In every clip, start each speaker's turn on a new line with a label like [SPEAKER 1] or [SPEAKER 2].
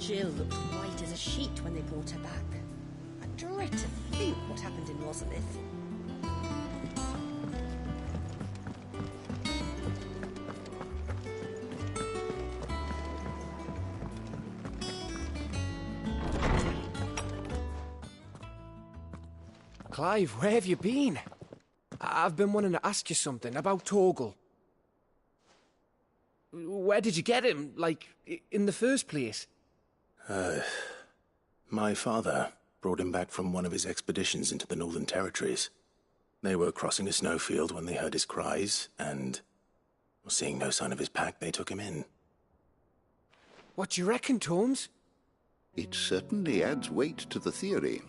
[SPEAKER 1] Jill looked white as a sheet when they brought her back. I dread to think what happened in Rosalith.
[SPEAKER 2] Clive, where have you been? I've been wanting to ask you something about Torgal. Where did you get him, like, in the first place?
[SPEAKER 3] My father brought him back from one of his expeditions into the Northern Territories. They were crossing a snowfield when they heard his cries, and, seeing no sign of his pack, they took him in.
[SPEAKER 2] What do you reckon, Tomes?
[SPEAKER 4] It certainly adds weight to the theory.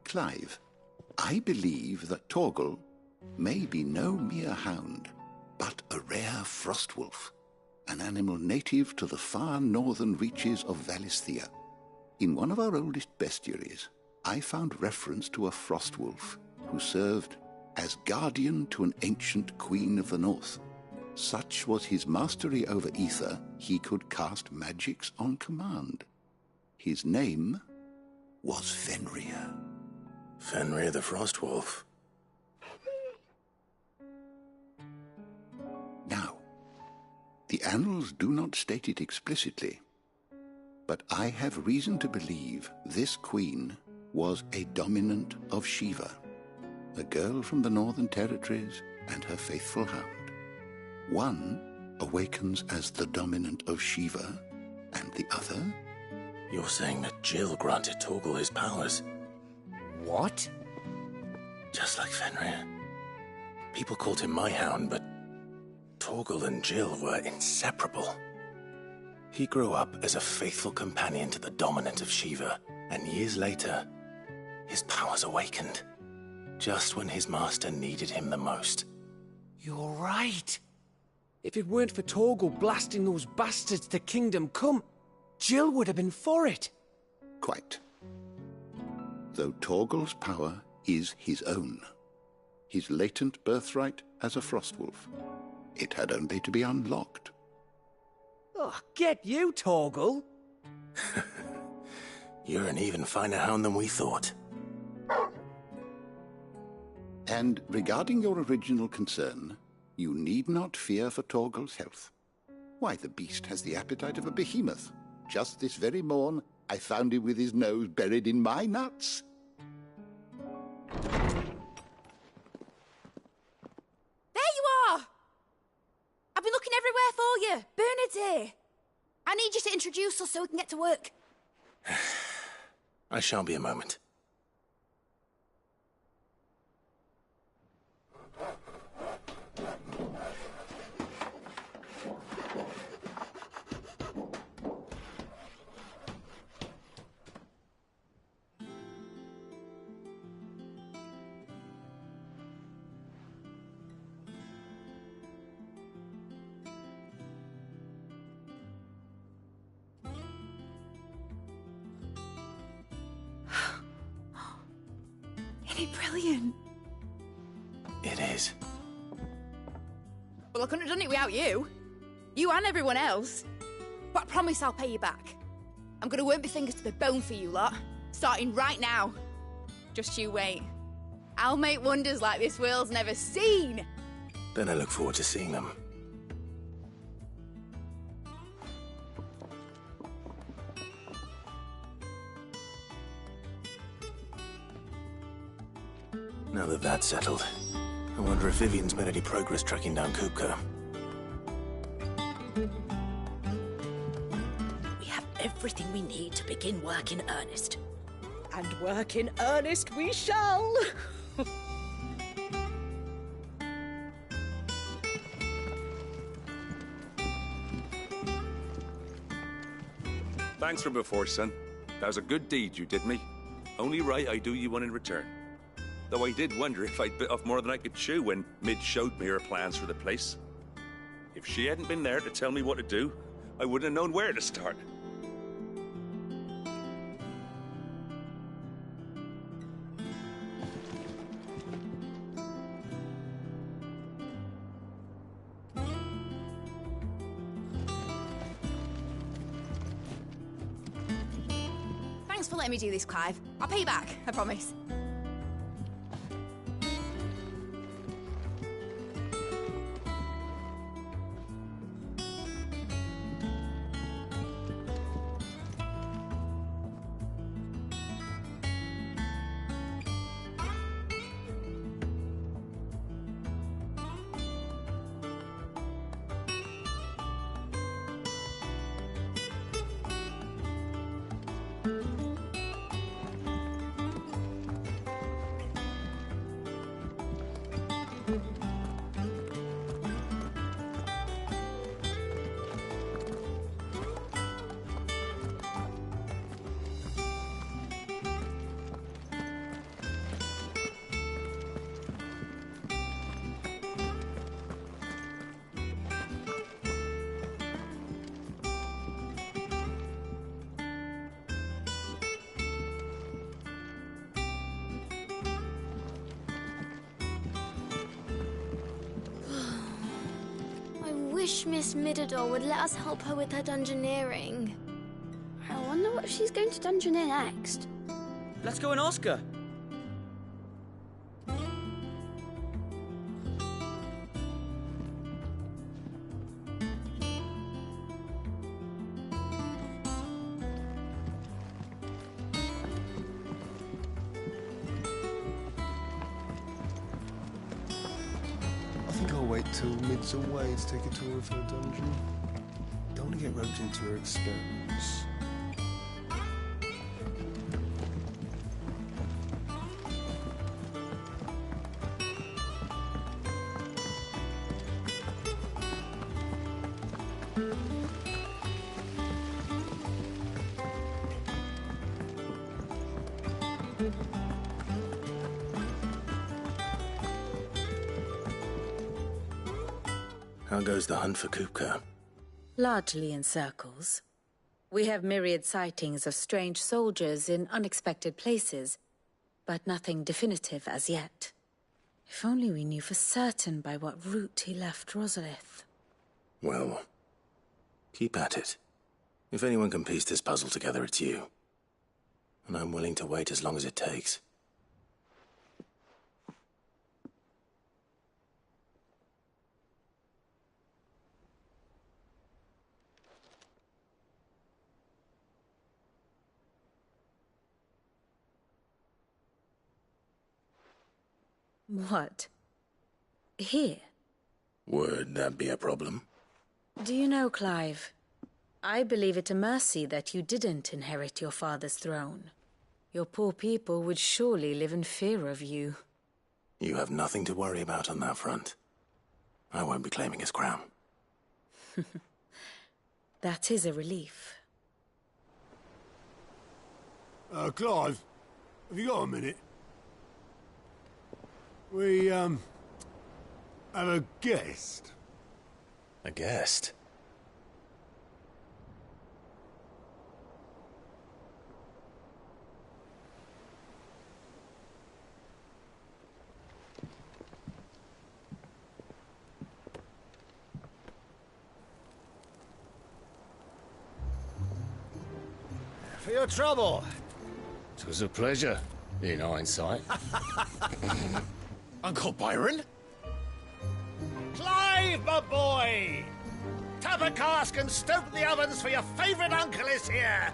[SPEAKER 4] Clive, I believe that Torgal may be no mere hound, but a rare frostwolf, an animal native to the far northern reaches of Valisthea. In one of our oldest bestiaries, I found reference to a frostwolf who served as guardian to an ancient queen of the north. Such was his mastery over ether, he could cast magics on command. His name was Fenrir.
[SPEAKER 3] Fenrir the Frostwolf.
[SPEAKER 4] Now, the annals do not state it explicitly, but I have reason to believe this queen was a dominant of Shiva, a girl from the Northern Territories and her faithful hound. One awakens as the dominant of Shiva, and the other...
[SPEAKER 3] You're saying that Jill granted Torgal his powers?
[SPEAKER 2] What?
[SPEAKER 3] Just like Fenrir. People called him my hound, but Torgal and Jill were inseparable. He grew up as a faithful companion to the dominant of Shiva, and years later, his powers awakened, just when his master needed him the most.
[SPEAKER 2] You're right. If it weren't for Torgal blasting those bastards to Kingdom Come, Jill would have been for it.
[SPEAKER 4] Quite. Though Torgal's power is his own, his latent birthright as a Frostwolf, it had only to be unlocked.
[SPEAKER 2] Oh, get you, Torgal!
[SPEAKER 3] You're an even finer hound than we thought.
[SPEAKER 4] And regarding your original concern, you need not fear for Torgal's health. Why, the beast has the appetite of a behemoth. Just this very morn, I found him with his nose buried in my nuts.
[SPEAKER 5] There you are! I've been looking everywhere for you. Bernard's here. I need you to introduce us so we can get to work.
[SPEAKER 3] I shan't be a moment.
[SPEAKER 5] Isn't it brilliant?
[SPEAKER 3] It is.
[SPEAKER 5] Well, I couldn't have done it without you. You and everyone else. But I promise I'll pay you back. I'm gonna work my fingers to the bone for you lot, starting right now. Just you wait. I'll make wonders like this world's never seen.
[SPEAKER 3] Then I look forward to seeing them. Now that that's settled, I wonder if Vivian's made any progress tracking down Kupka.
[SPEAKER 1] We have everything we need to begin work in earnest. And work in earnest we shall!
[SPEAKER 6] Thanks for before, son. That was a good deed you did me. Only right I do you one in return. Though I did wonder if I'd bit off more than I could chew when Mid showed me her plans for the place. If she hadn't been there to tell me what to do, I wouldn't have known where to start.
[SPEAKER 5] Thanks for letting me do this, Clive. I'll pay you back, I promise.
[SPEAKER 7] I wish Miss Midador would let us help her with her dungeoneering. I wonder what she's going to dungeoneer next.
[SPEAKER 8] Let's go and ask her.
[SPEAKER 9] I'll wait till Mid's away to take a tour of her dungeon. Don't want to get roped into her experiments.
[SPEAKER 3] How goes the hunt for Kupka?
[SPEAKER 10] Largely in circles. We have myriad sightings of strange soldiers in unexpected places, but nothing definitive as yet. If only we knew for certain by what route he left Rosalith.
[SPEAKER 3] Well, keep at it. If anyone can piece this puzzle together, it's you. And I'm willing to wait as long as it takes.
[SPEAKER 10] What? Here?
[SPEAKER 3] Would that be a problem?
[SPEAKER 10] Do you know, Clive, I believe it a mercy that you didn't inherit your father's throne. Your poor people would surely live in fear of you.
[SPEAKER 3] You have nothing to worry about on that front. I won't be claiming his crown.
[SPEAKER 10] That is a relief.
[SPEAKER 11] Clive, have you got a minute? We, have a guest.
[SPEAKER 3] A guest?
[SPEAKER 12] For your trouble. 'Twas a pleasure, in hindsight.
[SPEAKER 3] Uncle Byron?
[SPEAKER 12] Clive, my boy! Tap a cask and stoke the ovens, for your favourite uncle is here!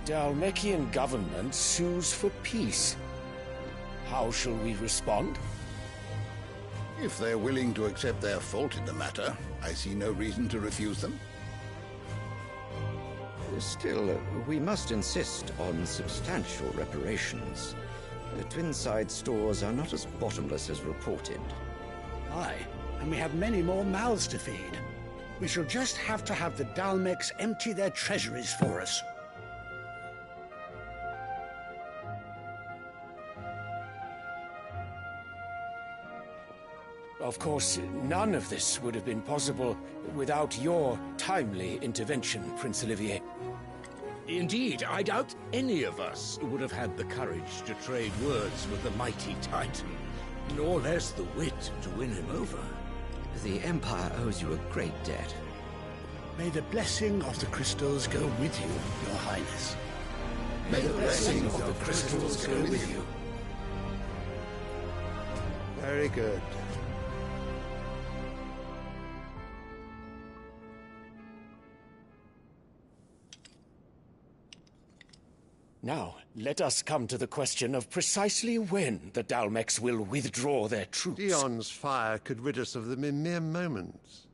[SPEAKER 13] The Dalmekian government sues for peace. How shall we respond?
[SPEAKER 4] If they're willing to accept their fault in the matter, I see no reason to refuse them.
[SPEAKER 14] Still, we must insist on substantial reparations. The Twinside stores are not as bottomless as reported.
[SPEAKER 15] Aye, and we have many more mouths to feed. We shall just have to have the Dalmecs empty their treasuries for us.
[SPEAKER 13] Of course, none of this would have been possible without your timely intervention, Prince Olivier.
[SPEAKER 15] Indeed, I doubt any of us would have had the courage to trade words with the mighty Titan, nor less the wit to win him over.
[SPEAKER 14] The Empire owes you a great debt.
[SPEAKER 15] May the blessing of the crystals go with you, Your Highness.
[SPEAKER 4] May the blessing of the crystals go with you.
[SPEAKER 9] Very good.
[SPEAKER 13] Now, let us come to the question of precisely when the Dalmex will withdraw their troops.
[SPEAKER 9] Dion's fire could rid us of them in mere moments.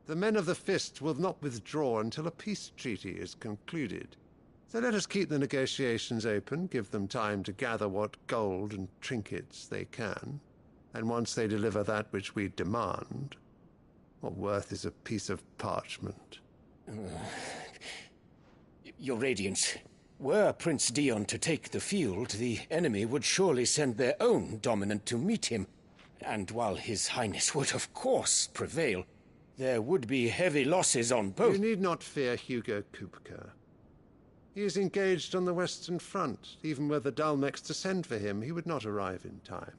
[SPEAKER 9] The men of the Fist will not withdraw until a peace treaty is concluded. So let us keep the negotiations open, give them time to gather what gold and trinkets they can, and once they deliver that which we demand, what worth is a piece of parchment?
[SPEAKER 13] Your Radiance, were Prince Dion to take the field, the enemy would surely send their own dominant to meet him. And while His Highness would of course prevail, there would be heavy losses on both.
[SPEAKER 9] You need not fear Hugo Kupka. He is engaged on the Western Front. Even were the Dalmex to send for him, he would not arrive in time.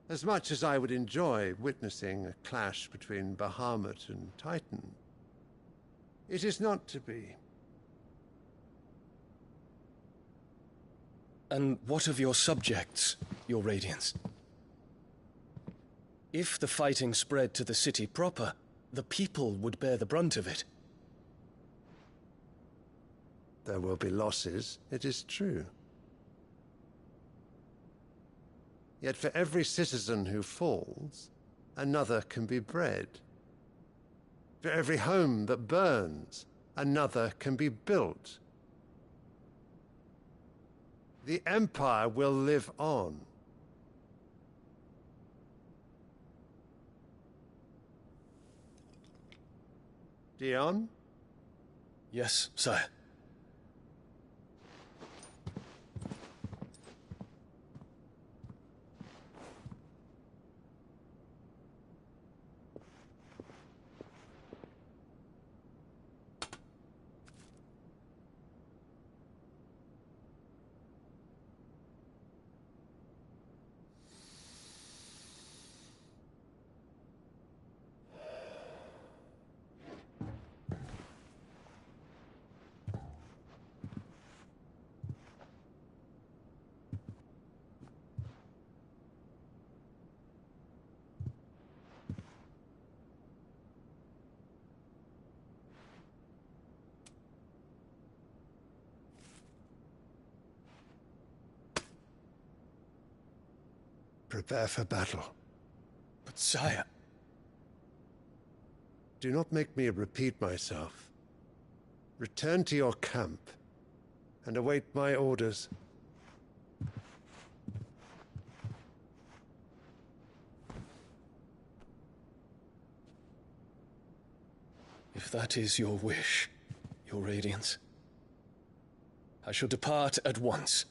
[SPEAKER 9] As much as I would enjoy witnessing a clash between Bahamut and Titan, it is not to be.
[SPEAKER 16] And what of your subjects, Your Radiance? If the fighting spread to the city proper, the people would bear the brunt of it.
[SPEAKER 9] There will be losses, it is true. Yet for every citizen who falls, another can be bred. For every home that burns, another can be built. The Empire will live on. Dion?
[SPEAKER 16] Yes, sire.
[SPEAKER 9] Prepare for battle.
[SPEAKER 16] But sire...
[SPEAKER 9] Do not make me repeat myself. Return to your camp and await my orders.
[SPEAKER 16] If that is your wish, Your Radiance, I shall depart at once.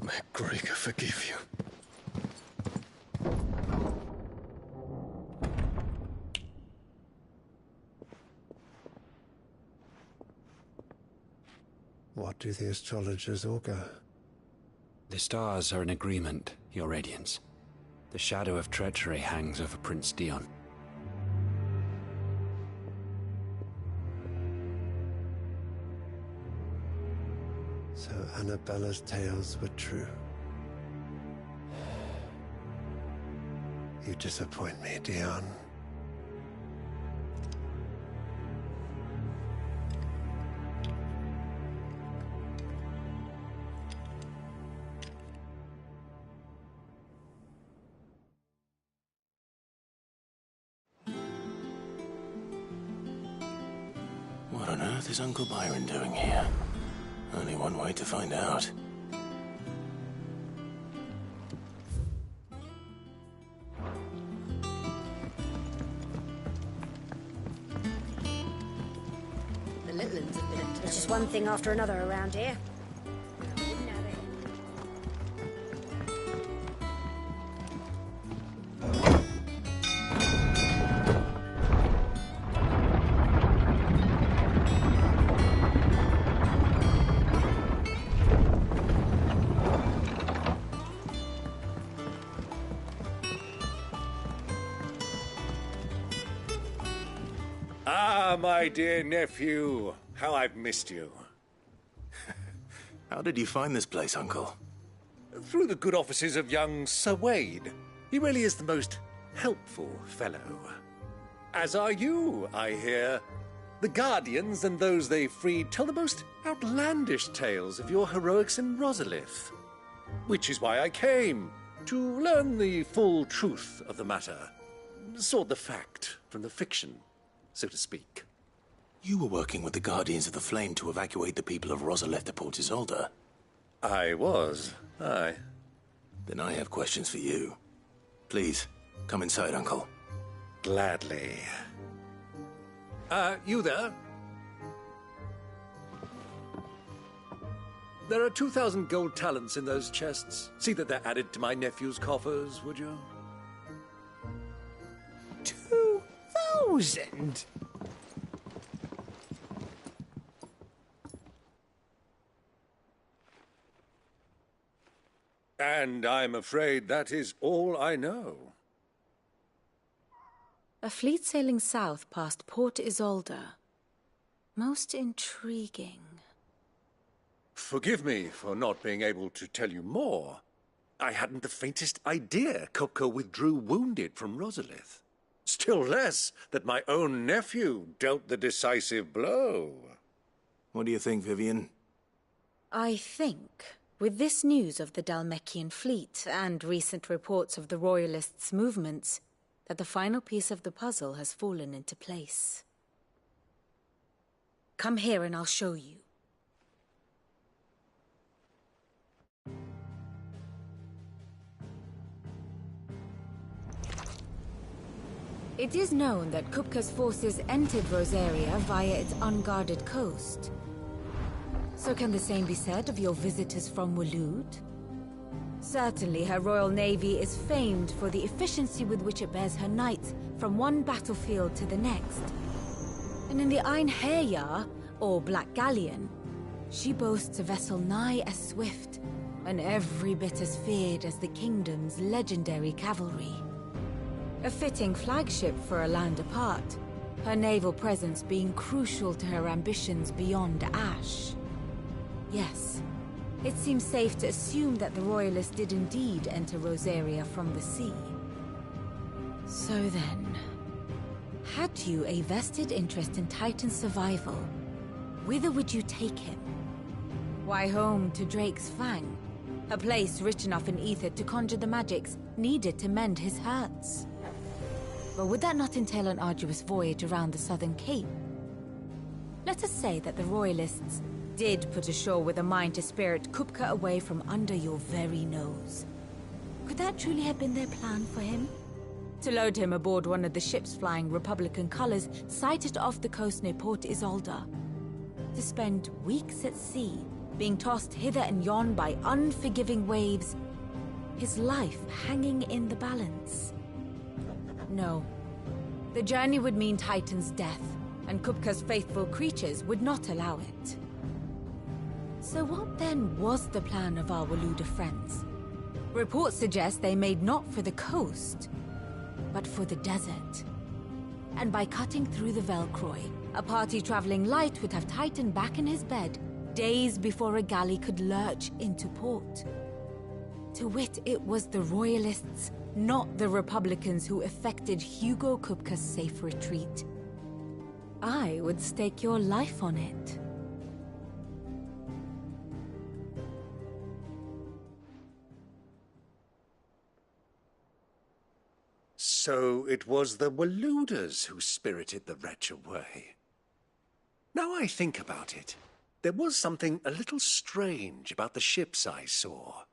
[SPEAKER 16] May Gregor forgive you.
[SPEAKER 9] What do the astrologers augur?
[SPEAKER 17] The stars are in agreement, Your Radiance. The shadow of treachery hangs over Prince Dion.
[SPEAKER 9] So Annabella's tales were true. You disappoint me, Dion.
[SPEAKER 3] What on earth is Uncle Byron doing here? Only one way to find out.
[SPEAKER 10] Littlands have been...
[SPEAKER 1] It's just one thing after another around here.
[SPEAKER 12] Ah, my dear nephew. How I've missed you.
[SPEAKER 3] How did you find this place, Uncle?
[SPEAKER 12] Through the good offices of young Sir Wade. He really is the most helpful fellow. As are you, I hear. The Guardians and those they freed tell the most outlandish tales of your heroics in Rosalith. Which is why I came, to learn the full truth of the matter. Sort the fact from the fiction, so to speak.
[SPEAKER 3] You were working with the Guardians of the Flame to evacuate the people of Rosalith to Port Isolde.
[SPEAKER 12] I was, aye.
[SPEAKER 3] Then I have questions for you. Please, come inside, Uncle.
[SPEAKER 12] Gladly. You there? There are 2,000 gold talents in those chests. See that they're added to my nephew's coffers, would you?
[SPEAKER 2] 2,000?
[SPEAKER 12] And I'm afraid that is all I know.
[SPEAKER 10] A fleet sailing south past Port Isolde. Most intriguing.
[SPEAKER 12] Forgive me for not being able to tell you more. I hadn't the faintest idea Kupka withdrew wounded from Rosalith. Still less that my own nephew dealt the decisive blow.
[SPEAKER 3] What do you think, Vivian?
[SPEAKER 10] I think, with this news of the Dhalmekian fleet and recent reports of the Royalists' movements, that the final piece of the puzzle has fallen into place. Come here and I'll show you. It is known that Kupka's forces entered Rosaria via its unguarded coast. So can the same be said of your visitors from Waloed? Certainly her Royal Navy is famed for the efficiency with which it bears her knights from one battlefield to the next. And in the Einherjar, or Black Galleon, she boasts a vessel nigh as swift and every bit as feared as the kingdom's legendary cavalry. A fitting flagship for a land apart, her naval presence being crucial to her ambitions beyond Ash. Yes, it seems safe to assume that the Royalists did indeed enter Rosaria from the sea. So then, had you a vested interest in Titan's survival, whither would you take him? Why, home to Drake's Fang, a place rich enough in ether to conjure the magics needed to mend his hurts. But would that not entail an arduous voyage around the southern cape? Let us say that the Royalists did put ashore with a mind to spirit Kupka away from under your very nose. Could that truly have been their plan for him? To load him aboard one of the ships flying Republican colors sighted off the coast near Port Isolde. To spend weeks at sea, being tossed hither and yon by unforgiving waves, his life hanging in the balance. No. The journey would mean Titan's death, and Kupka's faithful creatures would not allow it. So what then was the plan of our Waluda friends? Reports suggest they made not for the coast, but for the desert. And by cutting through the Velcroy, a party traveling light would have Titan back in his bed days before a galley could lurch into port. To wit, it was the Royalists, not the Republicans, who effected Hugo Kupka's safe retreat. I would stake your life on it.
[SPEAKER 12] So it was the Waluders who spirited the wretch away. Now I think about it, there was something a little strange about the ships I saw.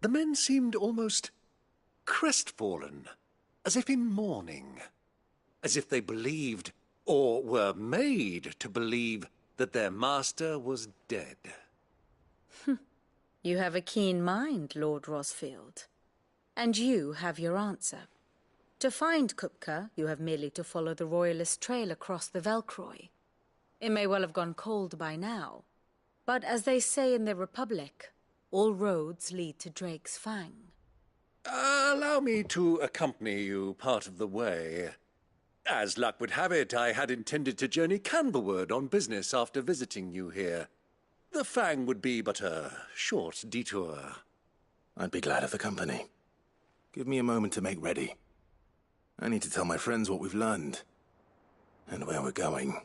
[SPEAKER 12] The men seemed almost crestfallen, as if in mourning, as if they believed, or were made to believe, that their master was dead.
[SPEAKER 10] You have a keen mind, Lord Rosfield. And you have your answer. To find Kupka, you have merely to follow the Royalist trail across the Velcroy. It may well have gone cold by now, but as they say in the Republic, all roads lead to Drake's Fang.
[SPEAKER 12] Allow me to accompany you part of the way. As luck would have it, I had intended to journey Canberward on business after visiting you here. The Fang would be but a short detour.
[SPEAKER 3] I'd be glad of the company. Give me a moment to make ready. I need to tell my friends what we've learned. And where we're going.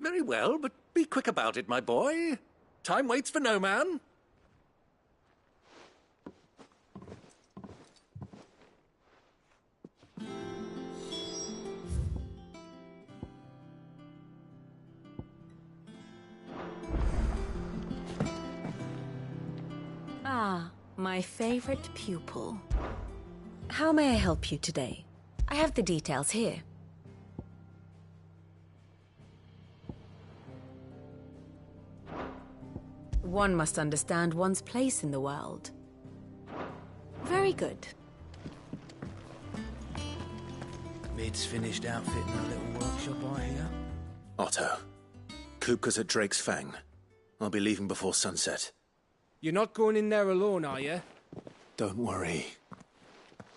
[SPEAKER 12] Very well, but be quick about it, my boy. Time waits for no man.
[SPEAKER 10] Ah, my favorite pupil. How may I help you today? I have the details here. One must understand one's place in the world. Very good.
[SPEAKER 8] Mid's finished outfitting our little workshop, I hear.
[SPEAKER 3] Otto, Kupka's at Drake's Fang. I'll be leaving before sunset.
[SPEAKER 2] You're not going in there alone, are you?
[SPEAKER 3] Don't worry.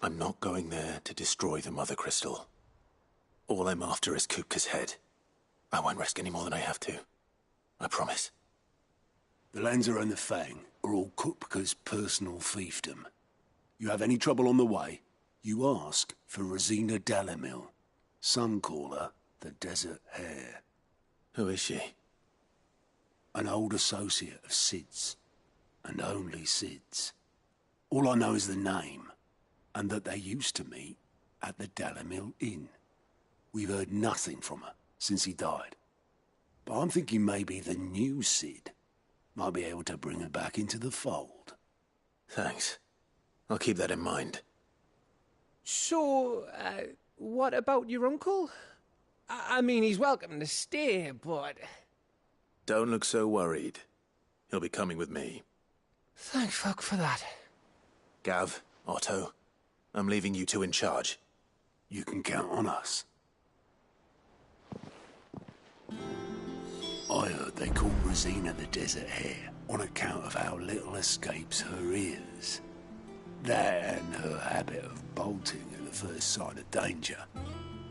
[SPEAKER 3] I'm not going there to destroy the Mother Crystal. All I'm after is Kupka's head. I won't risk any more than I have to. I promise.
[SPEAKER 11] The Lanza and the Fang are all Kupka's personal fiefdom. You have any trouble on the way, you ask for Rosina Dalamil. Some call her the Desert Hare.
[SPEAKER 3] Who is she?
[SPEAKER 11] An old associate of Sid's. And only Sid's. All I know is the name, and that they used to meet at the Dalamil Inn. We've heard nothing from her since he died. But I'm thinking maybe the new Sid might be able to bring her back into the fold.
[SPEAKER 3] Thanks. I'll keep that in mind.
[SPEAKER 2] So, what about your uncle? I mean, he's welcome to stay, but...
[SPEAKER 3] Don't look so worried. He'll be coming with me.
[SPEAKER 2] Thank fuck for that.
[SPEAKER 3] Gav, Otto, I'm leaving you two in charge.
[SPEAKER 11] You can count on us. I heard they call Rosina the Desert Hare on account of how little escapes her ears. That and her habit of bolting at the first sign of danger.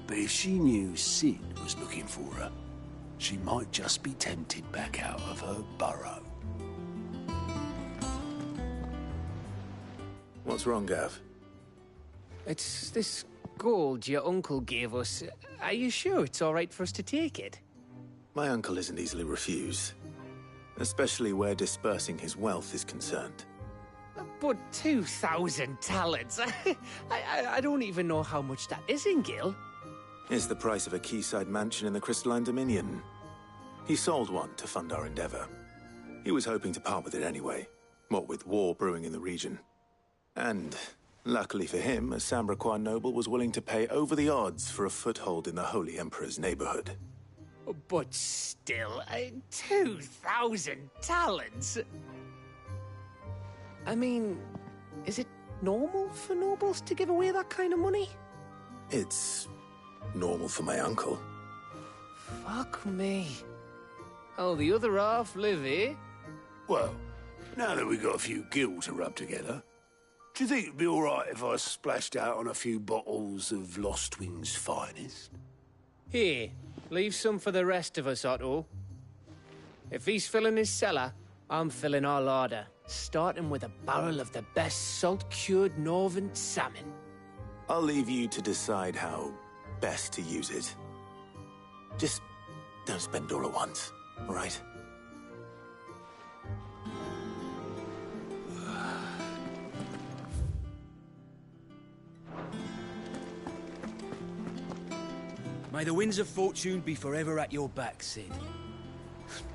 [SPEAKER 11] But if she knew Sid was looking for her, she might just be tempted back out of her burrow.
[SPEAKER 3] What's wrong, Gav?
[SPEAKER 2] It's this gold your uncle gave us. Are you sure it's all right for us to take it?
[SPEAKER 3] My uncle isn't easily refused. Especially where dispersing his wealth is concerned.
[SPEAKER 2] But 2,000 talents? I don't even know how much that is in Gil.
[SPEAKER 3] It's the price of a quayside mansion in the Crystalline Dominion. He sold one to fund our endeavor. He was hoping to part with it anyway, what with war brewing in the region. And, luckily for him, a Sambraquois noble was willing to pay over the odds for a foothold in the Holy Emperor's neighborhood.
[SPEAKER 2] But still, 2,000 talents? I mean, is it normal for nobles to give away that kind of money?
[SPEAKER 3] It's normal for my uncle.
[SPEAKER 2] Fuck me. Oh, the other half live, eh?
[SPEAKER 11] Well, now that we've got a few gil to rub together, do you think it'd be all right if I splashed out on a few bottles of Lost Wing's finest?
[SPEAKER 2] Here, leave some for the rest of us, Otto. If he's filling his cellar, I'm filling our larder, starting with a barrel of the best salt-cured northern salmon.
[SPEAKER 3] I'll leave you to decide how best to use it. Just don't spend all at once, all right?
[SPEAKER 8] May the winds of fortune be forever at your back, Sid.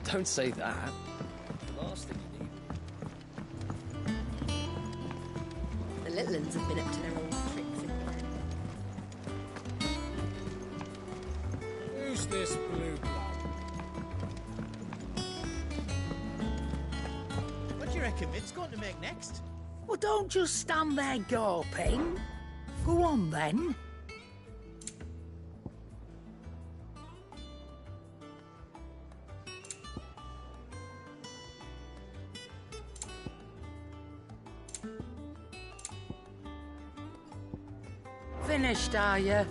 [SPEAKER 16] Don't say that.
[SPEAKER 8] The last thing you need.
[SPEAKER 1] The little uns have been up to their old tricks.
[SPEAKER 18] Who's this blue blood? reckon it's going to make next?
[SPEAKER 19] Well, don't just stand there gawping. Go on, then. Finished, are you?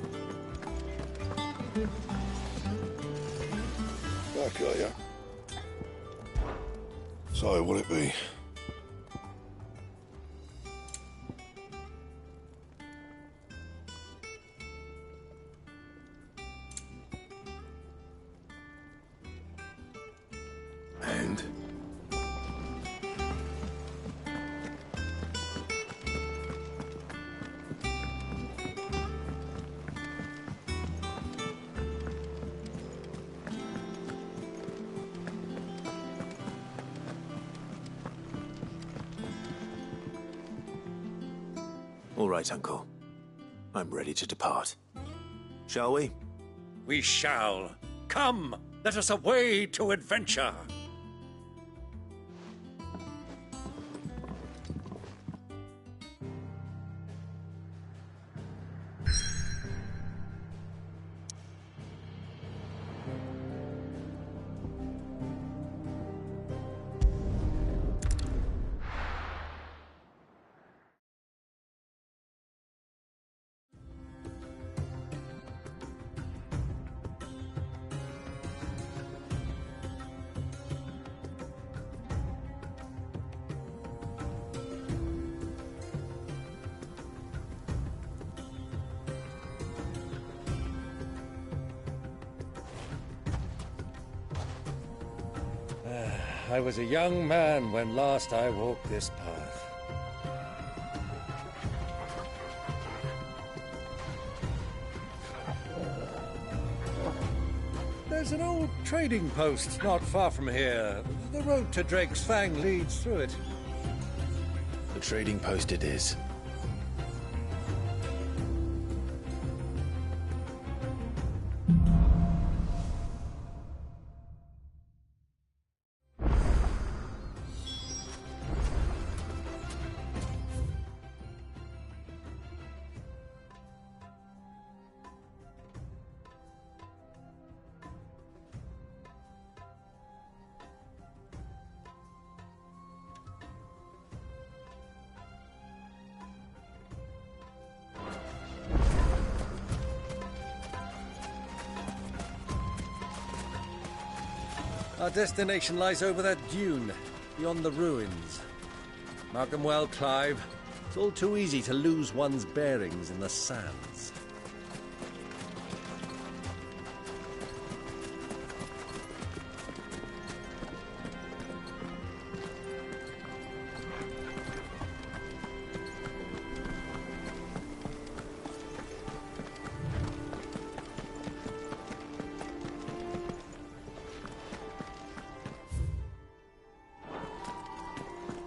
[SPEAKER 20] Back, are ya? So, will it be?
[SPEAKER 3] And? All right, Uncle. I'm ready to depart. Shall we?
[SPEAKER 12] We shall. Come, let us away to adventure. I was a young man when last I walked this path. There's an old trading post not far from here. The road to Drake's Fang leads through it.
[SPEAKER 16] The trading post it is.
[SPEAKER 12] Our destination lies over that dune, beyond the ruins. Mark them well, Clive. It's all too easy to lose one's bearings in the sands.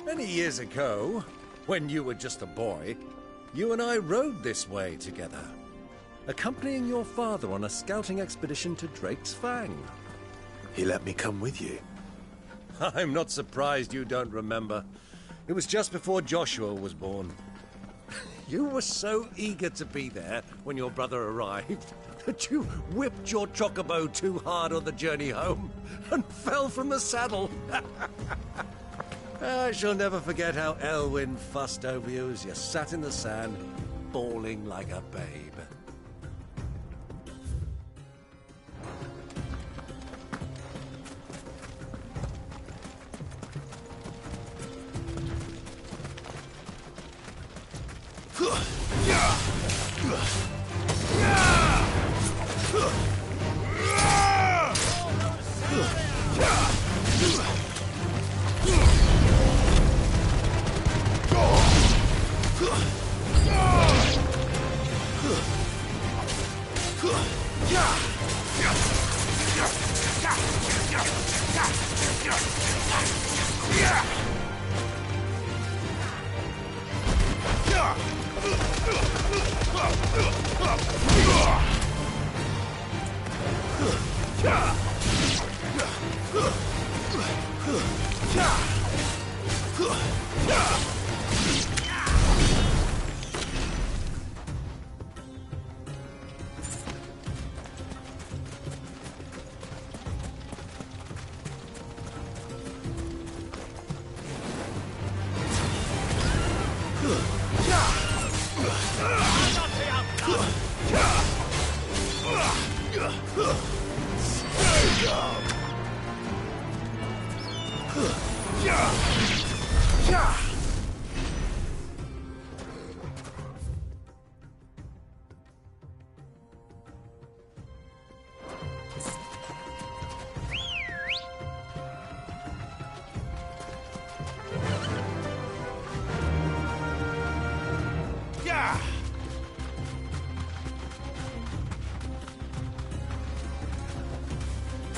[SPEAKER 12] Many years ago, when you were just a boy, you and I rode this way together, accompanying your father on a scouting expedition to Drake's Fang.
[SPEAKER 3] He let me come with you.
[SPEAKER 12] I'm not surprised you don't remember. It was just before Joshua was born. You were so eager to be there when your brother arrived that you whipped your chocobo too hard on the journey home and fell from the saddle. I shall never forget how Elwyn fussed over you as you sat in the sand, bawling like a babe.
[SPEAKER 3] Yeah!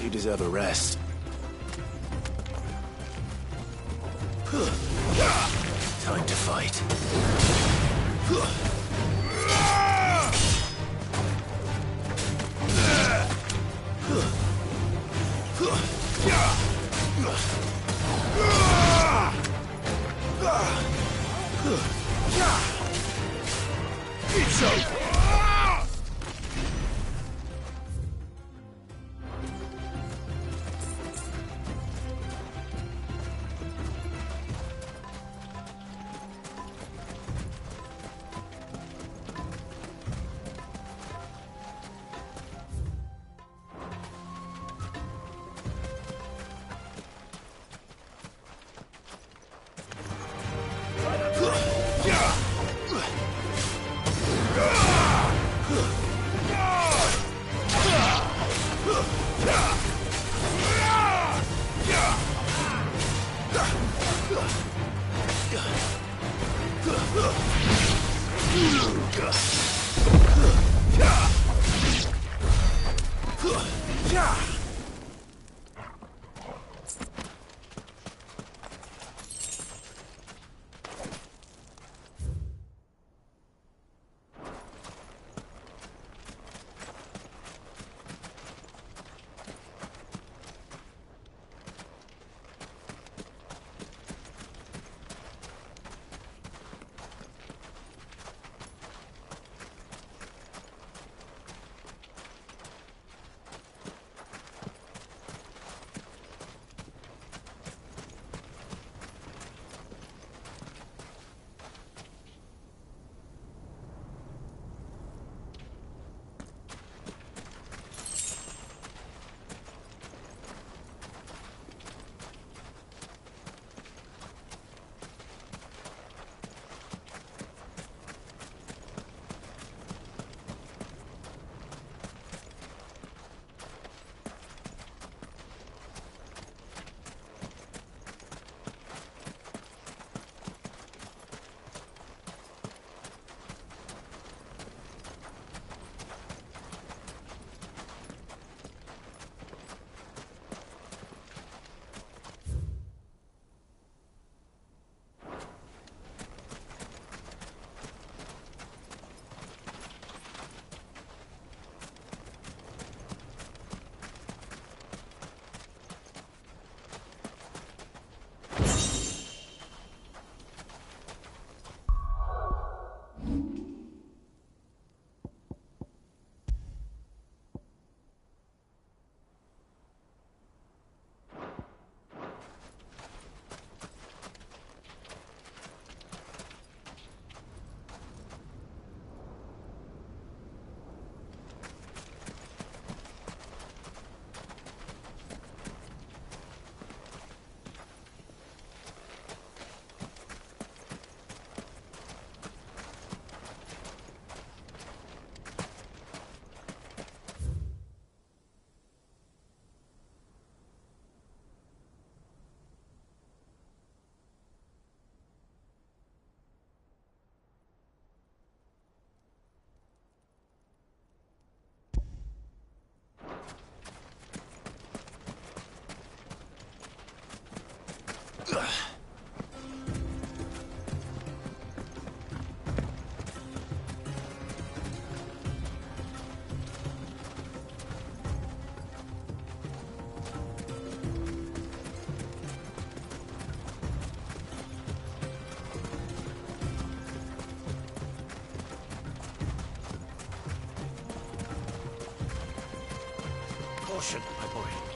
[SPEAKER 3] You deserve a rest. Time to fight. It's over.
[SPEAKER 12] Caution, my boy.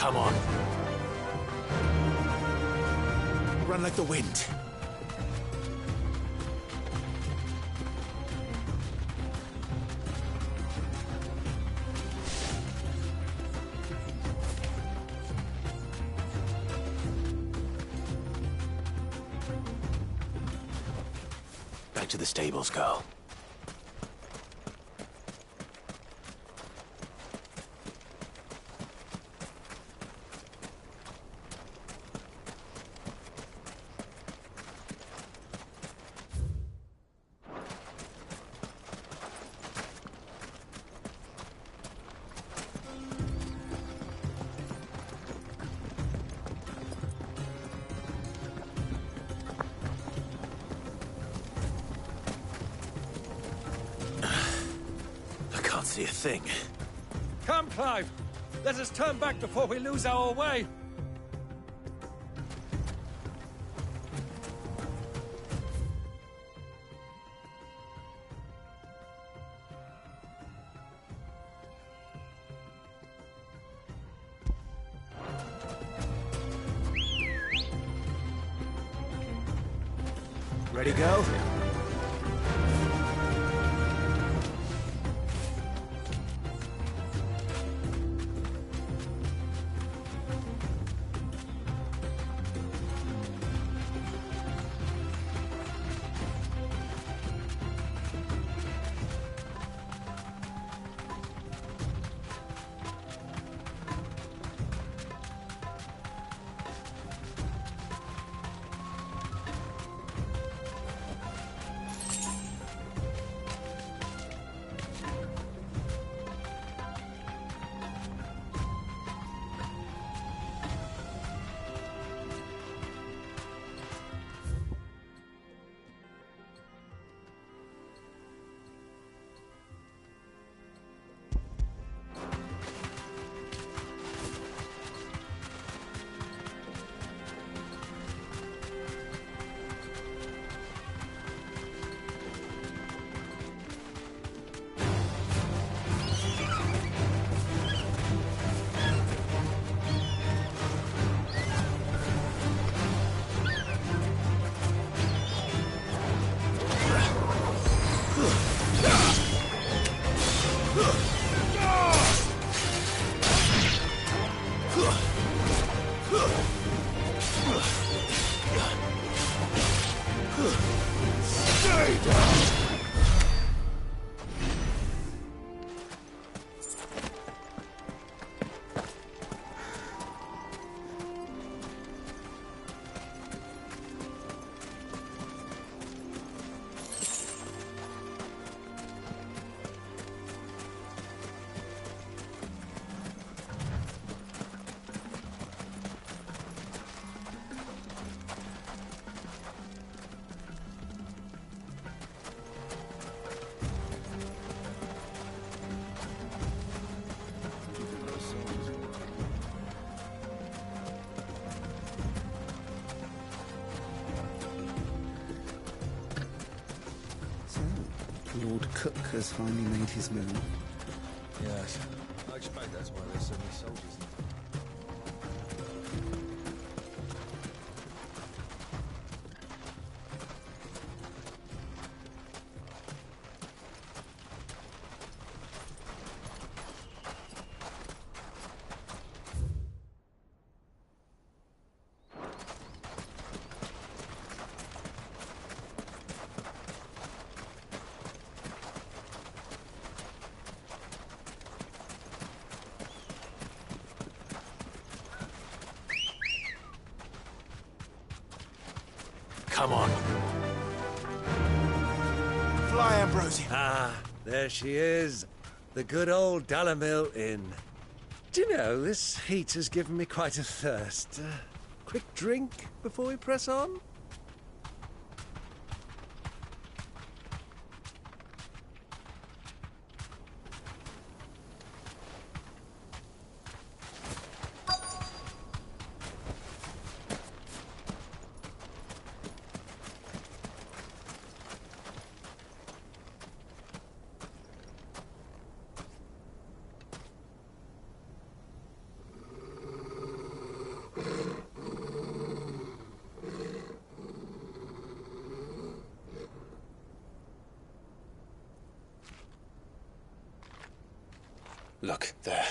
[SPEAKER 3] Come on.
[SPEAKER 12] Run like the wind.
[SPEAKER 3] Back to the stables, girl. See a thing.
[SPEAKER 12] Come, Clive! Let us turn back before we lose our way! Ready, go?
[SPEAKER 18] Lord Cook has finally made his move.
[SPEAKER 15] Yes. I expect that's why there's so many soldiers.
[SPEAKER 3] Come on.
[SPEAKER 12] Fly, Ambrosia. Ah, there she is. The good old Dalamil Inn. Do you know, this heat has given me quite a thirst. Quick drink before we press on?
[SPEAKER 3] Look, there.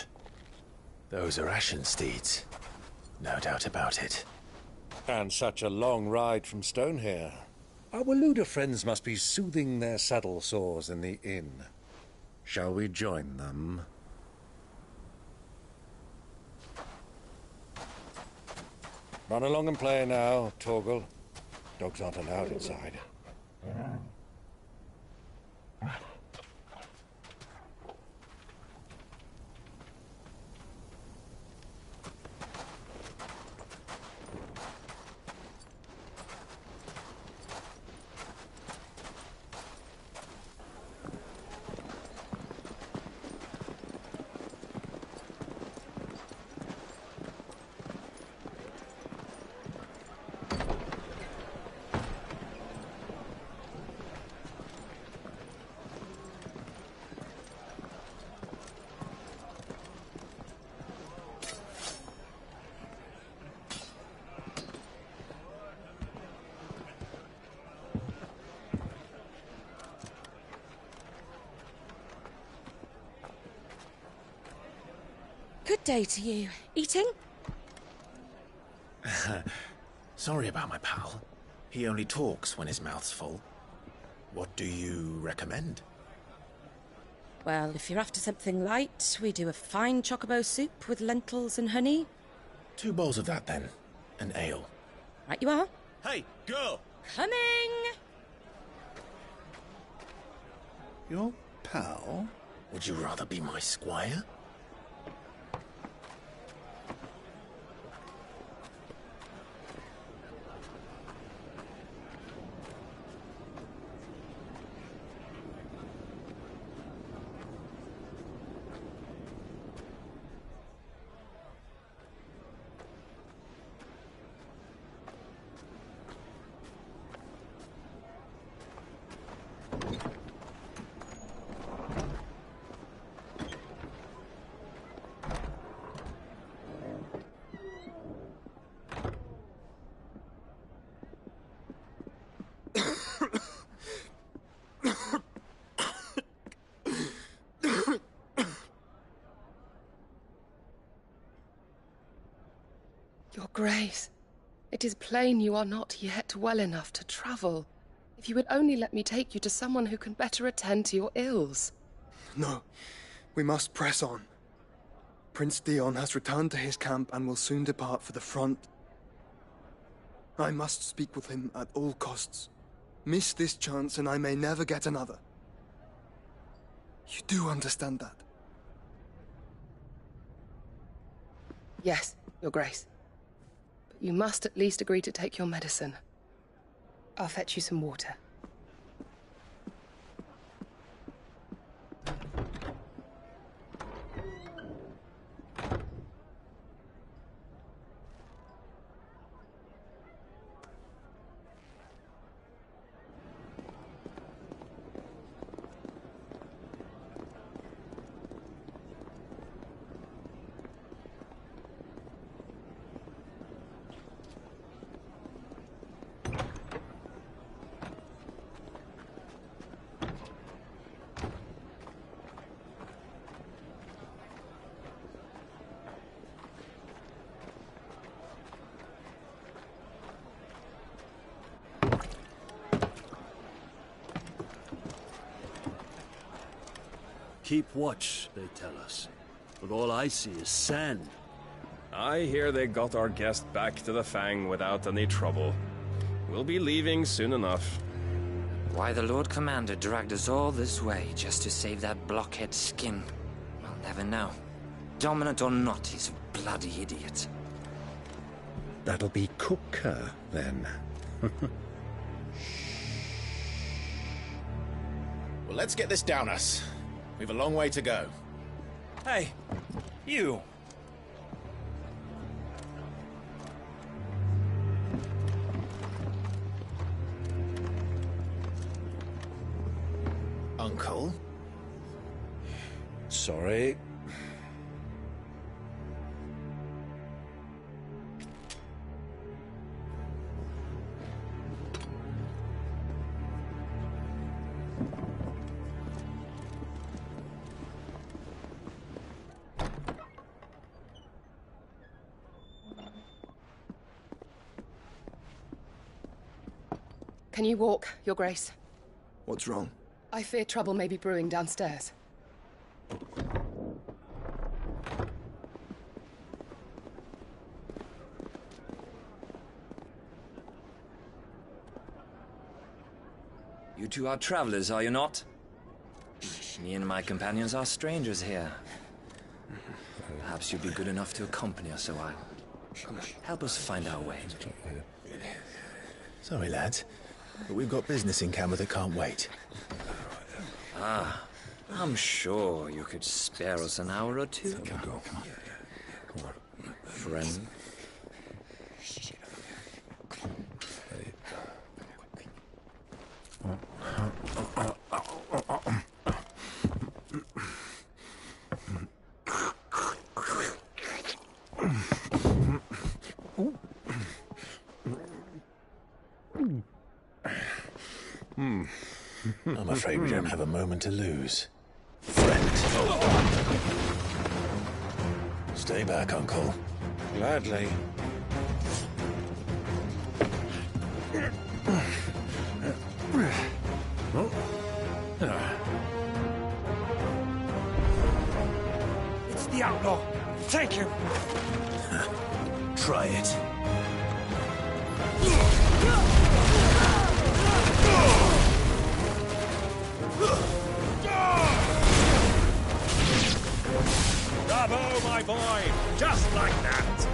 [SPEAKER 3] Those are Ashen steeds. No doubt about it.
[SPEAKER 12] And such a long ride from Stonehair. Our Waluda friends must be soothing their saddle sores in the inn. Shall we join them? Run along and play now, Torgal. Dogs aren't allowed inside.
[SPEAKER 1] Good day to you. Eating?
[SPEAKER 3] Sorry about my pal. He only talks when his mouth's full. What do you recommend?
[SPEAKER 1] Well, if you're after something light, we do a fine chocobo soup with lentils and honey.
[SPEAKER 3] 2 bowls of that, then. An ale.
[SPEAKER 1] Right you are.
[SPEAKER 3] Hey, girl!
[SPEAKER 1] Coming!
[SPEAKER 4] Your pal?
[SPEAKER 3] Would you rather be my squire?
[SPEAKER 21] Your Grace, it is plain you are not yet well enough to travel. If you would only let me take you to someone who can better attend to your ills.
[SPEAKER 22] No, we must press on. Prince Dion has returned to his camp and will soon depart for the front. I must speak with him at all costs. Miss this chance and I may never get another. You do understand that?
[SPEAKER 21] Yes, Your Grace. But you must at least agree to take your medicine. I'll fetch you some water.
[SPEAKER 11] Keep watch, they tell us. But all I see is sand.
[SPEAKER 23] I hear they got our guest back to the Fang without any trouble. We'll be leaving soon enough.
[SPEAKER 24] Why the Lord Commander dragged us all this way just to save that blockhead skin, I'll never know. Dominant or not, he's a bloody idiot.
[SPEAKER 12] That'll be Cooker, then.
[SPEAKER 3] Well, let's get this down us. We've a long way to go.
[SPEAKER 13] Hey, you!
[SPEAKER 3] Uncle?
[SPEAKER 12] Sorry.
[SPEAKER 21] Can you walk, Your Grace?
[SPEAKER 22] What's wrong?
[SPEAKER 21] I fear trouble may be brewing downstairs.
[SPEAKER 24] You two are travelers, are you not? Me and my companions are strangers here. Perhaps you'd be good enough to accompany us a while. Help us find our way.
[SPEAKER 3] Sorry, lads, but we've got business in camera that can't wait.
[SPEAKER 24] Ah, I'm sure you could spare us an hour or two.
[SPEAKER 3] Come on.
[SPEAKER 24] Friend.
[SPEAKER 3] I'm afraid we don't have a moment to lose. Friend. Stay back, Uncle.
[SPEAKER 15] Gladly.
[SPEAKER 11] It's the outlaw. Take him.
[SPEAKER 3] Try it.
[SPEAKER 12] Bravo, my boy! Just like that!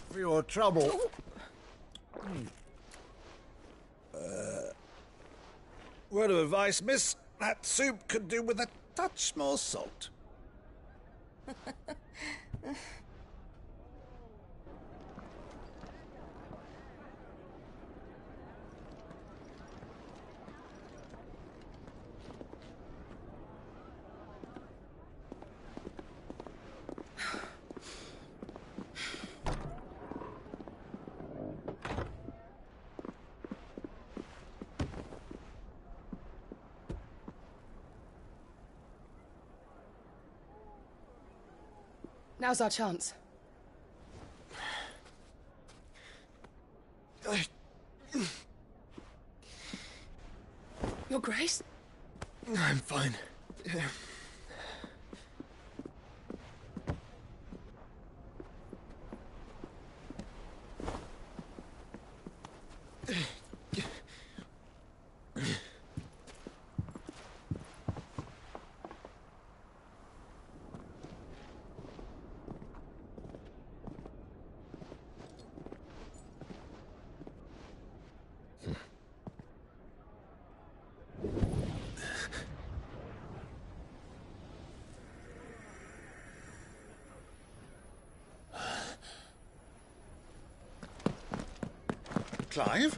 [SPEAKER 9] For your trouble.
[SPEAKER 12] Word of advice, miss. That soup could do with a touch more salt.
[SPEAKER 21] Now's our chance. Your Grace?
[SPEAKER 3] I'm fine.
[SPEAKER 12] Clive?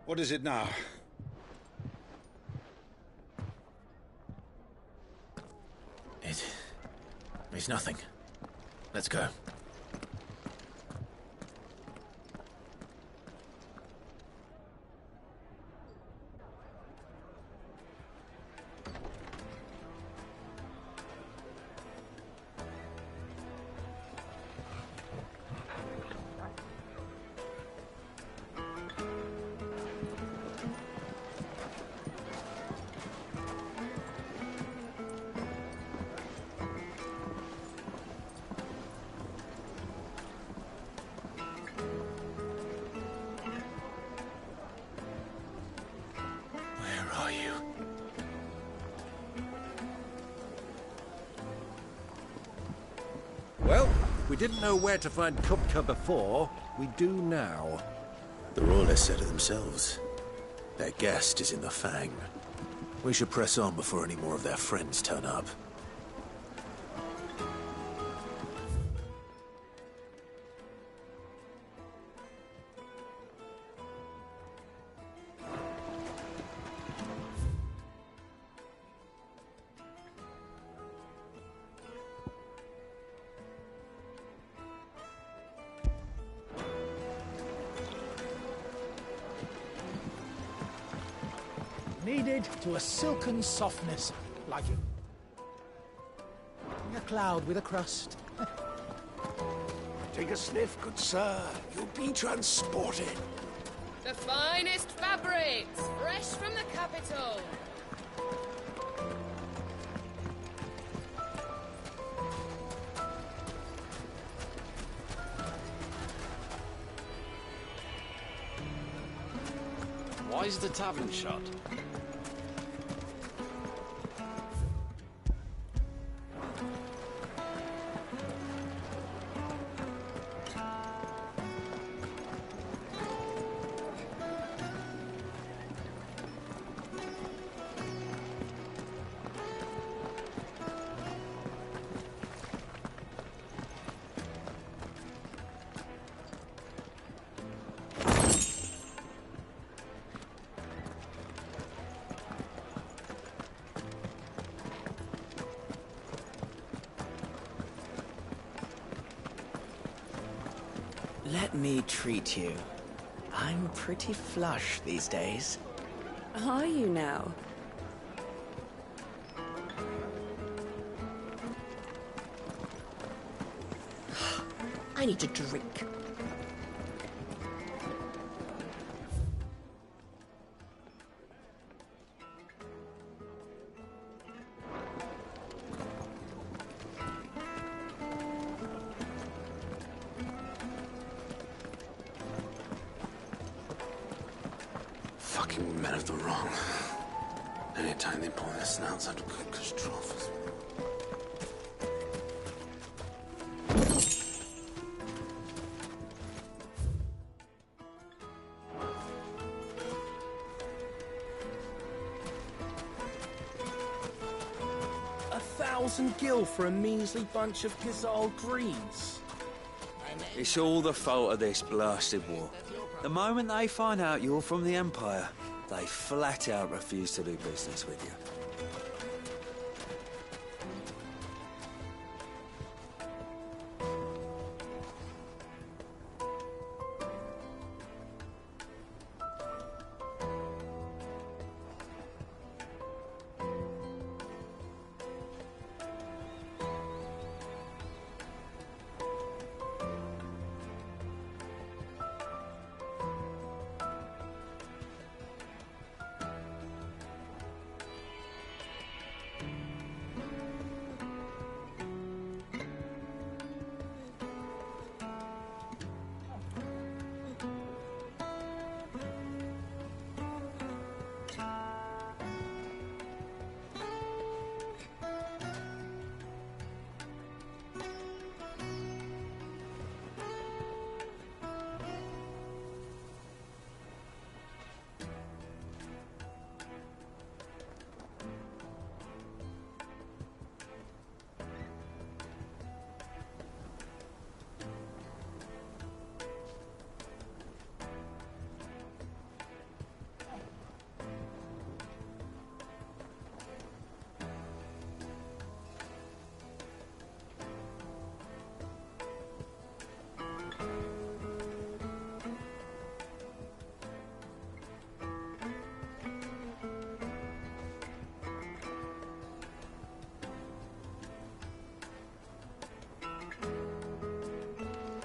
[SPEAKER 12] What is it now?
[SPEAKER 3] It's nothing. Let's go. are you?
[SPEAKER 12] Well, we didn't know where to find Kupka before. We do now.
[SPEAKER 3] The Royalists said it themselves. Their guest is in the Fang. We should press on before any more of their friends turn up.
[SPEAKER 5] Kneaded to a silken softness, like a cloud with a crust.
[SPEAKER 11] Take a sniff, good sir. You'll be transported.
[SPEAKER 21] The finest fabrics, fresh from the capital.
[SPEAKER 17] Why is the tavern shut?
[SPEAKER 6] Let me treat you. I'm pretty flush these days.
[SPEAKER 7] Are you now?
[SPEAKER 1] I need a drink.
[SPEAKER 3] Fucking men of the wrong. Anytime they pull their snouts out of cookers' troughs.
[SPEAKER 14] $1,000 for a measly bunch of Gazal greens.
[SPEAKER 8] It's all the fault of this blasted war. The moment they find out you're from the Empire, they flat out refuse to do business with you.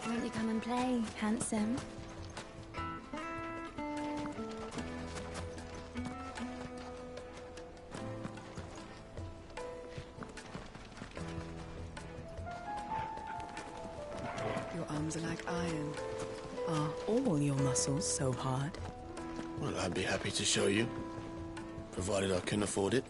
[SPEAKER 25] Won't you come and play, handsome?
[SPEAKER 26] Your arms are like iron. Are all your muscles so hard?
[SPEAKER 20] Well, I'd be happy to show you. Provided I can afford it.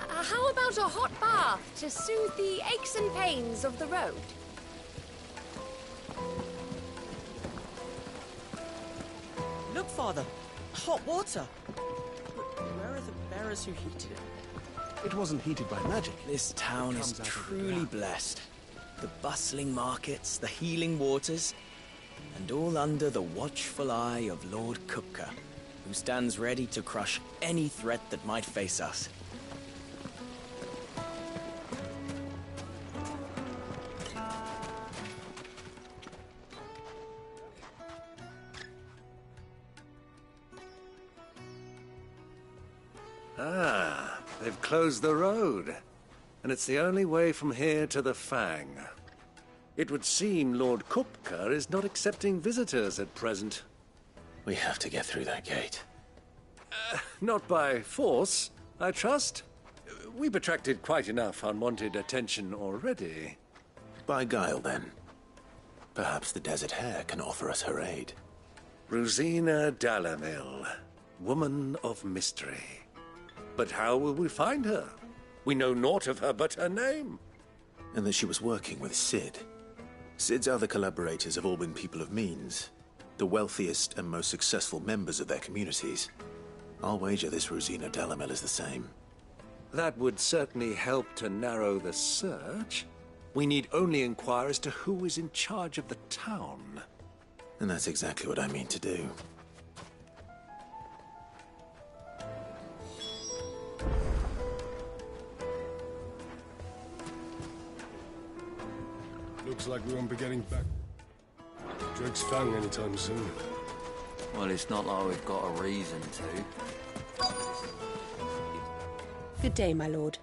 [SPEAKER 2] How about a hot bath to soothe the aches and pains of the road?
[SPEAKER 6] Look, Father. Hot water. But where are the bearers who heated it?
[SPEAKER 13] It wasn't heated by magic.
[SPEAKER 6] This town is truly blessed. The bustling markets, the healing waters, and all under the watchful eye of Lord Kupka, who stands ready to crush any threat that might face us.
[SPEAKER 12] Ah, they've closed the road. And it's the only way from here to the Fang. It would seem Lord Kupka is not accepting visitors at present.
[SPEAKER 3] We have to get through that gate.
[SPEAKER 12] Not by force, I trust. We've attracted quite enough unwanted attention already.
[SPEAKER 3] By guile, then. Perhaps the Desert Hare can offer us her aid.
[SPEAKER 12] Rosina Dalamil, woman of mystery. But how will we find her? We know naught of her but her name.
[SPEAKER 3] And that she was working with Sid. Sid's other collaborators have all been people of means, the wealthiest and most successful members of their communities. I'll wager this Rosina Dalamil is the same.
[SPEAKER 12] That would certainly help to narrow the search. We need only inquire as to who is in charge of the town.
[SPEAKER 3] And that's exactly what I mean to do.
[SPEAKER 20] Looks like we won't be getting back Drake's Fang anytime soon.
[SPEAKER 8] Well, it's not like we've got a reason to.
[SPEAKER 1] Good day, my lord.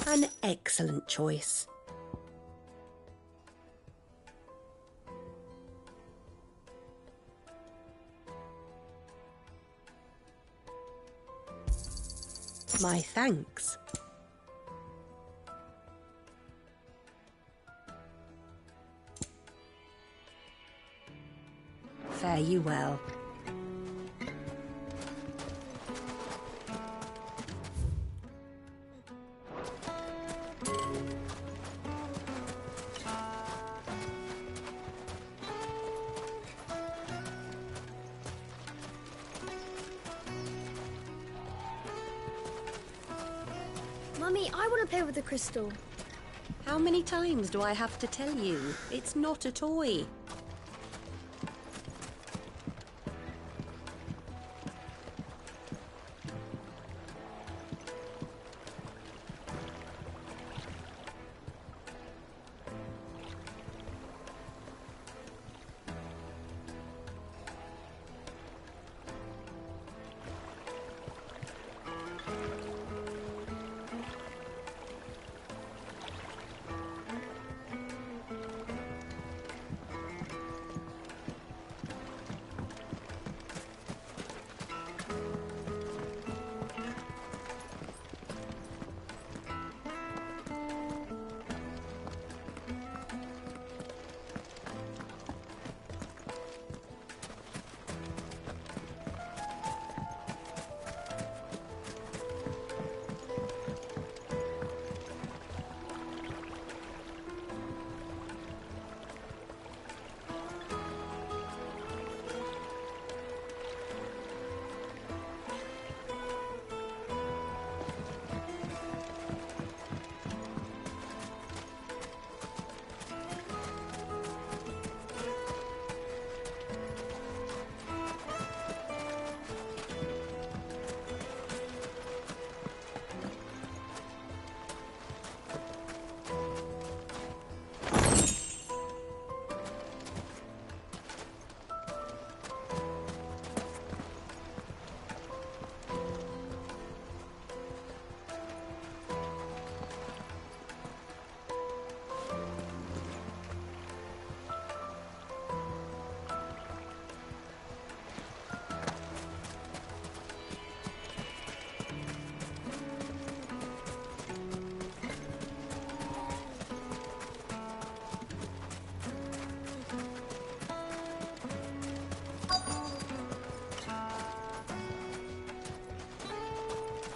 [SPEAKER 1] An excellent choice. My thanks. Fare you well.
[SPEAKER 2] Mummy, I want to play with the crystal.
[SPEAKER 1] How many times do I have to tell you? It's not a toy.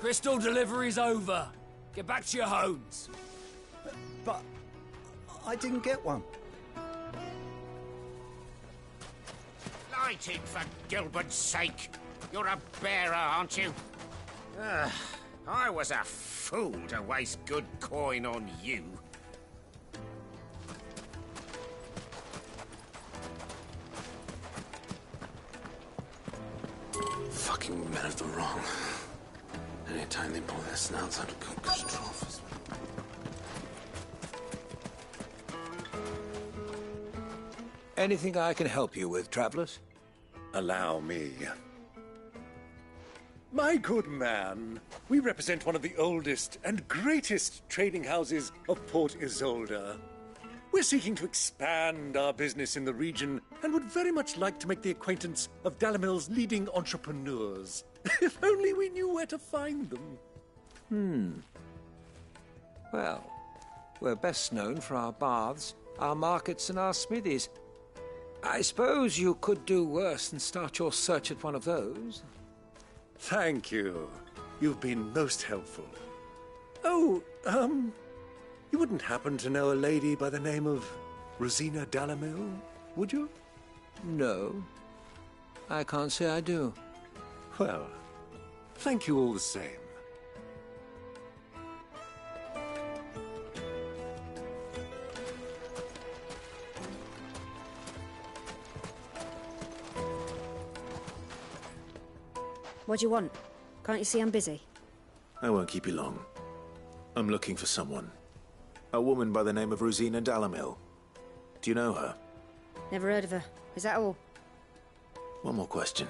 [SPEAKER 4] Crystal delivery's over. Get back to your homes.
[SPEAKER 10] But I didn't get one.
[SPEAKER 16] Light it, for Gilbert's sake. You're a bearer, aren't you? I was a fool to waste good coin on you.
[SPEAKER 3] Fucking men of the wrong. Anytime they pull their snouts out of Cook's trough.
[SPEAKER 12] Anything I can help you with, travelers? Allow me. My good man, we represent one of the oldest and greatest trading houses of Port Isolde. We're seeking to expand our business in the region and would very much like to make the acquaintance of Dalamil's leading entrepreneurs. If only we knew where to find them.
[SPEAKER 18] Well, we're best known for our baths, our markets, and our smithies. I suppose you could do worse than start your search at one of those.
[SPEAKER 12] Thank you. You've been most helpful. Oh, you wouldn't happen to know a lady by the name of Rosina Dalamil, would you?
[SPEAKER 18] No. I can't say I do.
[SPEAKER 12] Well, thank you all the same.
[SPEAKER 19] What do you want? Can't you see I'm busy?
[SPEAKER 3] I won't keep you long. I'm looking for someone. A woman by the name of Rosina Dalamil. Do you know her?
[SPEAKER 19] Never heard of her. Is that all?
[SPEAKER 3] One more question.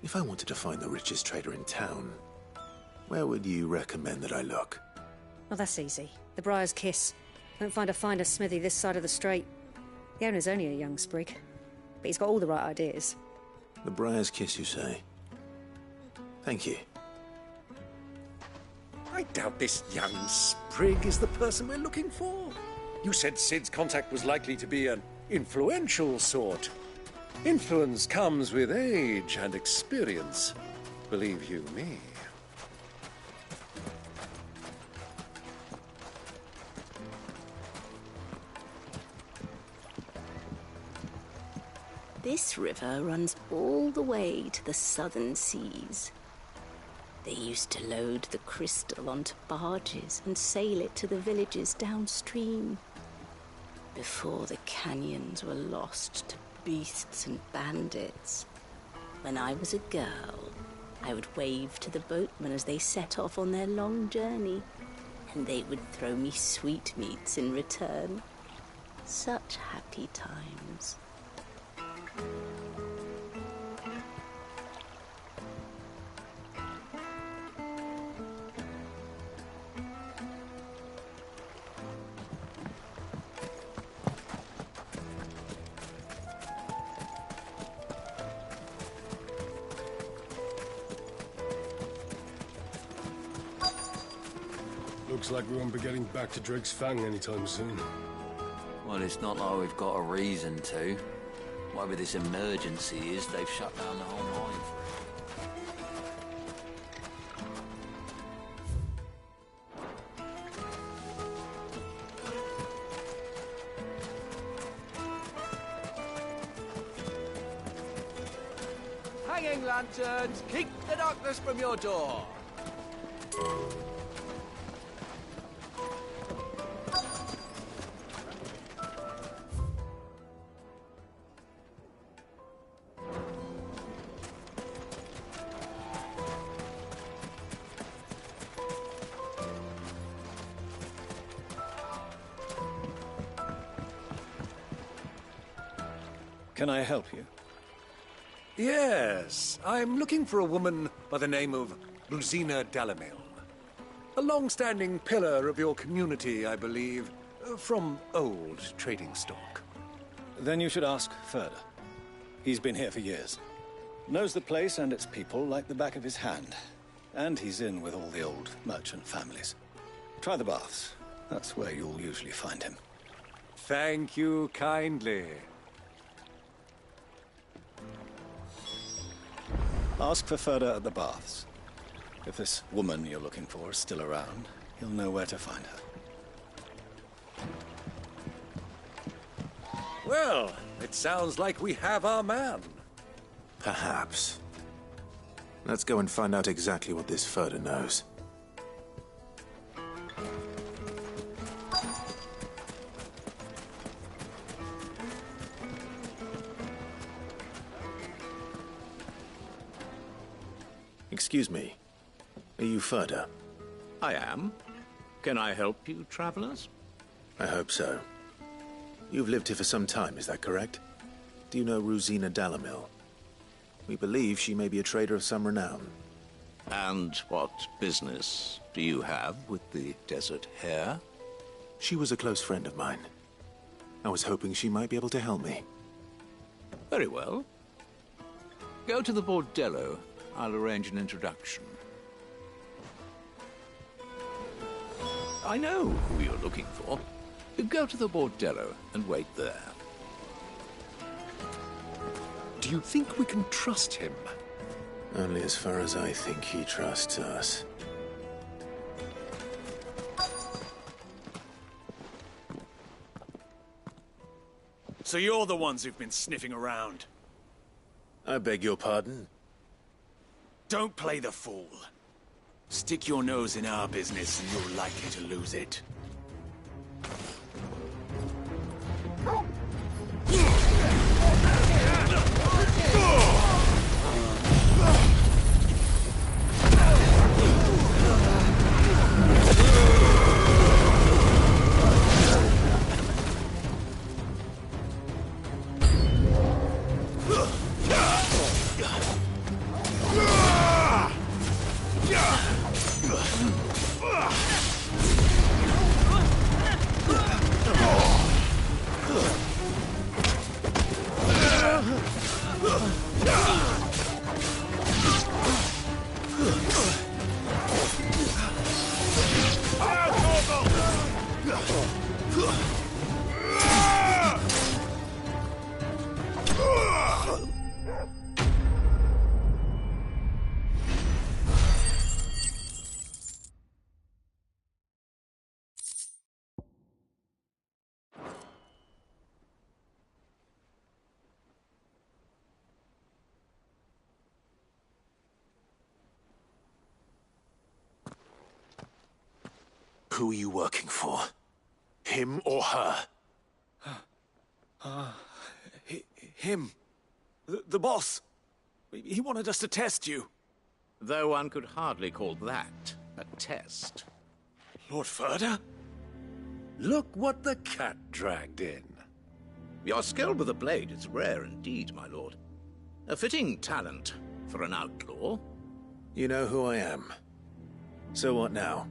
[SPEAKER 3] If I wanted to find the richest trader in town, where would you recommend that I look?
[SPEAKER 19] Oh, that's easy. The Briar's Kiss. Won't find a finer smithy this side of the strait. The owner's only a young sprig, but he's got all the right ideas.
[SPEAKER 3] The Briar's Kiss, you say? Thank you.
[SPEAKER 12] I doubt this young sprig is the person we're looking for. You said Sid's contact was likely to be an influential sort. Influence comes with age and experience, believe you me.
[SPEAKER 23] This river runs all the way to the southern seas. They used to load the crystal onto barges and sail it to the villages downstream, before the canyons were lost to beasts and bandits. When I was a girl, I would wave to the boatmen as they set off on their long journey, and they would throw me sweetmeats in return. Such happy times.
[SPEAKER 20] Looks like we won't be getting back to Drake's Fang anytime soon.
[SPEAKER 8] Well, it's not like we've got a reason to. Whatever this emergency is, they've shut down the whole mine for it.
[SPEAKER 4] Hanging lanterns, keep the darkness from your door.
[SPEAKER 10] Can I help you?
[SPEAKER 12] Yes, I'm looking for a woman by the name of Rosina Dalamil. A long-standing pillar of your community, I believe, from old trading stock.
[SPEAKER 10] Then you should ask Ferda. He's been here for years. Knows the place and its people like the back of his hand. And he's in with all the old merchant families. Try the baths. That's where you'll usually find him.
[SPEAKER 12] Thank you kindly.
[SPEAKER 10] Ask for Ferda at the baths. If this woman you're looking for is still around, you'll know where to find her.
[SPEAKER 12] Well, it sounds like we have our man.
[SPEAKER 3] Perhaps. Let's go and find out exactly what this Ferda knows. Excuse me. Are you Ferda?
[SPEAKER 5] I am. Can I help you, travelers?
[SPEAKER 3] I hope so. You've lived here for some time, is that correct? Do you know Rosina Dalamil? We believe she may be a trader of some renown.
[SPEAKER 5] And what business do you have with the Desert Hare?
[SPEAKER 3] She was a close friend of mine. I was hoping she might be able to help me.
[SPEAKER 5] Very well. Go to the Bordello. I'll arrange an introduction. I know who you're looking for. Go to the Bordello and wait there.
[SPEAKER 12] Do you think we can trust him?
[SPEAKER 3] Only as far as I think he trusts us.
[SPEAKER 9] So you're the ones who've been sniffing around?
[SPEAKER 3] I beg your pardon?
[SPEAKER 9] Don't play the fool. Stick your nose in our business and you're likely to lose it.
[SPEAKER 3] Who are you working for? Him or her?
[SPEAKER 9] Him. The boss. He wanted us to test you.
[SPEAKER 5] Though one could hardly call that a test.
[SPEAKER 9] Lord Ferda?
[SPEAKER 12] Look what the cat dragged in.
[SPEAKER 5] Your skill with a blade is rare indeed, my lord. A fitting talent for an outlaw.
[SPEAKER 3] You know who I am. So what now?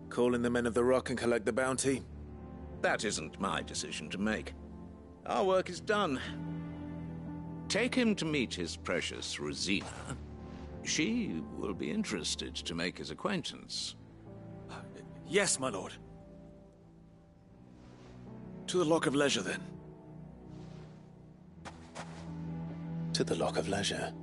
[SPEAKER 3] Call in the Men of the Rock and collect the bounty?
[SPEAKER 5] That isn't my decision to make. Our work is done. Take him to meet his precious Rosina. She will be interested to make his acquaintance.
[SPEAKER 9] Yes, my lord. To the Lock of Leisure, then.
[SPEAKER 3] To the Lock of Leisure.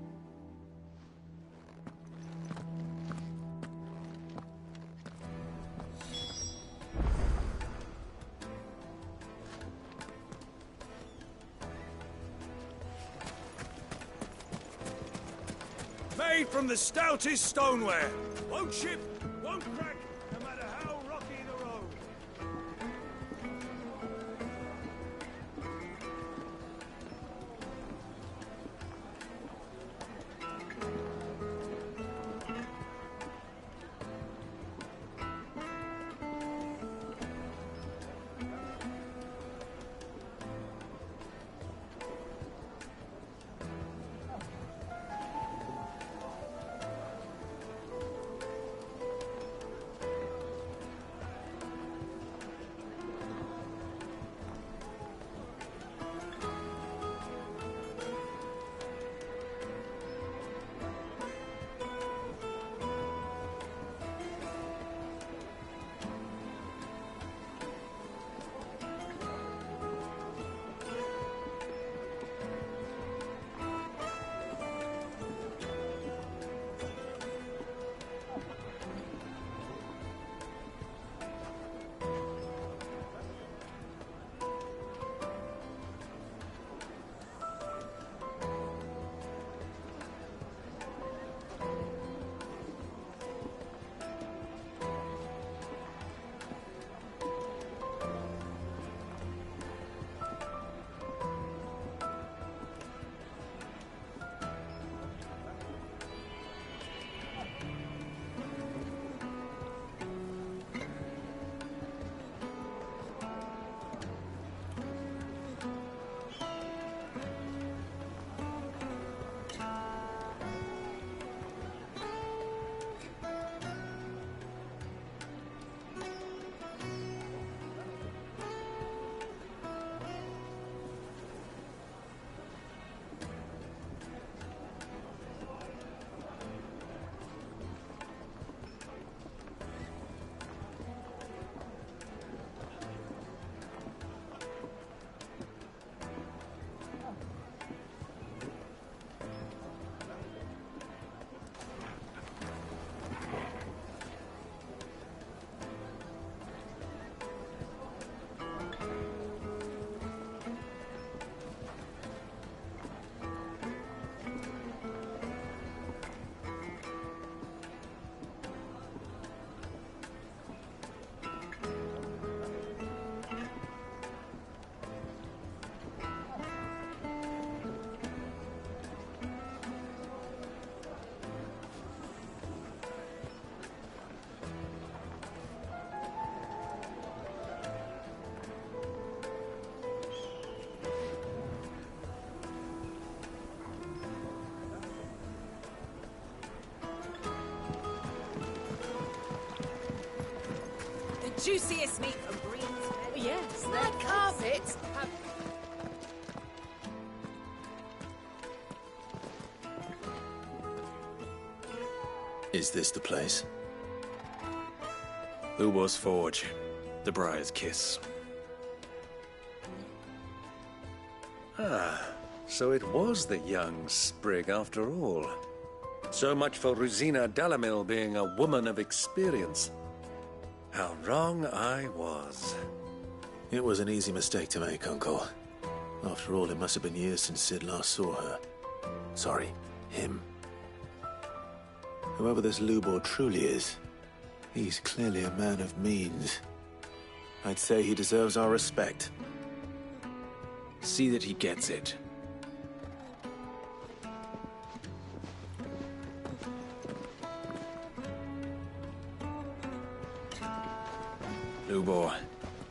[SPEAKER 9] Made from the stoutest stoneware. Won't chip, won't crack, no matter how rocky the road.
[SPEAKER 2] juiciest meat from Green's.
[SPEAKER 1] Yes,
[SPEAKER 2] My carpets have...
[SPEAKER 3] Is this the place?
[SPEAKER 9] Lubor's Forge. The Briar's Kiss.
[SPEAKER 12] Ah, so it was the young sprig after all. So much for Rosina Dalamil being a woman of experience. How wrong I was.
[SPEAKER 3] It was an easy mistake to make, Uncle. After all, it must have been years since Sid last saw her. Sorry, him. Whoever this Lubor truly is, he's clearly a man of means. I'd say he deserves our respect.
[SPEAKER 9] See that he gets it. Lubor,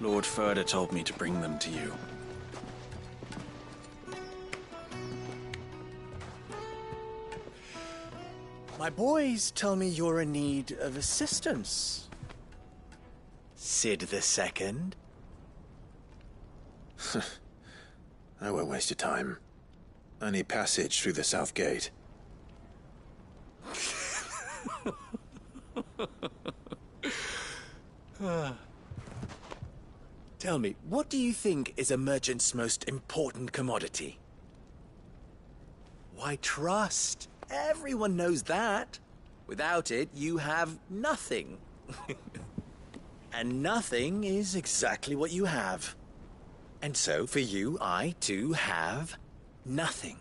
[SPEAKER 9] Lord Furder told me to bring them to you.
[SPEAKER 6] My boys tell me you're in need of assistance. Sid the Second?
[SPEAKER 3] I won't waste your time. I need passage through the south gate.
[SPEAKER 6] Tell me, what do you think is a merchant's most important commodity? Why, trust. Everyone knows that. Without it, you have nothing. And nothing is exactly what you have. And so, for you, I, too, have nothing.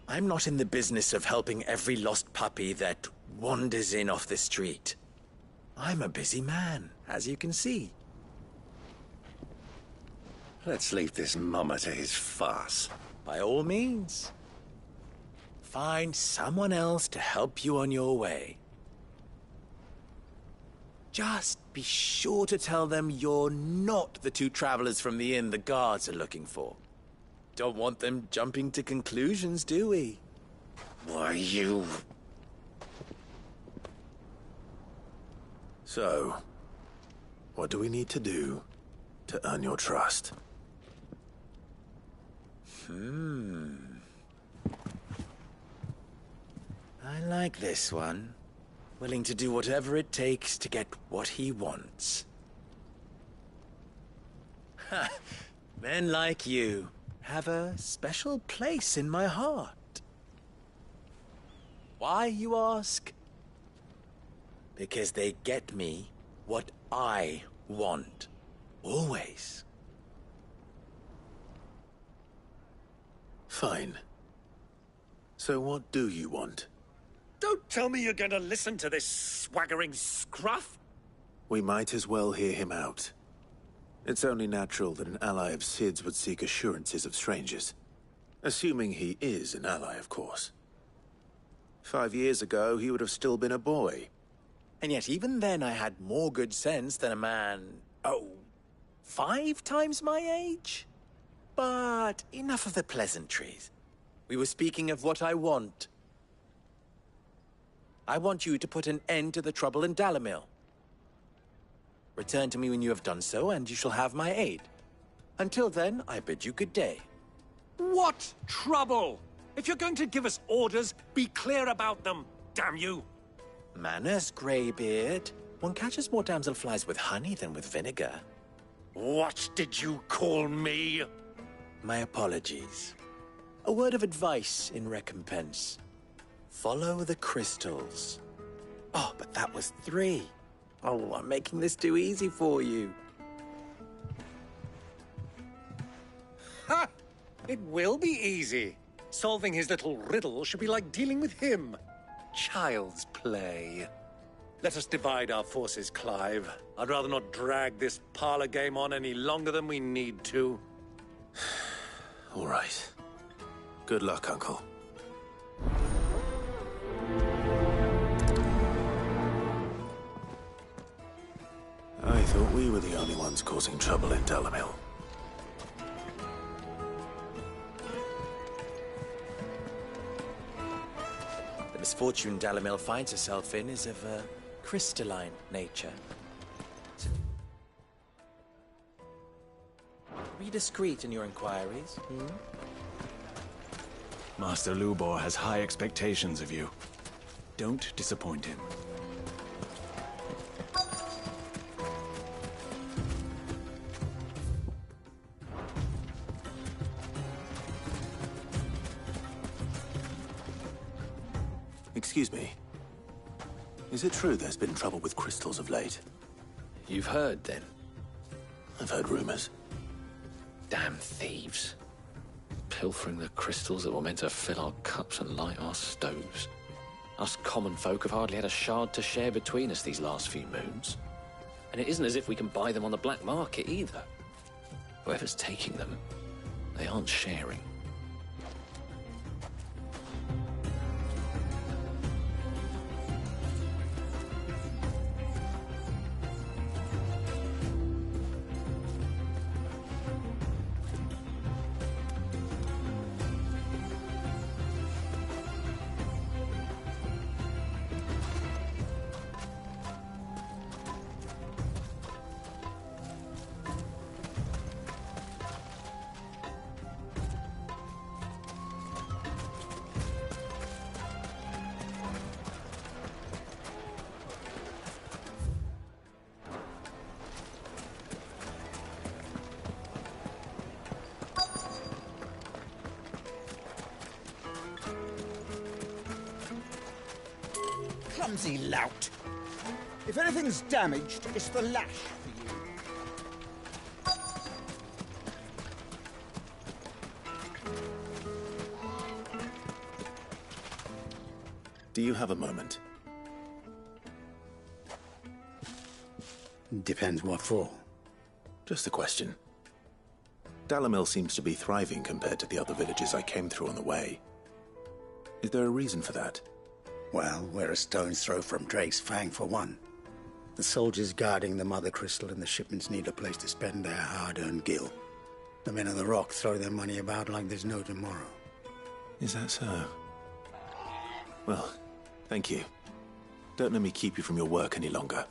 [SPEAKER 6] I'm not in the business of helping every lost puppy that wanders in off the street. I'm a busy man, as you can see.
[SPEAKER 12] Let's leave this mummer to his farce.
[SPEAKER 6] By all means. Find someone else to help you on your way. Just be sure to tell them you're not the two travelers from the inn the guards are looking for. Don't want them jumping to conclusions, do we?
[SPEAKER 12] Why, you...
[SPEAKER 3] So, what do we need to do to earn your trust?
[SPEAKER 6] I like this one. Willing to do whatever it takes to get what he wants. Ha! Men like you have a special place in my heart. Why, you ask? Because they get me what I want. Always.
[SPEAKER 3] Fine. So what do you want?
[SPEAKER 12] Don't tell me you're going to listen to this swaggering scruff!
[SPEAKER 3] We might as well hear him out. It's only natural that an ally of Sid's would seek assurances of strangers. Assuming he is an ally, of course. 5 years ago, he would have still been a boy.
[SPEAKER 6] And yet even then I had more good sense than a man, 5 times my age? But enough of the pleasantries. We were speaking of what I want. I want you to put an end to the trouble in Dalamil. Return to me when you have done so, and you shall have my aid. Until then, I bid you good day.
[SPEAKER 12] What trouble? If you're going to give us orders, be clear about them, damn you!
[SPEAKER 6] Manners, Greybeard. One catches more damselflies with honey than with vinegar.
[SPEAKER 12] What did you call me?
[SPEAKER 6] My apologies. A word of advice in recompense. Follow the crystals. Oh, but that was 3. Oh, I'm making this too easy for you.
[SPEAKER 12] Ha! It will be easy. Solving his little riddle should be like dealing with him. Child's play. Let us divide our forces, Clive. I'd rather not drag this parlor game on any longer than we need to.
[SPEAKER 3] All right. Good luck, Uncle. I thought we were the only ones causing trouble in Dalamil.
[SPEAKER 6] The misfortune Dalamil finds herself in is of a crystalline nature. discreet in your inquiries, hmm?
[SPEAKER 9] Master Lubor has high expectations of you. Don't disappoint him.
[SPEAKER 3] Excuse me. Is it true there's been trouble with crystals of late?
[SPEAKER 13] You've heard, then?
[SPEAKER 3] I've heard rumors.
[SPEAKER 13] Damn thieves. Pilfering the crystals that were meant to fill our cups and light our stoves. Us common folk have hardly had a shard to share between us these last few moons. And it isn't as if we can buy them on the black market either. Whoever's taking them, they aren't sharing.
[SPEAKER 11] Clumsy lout. If anything's damaged, it's the lash for you.
[SPEAKER 3] Do you have a moment?
[SPEAKER 15] Depends what for.
[SPEAKER 3] Just a question. Dalamil seems to be thriving compared to the other villages I came through on the way. Is there a reason for that?
[SPEAKER 15] Well, we're a stone's throw from Drake's Fang, for one. The soldiers guarding the Mother Crystal and the shipments need a place to spend their hard-earned gil. The men of the Rock throw their money about like there's no tomorrow.
[SPEAKER 3] Is that so? Well, thank you. Don't let me keep you from your work any longer.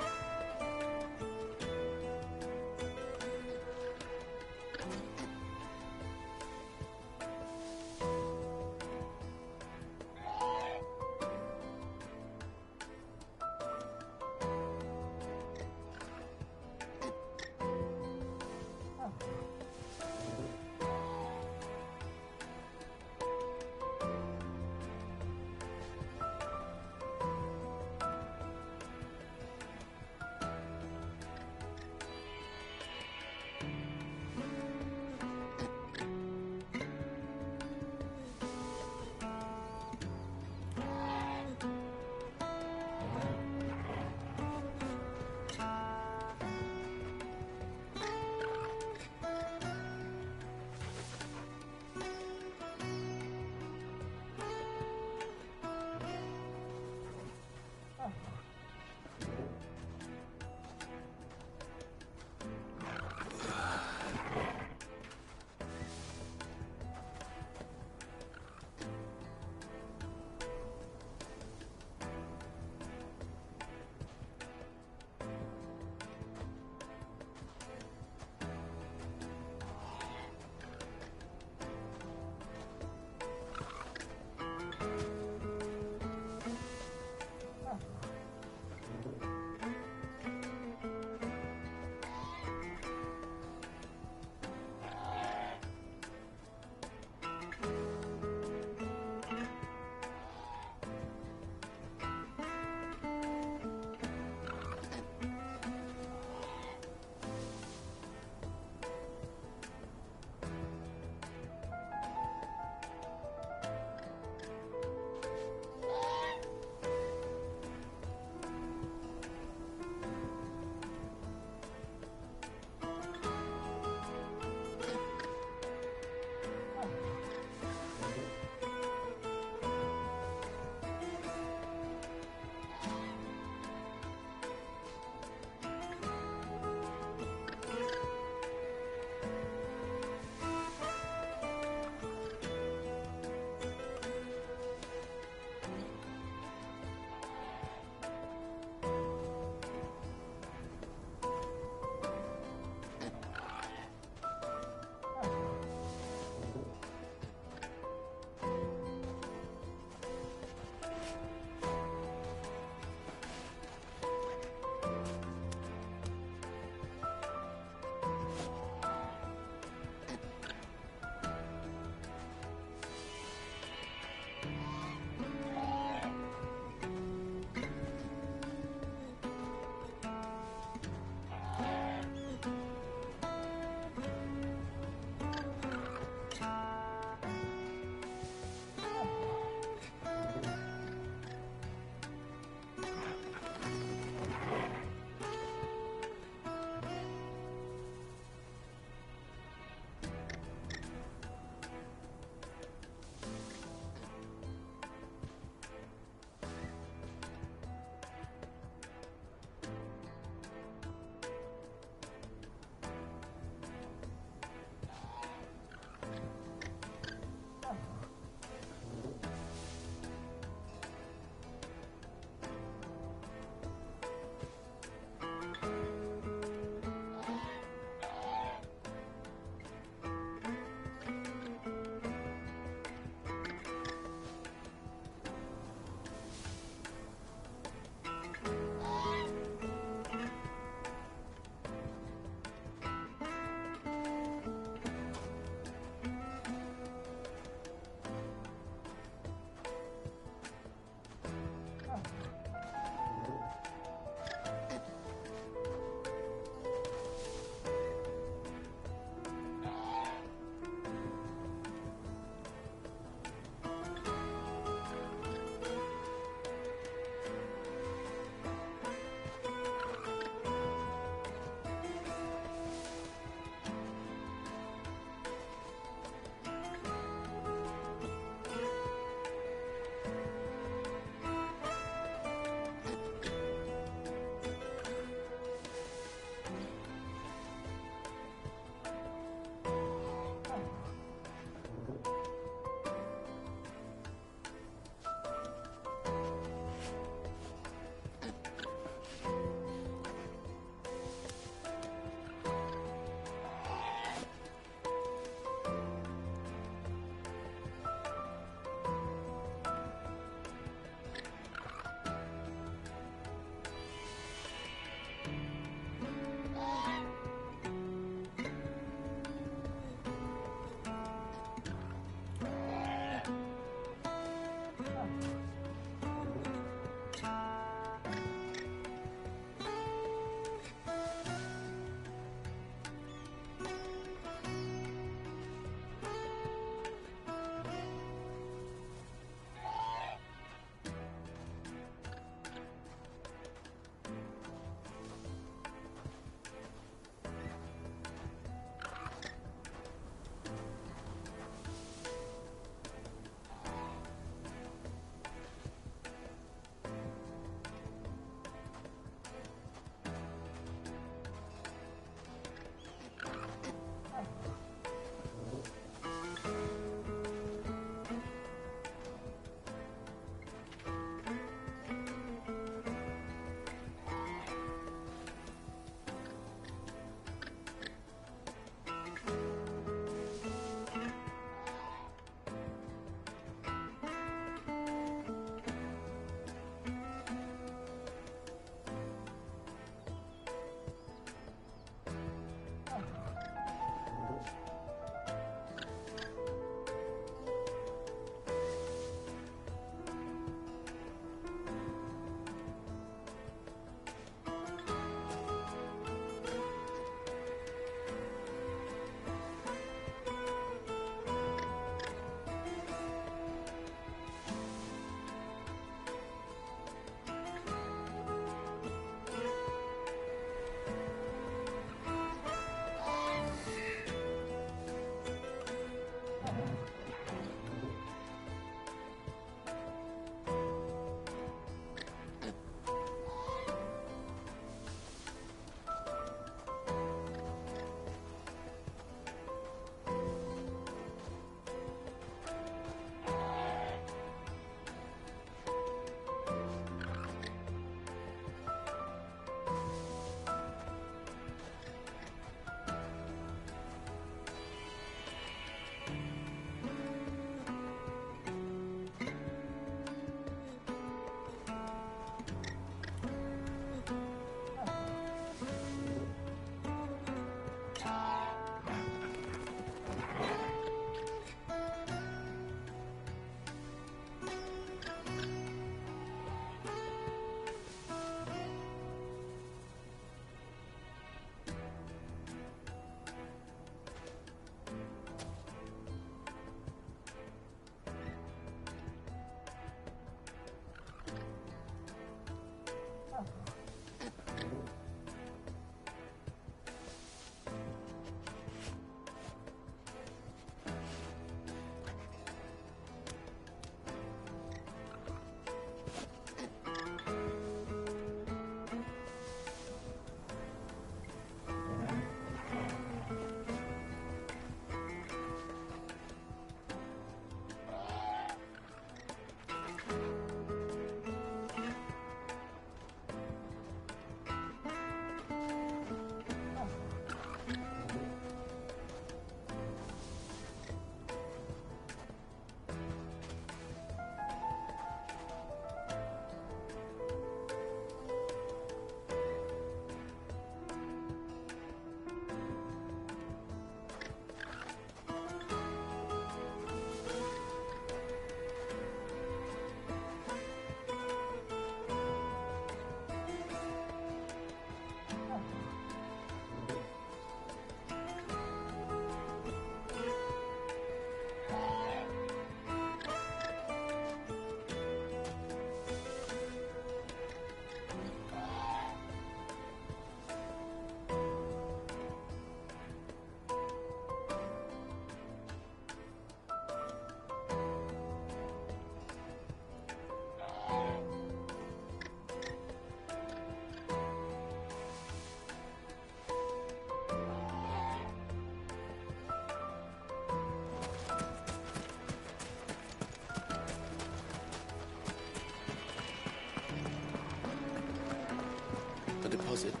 [SPEAKER 12] was it?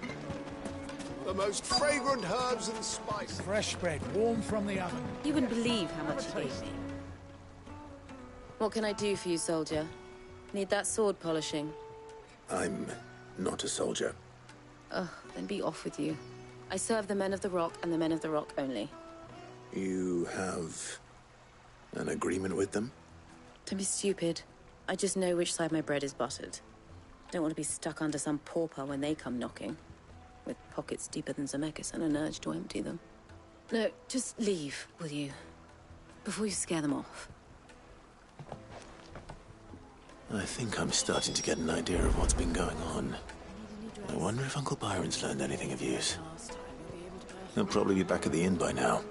[SPEAKER 12] The most fragrant herbs and spices.
[SPEAKER 7] Fresh bread, warm from the oven.
[SPEAKER 14] You wouldn't believe how much he gave me. What can I do for you, soldier? Need that sword polishing?
[SPEAKER 3] I'm not a soldier.
[SPEAKER 14] Ugh, then be off with you. I serve the men of the Rock and the men of the Rock only.
[SPEAKER 3] You have an agreement with them?
[SPEAKER 14] Don't be stupid. I just know which side my bread is buttered. Don't want to be stuck under some pauper when they come knocking. With pockets deeper than Zemeckis and an urge to empty them. No, just leave, will you? Before you scare them off.
[SPEAKER 3] I think I'm starting to get an idea of what's been going on. I wonder if Uncle Byron's learned anything of use. He'll probably be back at the inn by now.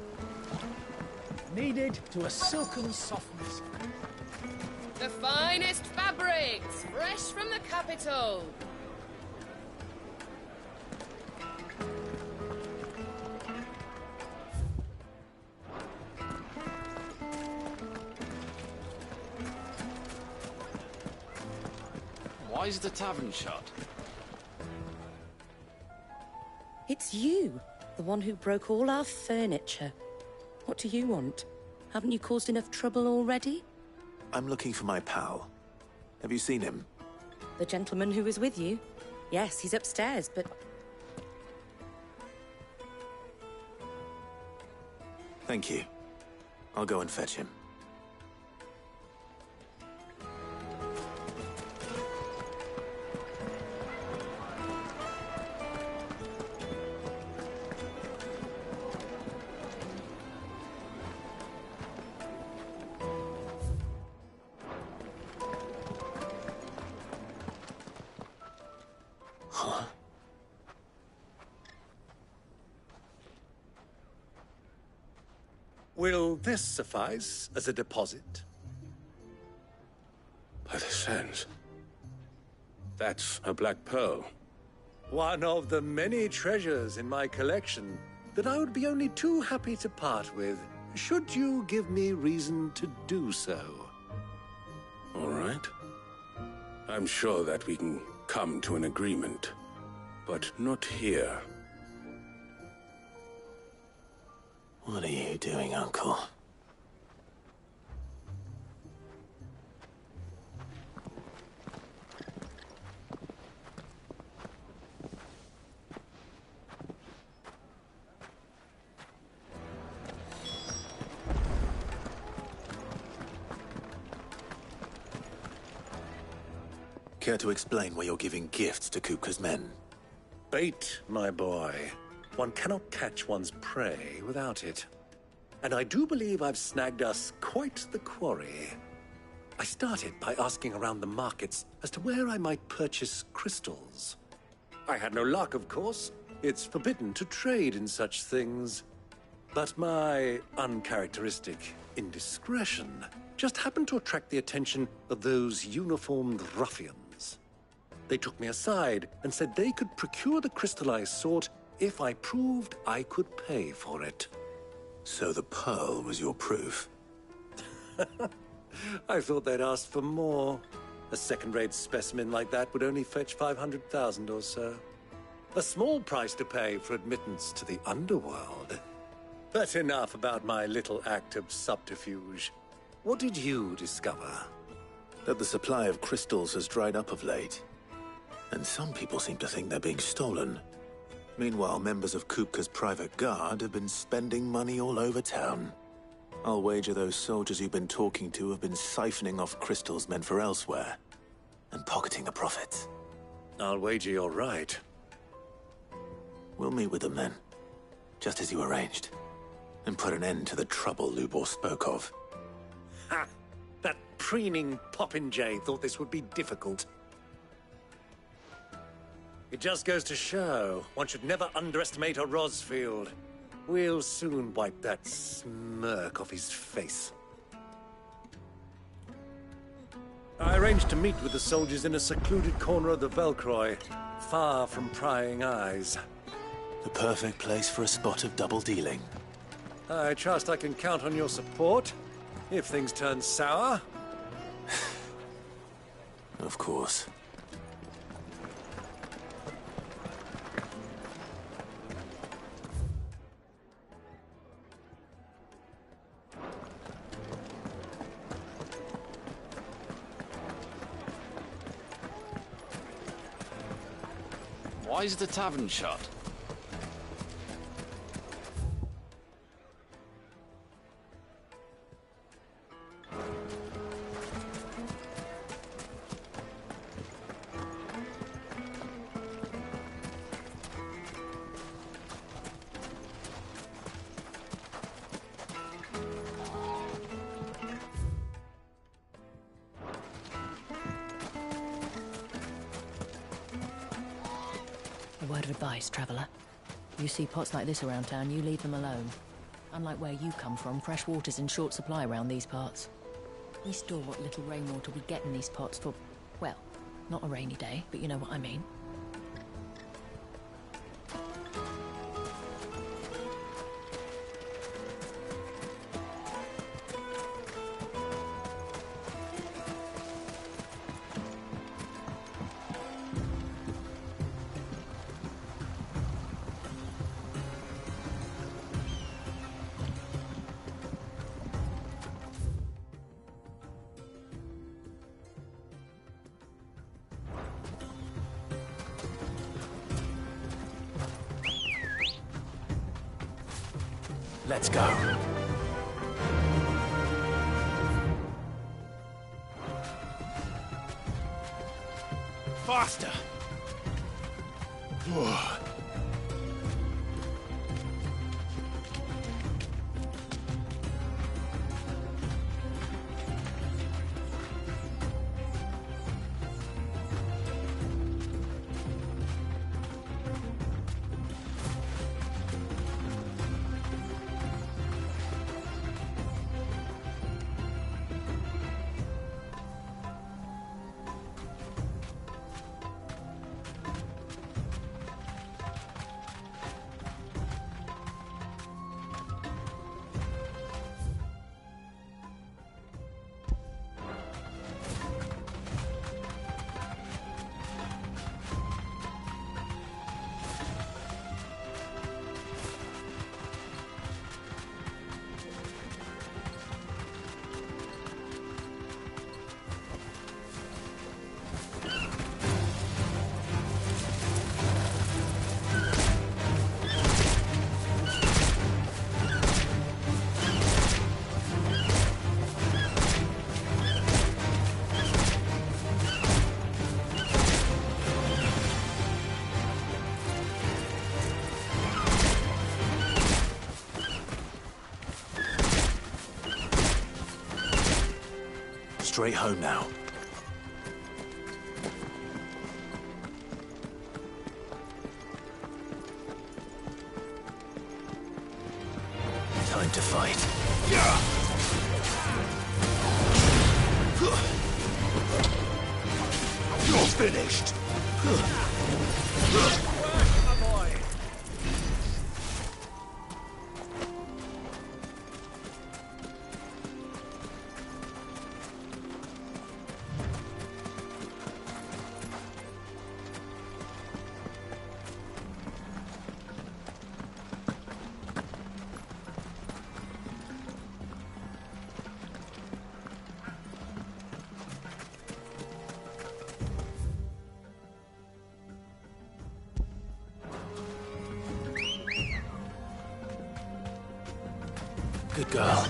[SPEAKER 7] Kneaded to a silken softness.
[SPEAKER 2] The finest fabrics, fresh from the capital.
[SPEAKER 8] Why is the tavern shut?
[SPEAKER 1] It's you, the one who broke all our furniture. What do you want? Haven't you caused enough trouble already?
[SPEAKER 3] I'm looking for my pal. Have you seen him?
[SPEAKER 1] The gentleman who was with you? Yes, he's upstairs, but...
[SPEAKER 3] Thank you. I'll go and fetch him.
[SPEAKER 12] Will this suffice as a deposit?
[SPEAKER 20] By the sands. That's a black pearl.
[SPEAKER 12] One of the many treasures in my collection that I would be only too happy to part with, should you give me reason to do so.
[SPEAKER 20] All right. I'm sure that we can come to an agreement, but not here.
[SPEAKER 3] What are you doing, Uncle? Care to explain why you're giving gifts to Kupka's men?
[SPEAKER 12] Bait, my boy. One cannot catch one's prey without it. And I do believe I've snagged us quite the quarry. I started by asking around the markets as to where I might purchase crystals. I had no luck, of course. It's forbidden to trade in such things. But my uncharacteristic indiscretion just happened to attract the attention of those uniformed ruffians. They took me aside and said they could procure the crystallized sort if I proved I could pay for it.
[SPEAKER 3] So the pearl was your proof?
[SPEAKER 12] I thought they'd asked for more. A second-rate specimen like that would only fetch 500,000 or so. A small price to pay for admittance to the underworld. But enough about my little act of subterfuge. What did you discover?
[SPEAKER 3] That the supply of crystals has dried up of late. And some people seem to think they're being stolen. Meanwhile, members of Kupka's private guard have been spending money all over town. I'll wager those soldiers you've been talking to have been siphoning off crystals meant for elsewhere, and pocketing the profits.
[SPEAKER 12] I'll wager you're right.
[SPEAKER 3] We'll meet with them then, just as you arranged, and put an end to the trouble Lubor spoke of.
[SPEAKER 12] Ha! That preening popinjay thought this would be difficult. It just goes to show, one should never underestimate a Rosfield. We'll soon wipe that smirk off his face. I arranged to meet with the soldiers in a secluded corner of the Velcroy, far from prying eyes.
[SPEAKER 3] The perfect place for a spot of double dealing.
[SPEAKER 12] I trust I can count on your support, if things turn sour.
[SPEAKER 3] Of course.
[SPEAKER 5] Why is the tavern shut?
[SPEAKER 17] A word of advice, traveller. You see pots like this around town, you leave them alone. Unlike where you come from, fresh water's in short supply around these parts. We store what little rainwater we get in these pots for, well, not a rainy day, but you know what I mean.
[SPEAKER 3] Let's go.
[SPEAKER 12] Faster!
[SPEAKER 3] Straight home now. Time to fight. You're finished. Good girl.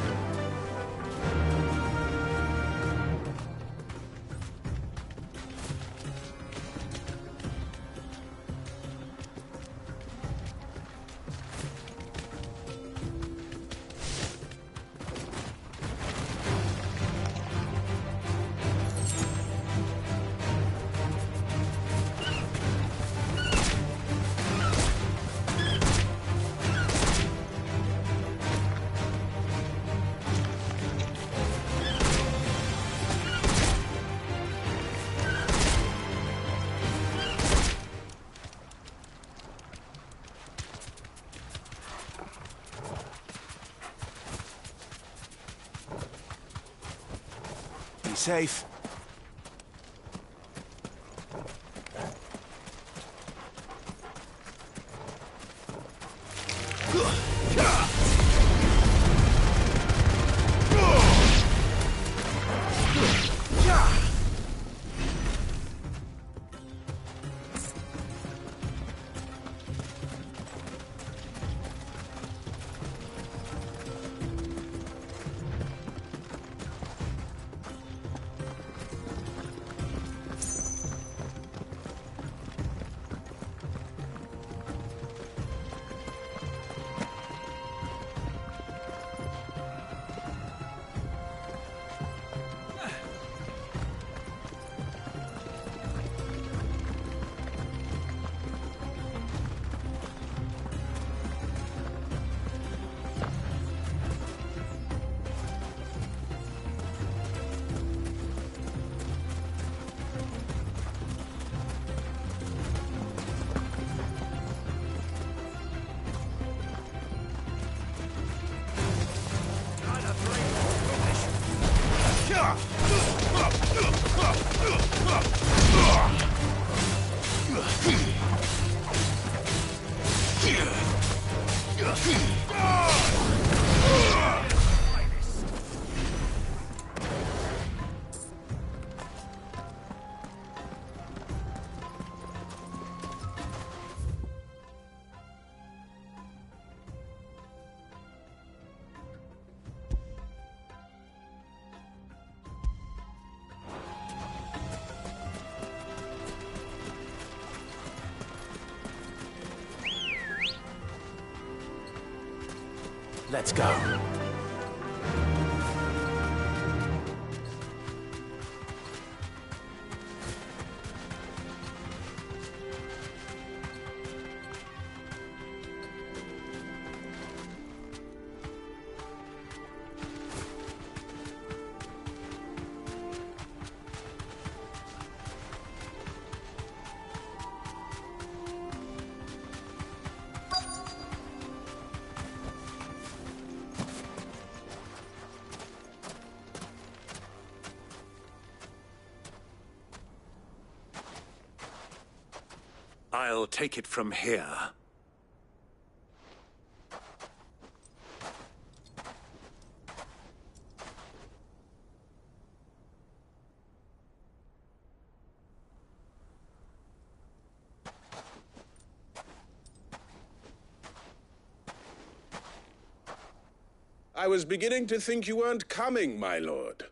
[SPEAKER 3] Be safe. Let's go.
[SPEAKER 12] I'll take it from here.
[SPEAKER 20] I was beginning to think you weren't coming, my lord.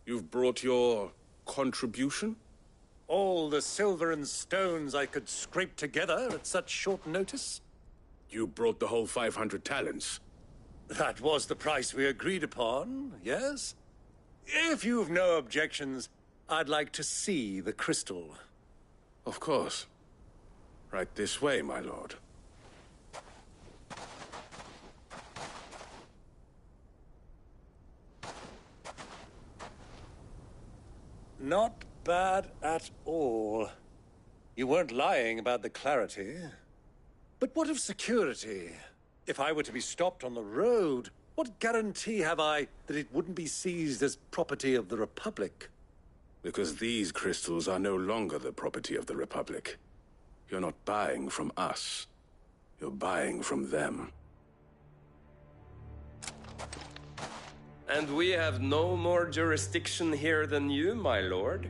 [SPEAKER 20] You've brought your contribution?
[SPEAKER 10] All the silver and stones I could scrape together at such short notice?
[SPEAKER 20] You brought the whole 500 talents.
[SPEAKER 10] That was the price we agreed upon, yes? If you've no objections, I'd like to see the crystal.
[SPEAKER 20] Of course. Right this way, my lord.
[SPEAKER 10] Not bad at all. You weren't lying about the clarity. But what of security? If I were to be stopped on the road, what guarantee have I that it wouldn't be seized as property of the Republic?
[SPEAKER 20] Because these crystals are no longer the property of the Republic. You're not buying from us. You're buying from them.
[SPEAKER 16] And we have no more jurisdiction here than you, my lord.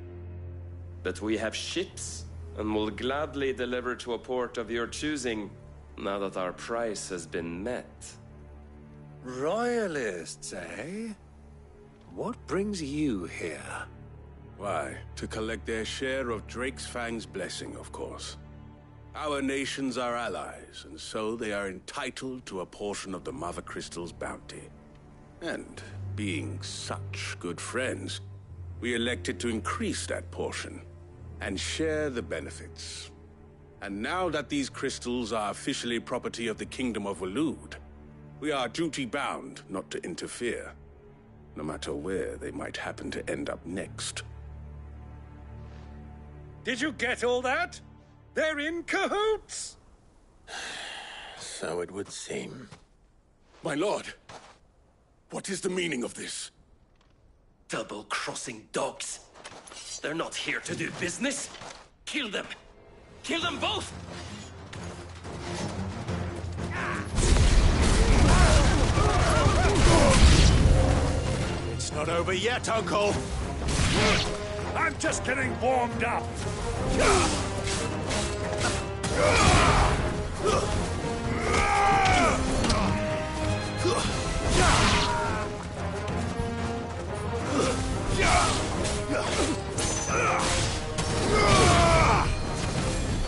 [SPEAKER 16] But we have ships, and will gladly deliver to a port of your choosing, now that our price has been met.
[SPEAKER 10] Royalists, eh? What brings you here?
[SPEAKER 20] Why, to collect their share of Drake's Fang's blessing, of course. Our nations are allies, and so they are entitled to a portion of the Mother Crystal's bounty. And, being such good friends, we elected to increase that portion and share the benefits. And now that these crystals are officially property of the Kingdom of Waloed, we are duty-bound not to interfere, no matter where they might happen to end up next.
[SPEAKER 10] Did you get all that? They're in cahoots!
[SPEAKER 3] So it would seem.
[SPEAKER 20] My lord, what is the meaning of this?
[SPEAKER 16] Double-crossing dogs. They're not here to do business. Kill them! Kill them both!
[SPEAKER 11] It's not over yet, Uncle!
[SPEAKER 10] I'm just getting warmed up!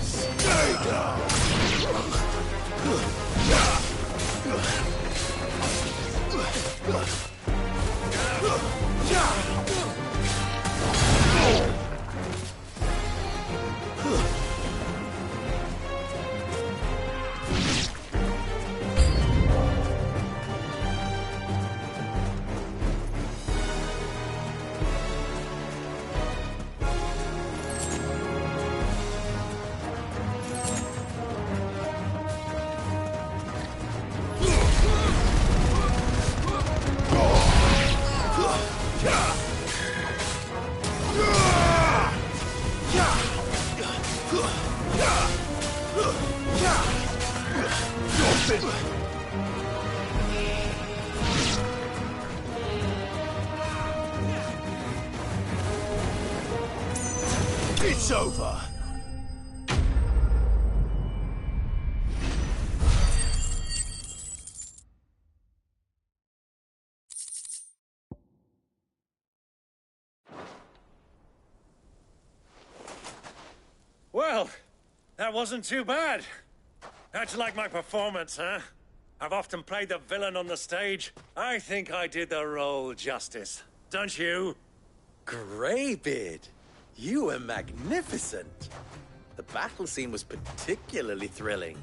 [SPEAKER 11] Stay down! It's over.
[SPEAKER 10] Well, that wasn't too bad. How'd you like my performance, huh?
[SPEAKER 12] I've often played the villain on the stage. I think I did the role justice. Don't you?
[SPEAKER 6] Greybeard, you were magnificent. The battle scene was particularly thrilling.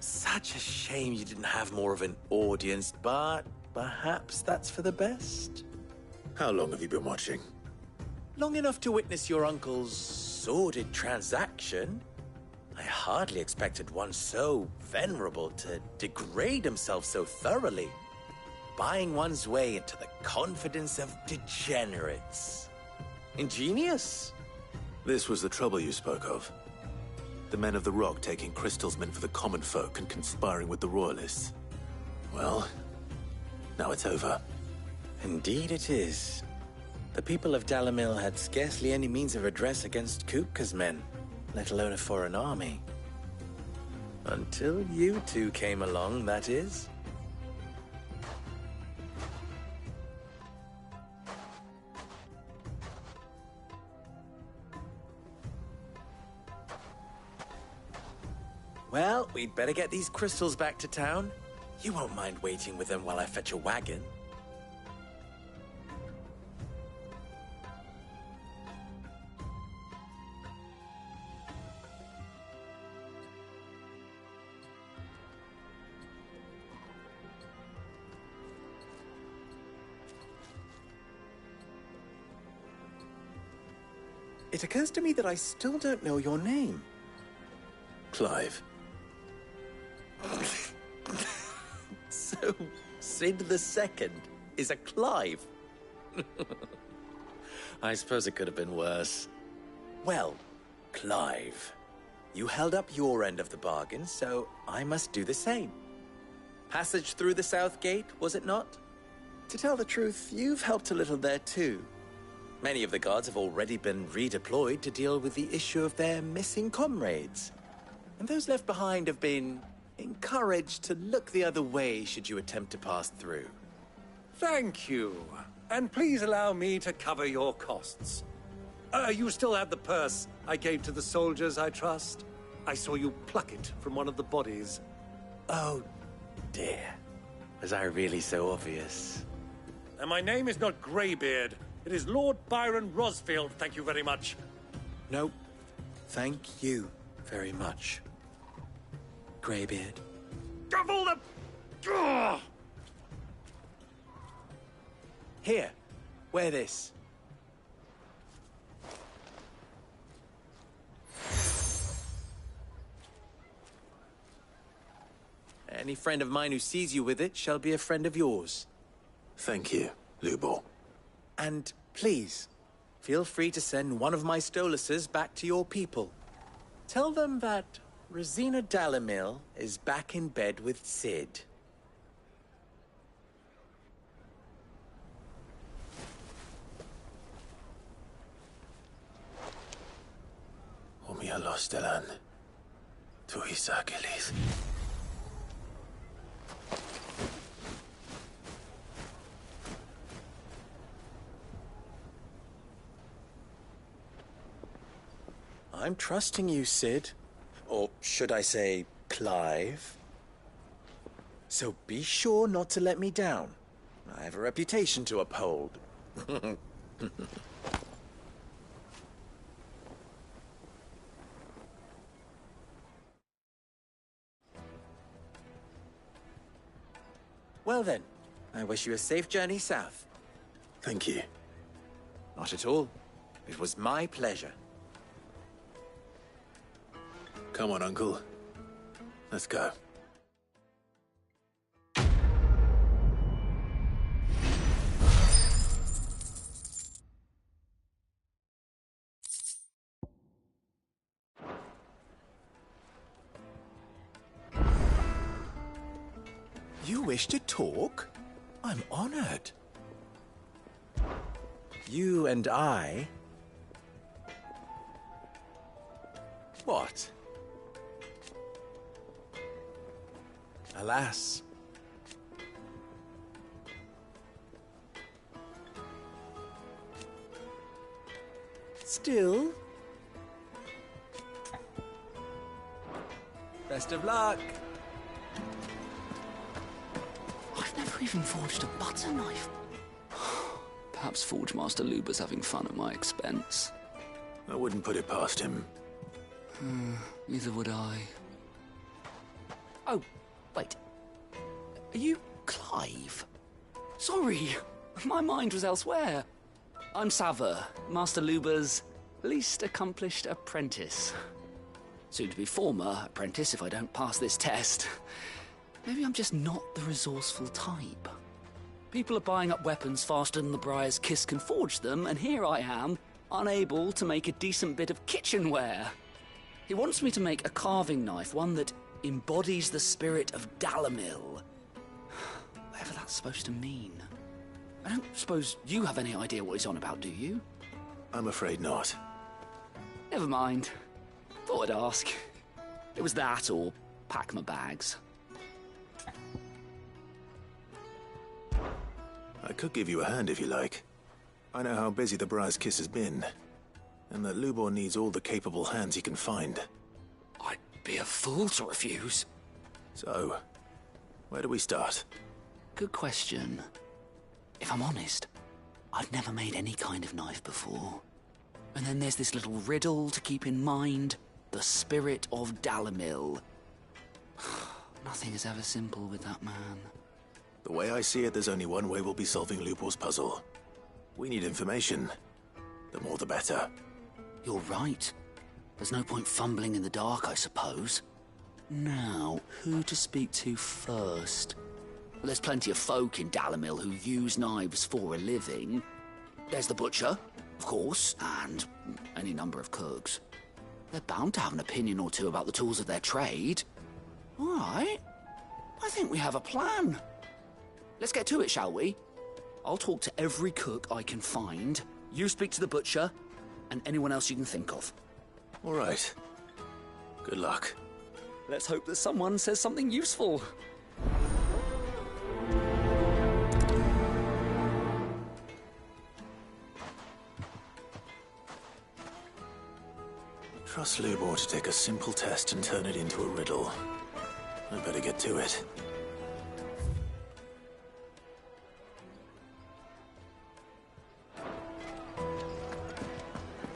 [SPEAKER 6] Such a shame you didn't have more of an audience, but perhaps that's for the best.
[SPEAKER 3] How long have you been watching?
[SPEAKER 6] Long enough to witness your uncle's sordid transaction. I hardly expected one so venerable to degrade himself so thoroughly, buying one's way into the confidence of degenerates. Ingenious.
[SPEAKER 3] This was the trouble you spoke of. The men of the Rock taking crystals meant for the common folk and conspiring with the Royalists. Well, now it's over.
[SPEAKER 6] Indeed it is. The people of Dalamil had scarcely any means of redress against Kupka's men, let alone a foreign army. Until you two came along, that is. Well, we'd better get these crystals back to town. You won't mind waiting with them while I fetch a wagon. It occurs to me that I still don't know your name.
[SPEAKER 3] Clive.
[SPEAKER 6] So, Sid the Second is a Clive? I suppose it could have been worse. Well, Clive, you held up your end of the bargain, so I must do the same. Passage through the South Gate, was it not? To tell the truth, you've helped a little there too. Many of the guards have already been redeployed to deal with the issue of their missing comrades. And those left behind have been encouraged to look the other way should you attempt to pass through.
[SPEAKER 12] Thank you. And please allow me to cover your costs. You still have the purse I gave to the soldiers, I trust? I saw you pluck it from one of the bodies.
[SPEAKER 6] Oh, dear. Was I really so obvious?
[SPEAKER 12] And my name is not Greybeard. It is Lord Byron Rosfield, thank you very much.
[SPEAKER 6] No, thank you very much, Greybeard.
[SPEAKER 12] Of all the... Ugh!
[SPEAKER 6] Here, wear this. Any friend of mine who sees you with it shall be a friend of yours.
[SPEAKER 3] Thank you, Lubor.
[SPEAKER 6] And please, feel free to send one of my Stoluses back to your people. Tell them that Rosina Dalamil is back in bed with Sid.
[SPEAKER 3] Omia Lostelan. Tuisa Achilles.
[SPEAKER 6] I'm trusting you, Sid. Or should I say, Clive. So be sure not to let me down. I have a reputation to uphold. Well then, I wish you a safe journey south.
[SPEAKER 3] Thank you.
[SPEAKER 6] Not at all. It was my pleasure.
[SPEAKER 3] Come on, Uncle. Let's go.
[SPEAKER 6] You wish to talk? I'm honored. You and I... What? Alas. Still. Best of luck.
[SPEAKER 18] never even forged a butter knife. Perhaps Forge Master Luber's having fun at my expense.
[SPEAKER 3] I wouldn't put it past him.
[SPEAKER 18] Neither would I. Oh, wait. Are you Clive? Sorry, my mind was elsewhere. I'm Sava, Master Luber's least accomplished apprentice. Soon to be former apprentice if I don't pass this test. Maybe I'm just not the resourceful type. People are buying up weapons faster than the Briar's Kiss can forge them, and here I am, unable to make a decent bit of kitchenware. He wants me to make a carving knife, one that embodies the spirit of Dalamil. Whatever that's supposed to mean. I don't suppose you have any idea what he's on about, do you?
[SPEAKER 3] I'm afraid not.
[SPEAKER 18] Never mind. Thought I'd ask. It was that or pack my bags.
[SPEAKER 3] I could give you a hand if you like. I know how busy the Briar's Kiss has been, and that Lubor needs all the capable hands he can find.
[SPEAKER 18] I'd be a fool to refuse.
[SPEAKER 3] So, where do we start?
[SPEAKER 18] Good question. If I'm honest, I've never made any kind of knife before. And then there's this little riddle to keep in mind. The spirit of Dalamil. Nothing is ever simple with that man.
[SPEAKER 3] The way I see it, there's only one way we'll be solving Lubor's puzzle. We need information. The more the better.
[SPEAKER 18] You're right. There's no point fumbling in the dark, I suppose. Now, who to speak to first? Well, there's plenty of folk in Dalamil who use knives for a living. There's the butcher, of course, and any number of cooks. They're bound to have an opinion or two about the tools of their trade. All right. I think we have a plan. Let's get to it, shall we? I'll talk to every cook I can find. You speak to the butcher, and anyone else you can think of.
[SPEAKER 3] All right. Good luck.
[SPEAKER 18] Let's hope that someone says something useful.
[SPEAKER 3] Trust Lubor to take a simple test and turn it into a riddle. I better get to it.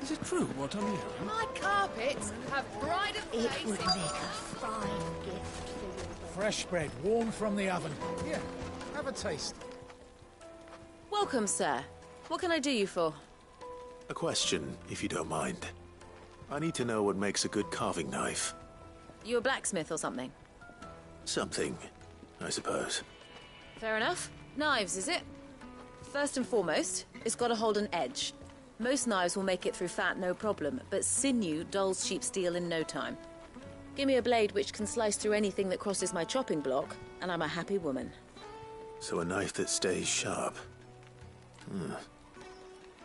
[SPEAKER 12] Is it true what I'm hearing?
[SPEAKER 2] My carpets have brighter
[SPEAKER 19] It
[SPEAKER 2] place.
[SPEAKER 19] would make a fine gift for you.
[SPEAKER 7] Fresh bread, warm from the oven. Here, have a taste.
[SPEAKER 14] Welcome, sir. What can I do you for?
[SPEAKER 3] A question, if you don't mind. I need to know what makes a good carving knife.
[SPEAKER 14] You a blacksmith or something?
[SPEAKER 3] Something, I suppose.
[SPEAKER 14] Fair enough. Knives, is it? First and foremost, it's got to hold an edge. Most knives will make it through fat, no problem, but sinew dulls cheap steel in no time. Give me a blade which can slice through anything that crosses my chopping block, and I'm a happy woman.
[SPEAKER 3] So a knife that stays sharp.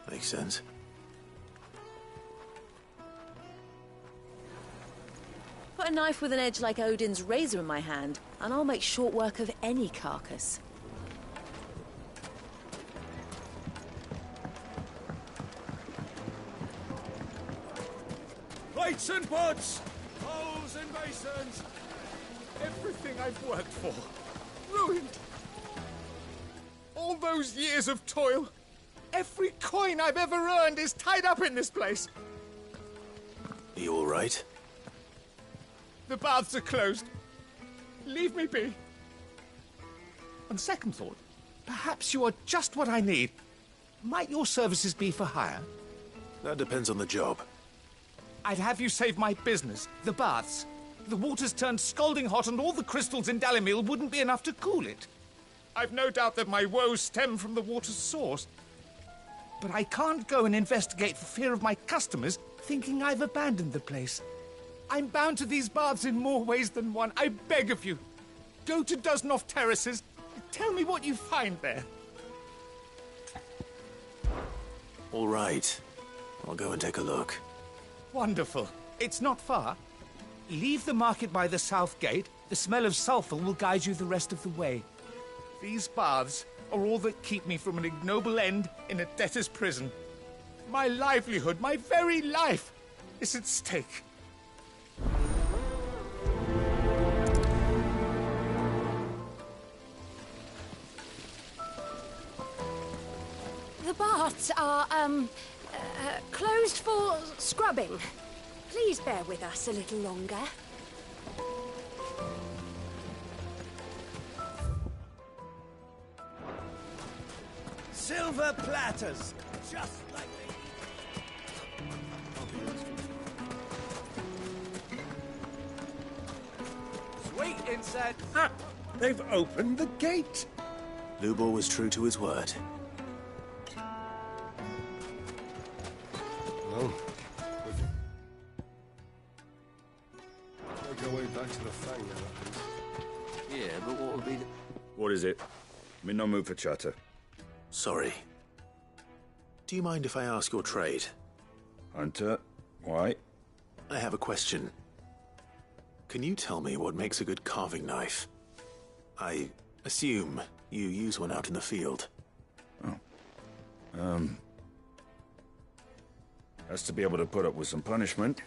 [SPEAKER 3] Makes sense.
[SPEAKER 14] Put a knife with an edge like Odin's razor in my hand, and I'll make short work of any carcass.
[SPEAKER 9] Plates and pots! Bowls and basins! Everything I've worked for. Ruined! All those years of toil. Every coin I've ever earned is tied up in this place.
[SPEAKER 3] Are you all right?
[SPEAKER 9] The baths are closed. Leave me be. On second thought, perhaps you are just what I need. Might your services be for hire?
[SPEAKER 3] That depends on the job.
[SPEAKER 9] I'd have you save my business, the baths. The water's turned scalding hot and all the crystals in Dalamil wouldn't be enough to cool it. I've no doubt that my woes stem from the water's source. But I can't go and investigate for fear of my customers thinking I've abandoned the place. I'm bound to these baths in more ways than one. I beg of you. Go to Dusnoff Terraces. Tell me what you find there.
[SPEAKER 3] All right. I'll go and take a look.
[SPEAKER 9] Wonderful. It's not far. Leave the market by the south gate. The smell of sulphur will guide you the rest of the way. These baths are all that keep me from an ignoble end in a debtor's prison. My livelihood, my very life, is at stake.
[SPEAKER 2] baths are, closed for scrubbing. Please bear with us a little longer.
[SPEAKER 6] Silver platters, just like
[SPEAKER 12] Sweet insect! Ha! They've opened the gate!
[SPEAKER 3] Lubor was true to his word.
[SPEAKER 21] Well, make our way back to the Fang now, that is.
[SPEAKER 8] Yeah, but what would be the...
[SPEAKER 22] What is it? I'm in no mood for chatter.
[SPEAKER 3] Sorry. Do you mind if I ask your trade?
[SPEAKER 22] Hunter, why?
[SPEAKER 3] I have a question. Can you tell me what makes a good carving knife? I assume you use one out in the field.
[SPEAKER 22] Has to be able to put up with some punishment.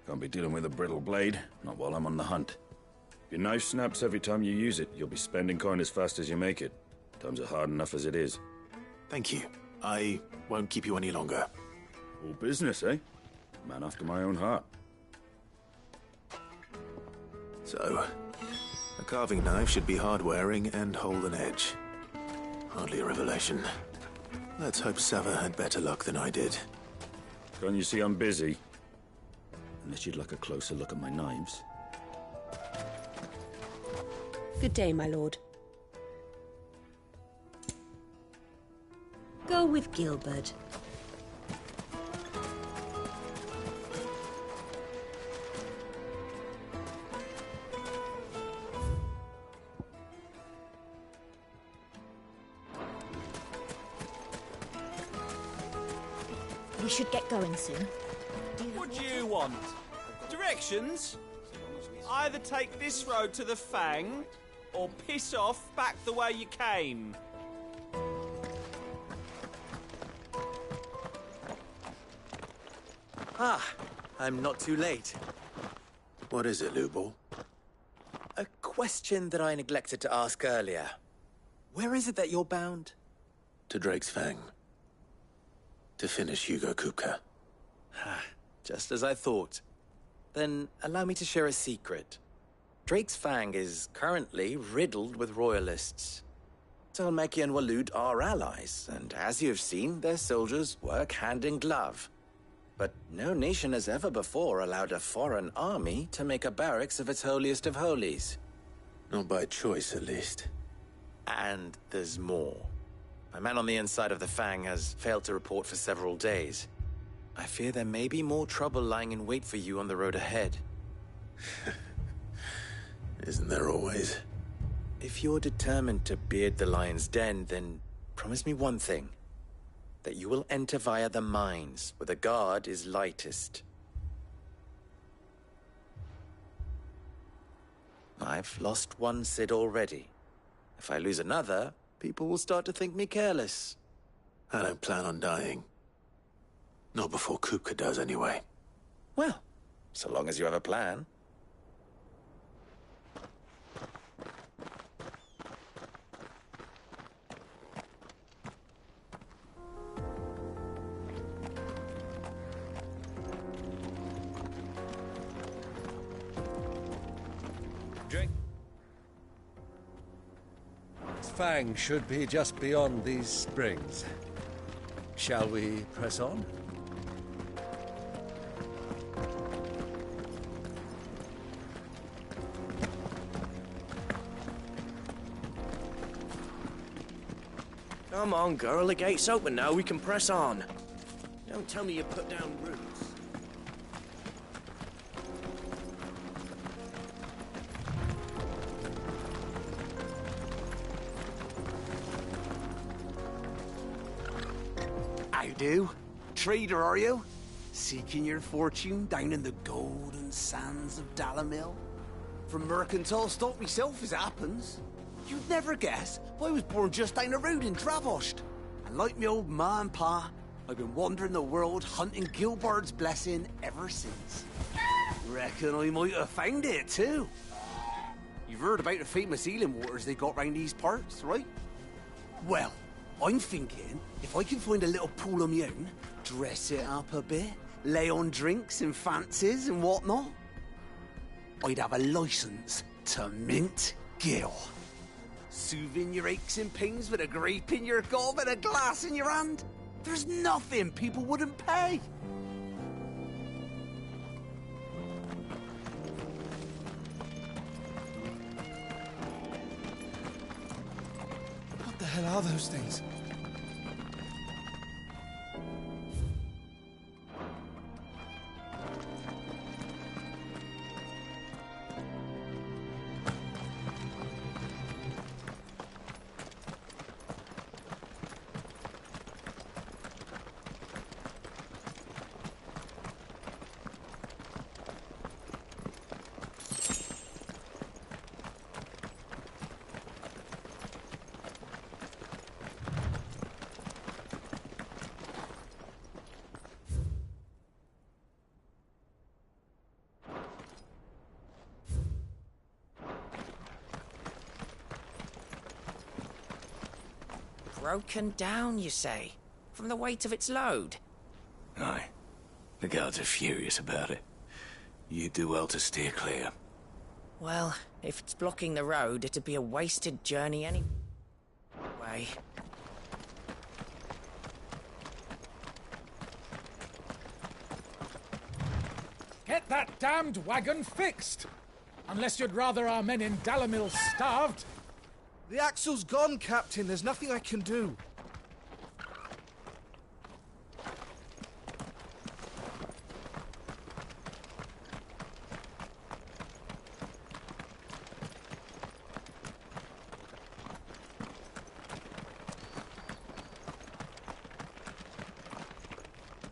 [SPEAKER 22] Can't be dealing with a brittle blade, not while I'm on the hunt. If your knife snaps every time you use it, you'll be spending coin as fast as you make it. Times are hard enough as it is.
[SPEAKER 3] Thank you. I won't keep you any longer.
[SPEAKER 22] All business, eh? Man after my own heart.
[SPEAKER 3] So, a carving knife should be hard-wearing and hold an edge. Hardly a revelation. Let's hope Sava had better luck than I did.
[SPEAKER 22] Can't you see I'm busy? Unless you'd like a closer look at my knives.
[SPEAKER 1] Good day, my lord. Go with Gilbert.
[SPEAKER 23] We should get going soon.
[SPEAKER 6] What do you want? Directions? Either take this road to the Fang, or piss off back the way you came. Ah, I'm not too late.
[SPEAKER 3] What is it, Lubor?
[SPEAKER 6] A question that I neglected to ask earlier. Where is it that you're bound?
[SPEAKER 3] To Drake's Fang. To finish Hugo Kupka.
[SPEAKER 6] Just as I thought. Then allow me to share a secret. Drake's Fang is currently riddled with royalists. Talmeki and Walud are allies, and as you've seen, their soldiers work hand in glove. But no nation has ever before allowed a foreign army to make a barracks of its holiest of holies.
[SPEAKER 3] Not by choice, at least.
[SPEAKER 6] And there's more. My man on the inside of the Fang has failed to report for several days. I fear there may be more trouble lying in wait for you on the road ahead.
[SPEAKER 3] Isn't there always?
[SPEAKER 6] If you're determined to beard the lion's den, then promise me one thing. That you will enter via the mines, where the guard is lightest. I've lost one Cid already. If I lose another, people will start to think me careless.
[SPEAKER 3] I don't plan on dying. Not before Kupka does, anyway.
[SPEAKER 6] Well, so long as you have a plan.
[SPEAKER 12] Drink. Fang should be just beyond these springs. Shall we press on?
[SPEAKER 6] Come on, girl, the gate's open now, we can press on. Don't tell me you put down roots.
[SPEAKER 24] I do. Trader, are you? Seeking your fortune down in the golden sands of Dalamil? From mercantile stock myself, as it happens. You'd never guess, but I was born just down the road in Dravost. And like me old ma and pa, I've been wandering the world hunting Gilbard's blessing ever since. Reckon I might have found it, too. You've heard about the famous healing waters they got round these parts, right? Well, I'm thinking, if I can find a little pool of my own, dress it up a bit, lay on drinks and fancies and whatnot, I'd have a license to mint Gil. Soothing your aches and pains with a grape in your gob and a glass in your hand. There's nothing people wouldn't pay.
[SPEAKER 4] What the hell are those things?
[SPEAKER 13] Broken down, you say? From the weight of its load?
[SPEAKER 3] Aye. The guards are furious about it. You do well to steer clear.
[SPEAKER 13] Well, if it's blocking the road, it'd be a wasted journey anyway.
[SPEAKER 7] Get that damned wagon fixed! Unless you'd rather our men in Dalamil starved.
[SPEAKER 4] The axle's gone, Captain. There's nothing I can do.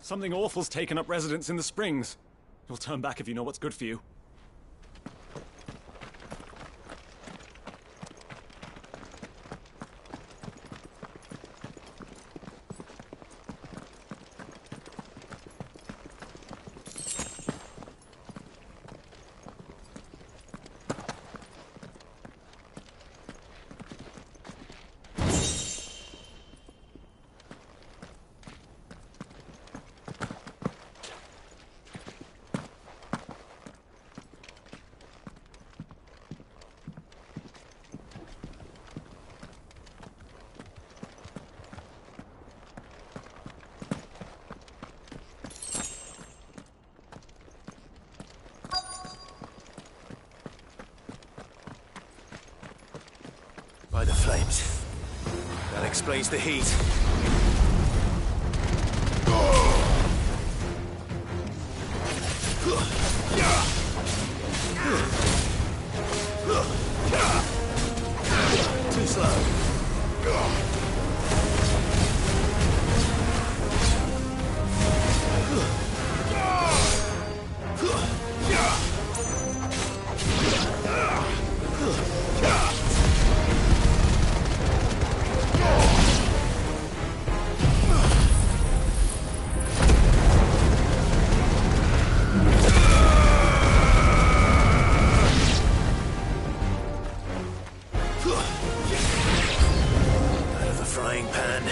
[SPEAKER 15] Something awful's taken up residence in the springs. You'll turn back if you know what's good for you.
[SPEAKER 3] By the flames. That explains the heat. Too slow. Out of the frying pan.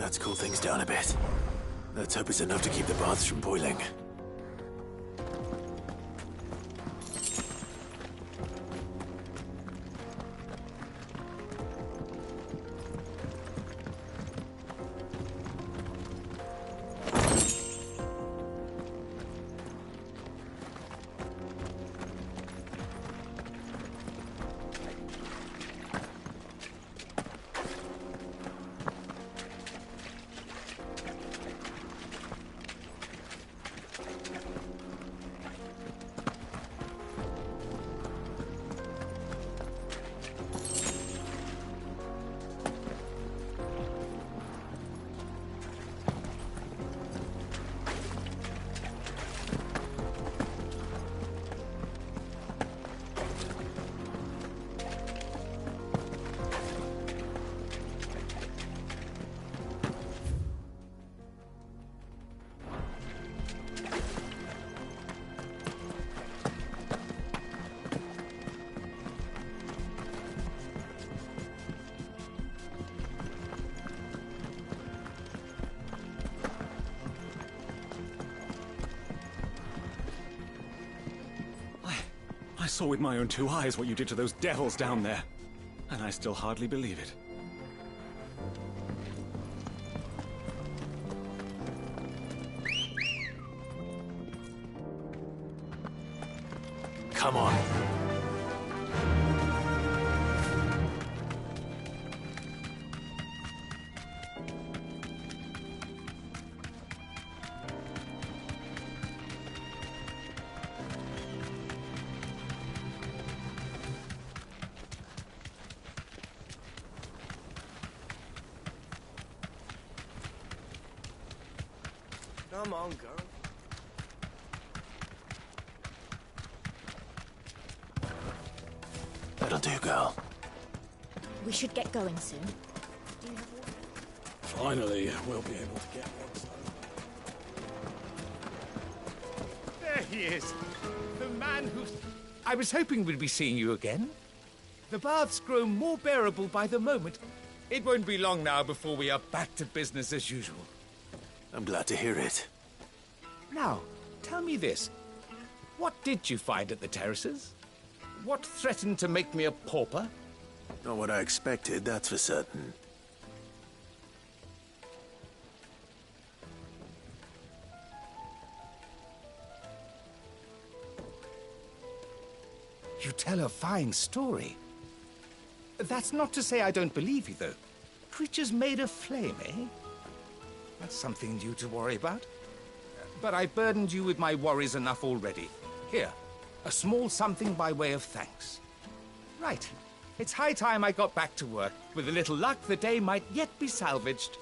[SPEAKER 3] That's cooled things down a bit. Let's hope it's enough to keep the baths from boiling.
[SPEAKER 15] I saw with my own 2 eyes what you did to those devils down there, and I still hardly believe it.
[SPEAKER 3] Come on.
[SPEAKER 6] Come on, girl.
[SPEAKER 3] That'll do, girl.
[SPEAKER 5] We should get going soon. Do you have water?
[SPEAKER 21] Finally, we'll be able to get one.
[SPEAKER 9] There he is. The man who... I was hoping we'd be seeing you again. The baths grow more bearable by the moment. It won't be long now before we are back to business as usual.
[SPEAKER 3] I'm glad to hear it.
[SPEAKER 9] Now, tell me this. What did you find at the terraces? What threatened to make me a pauper?
[SPEAKER 3] Not what I expected, that's for certain.
[SPEAKER 9] You tell a fine story. That's not to say I don't believe you, though. Creatures made of flame, eh? That's something new to worry about. But I burdened you with my worries enough already. Here, a small something by way of thanks. Right. It's high time I got back to work. With a little luck, the day might yet be salvaged.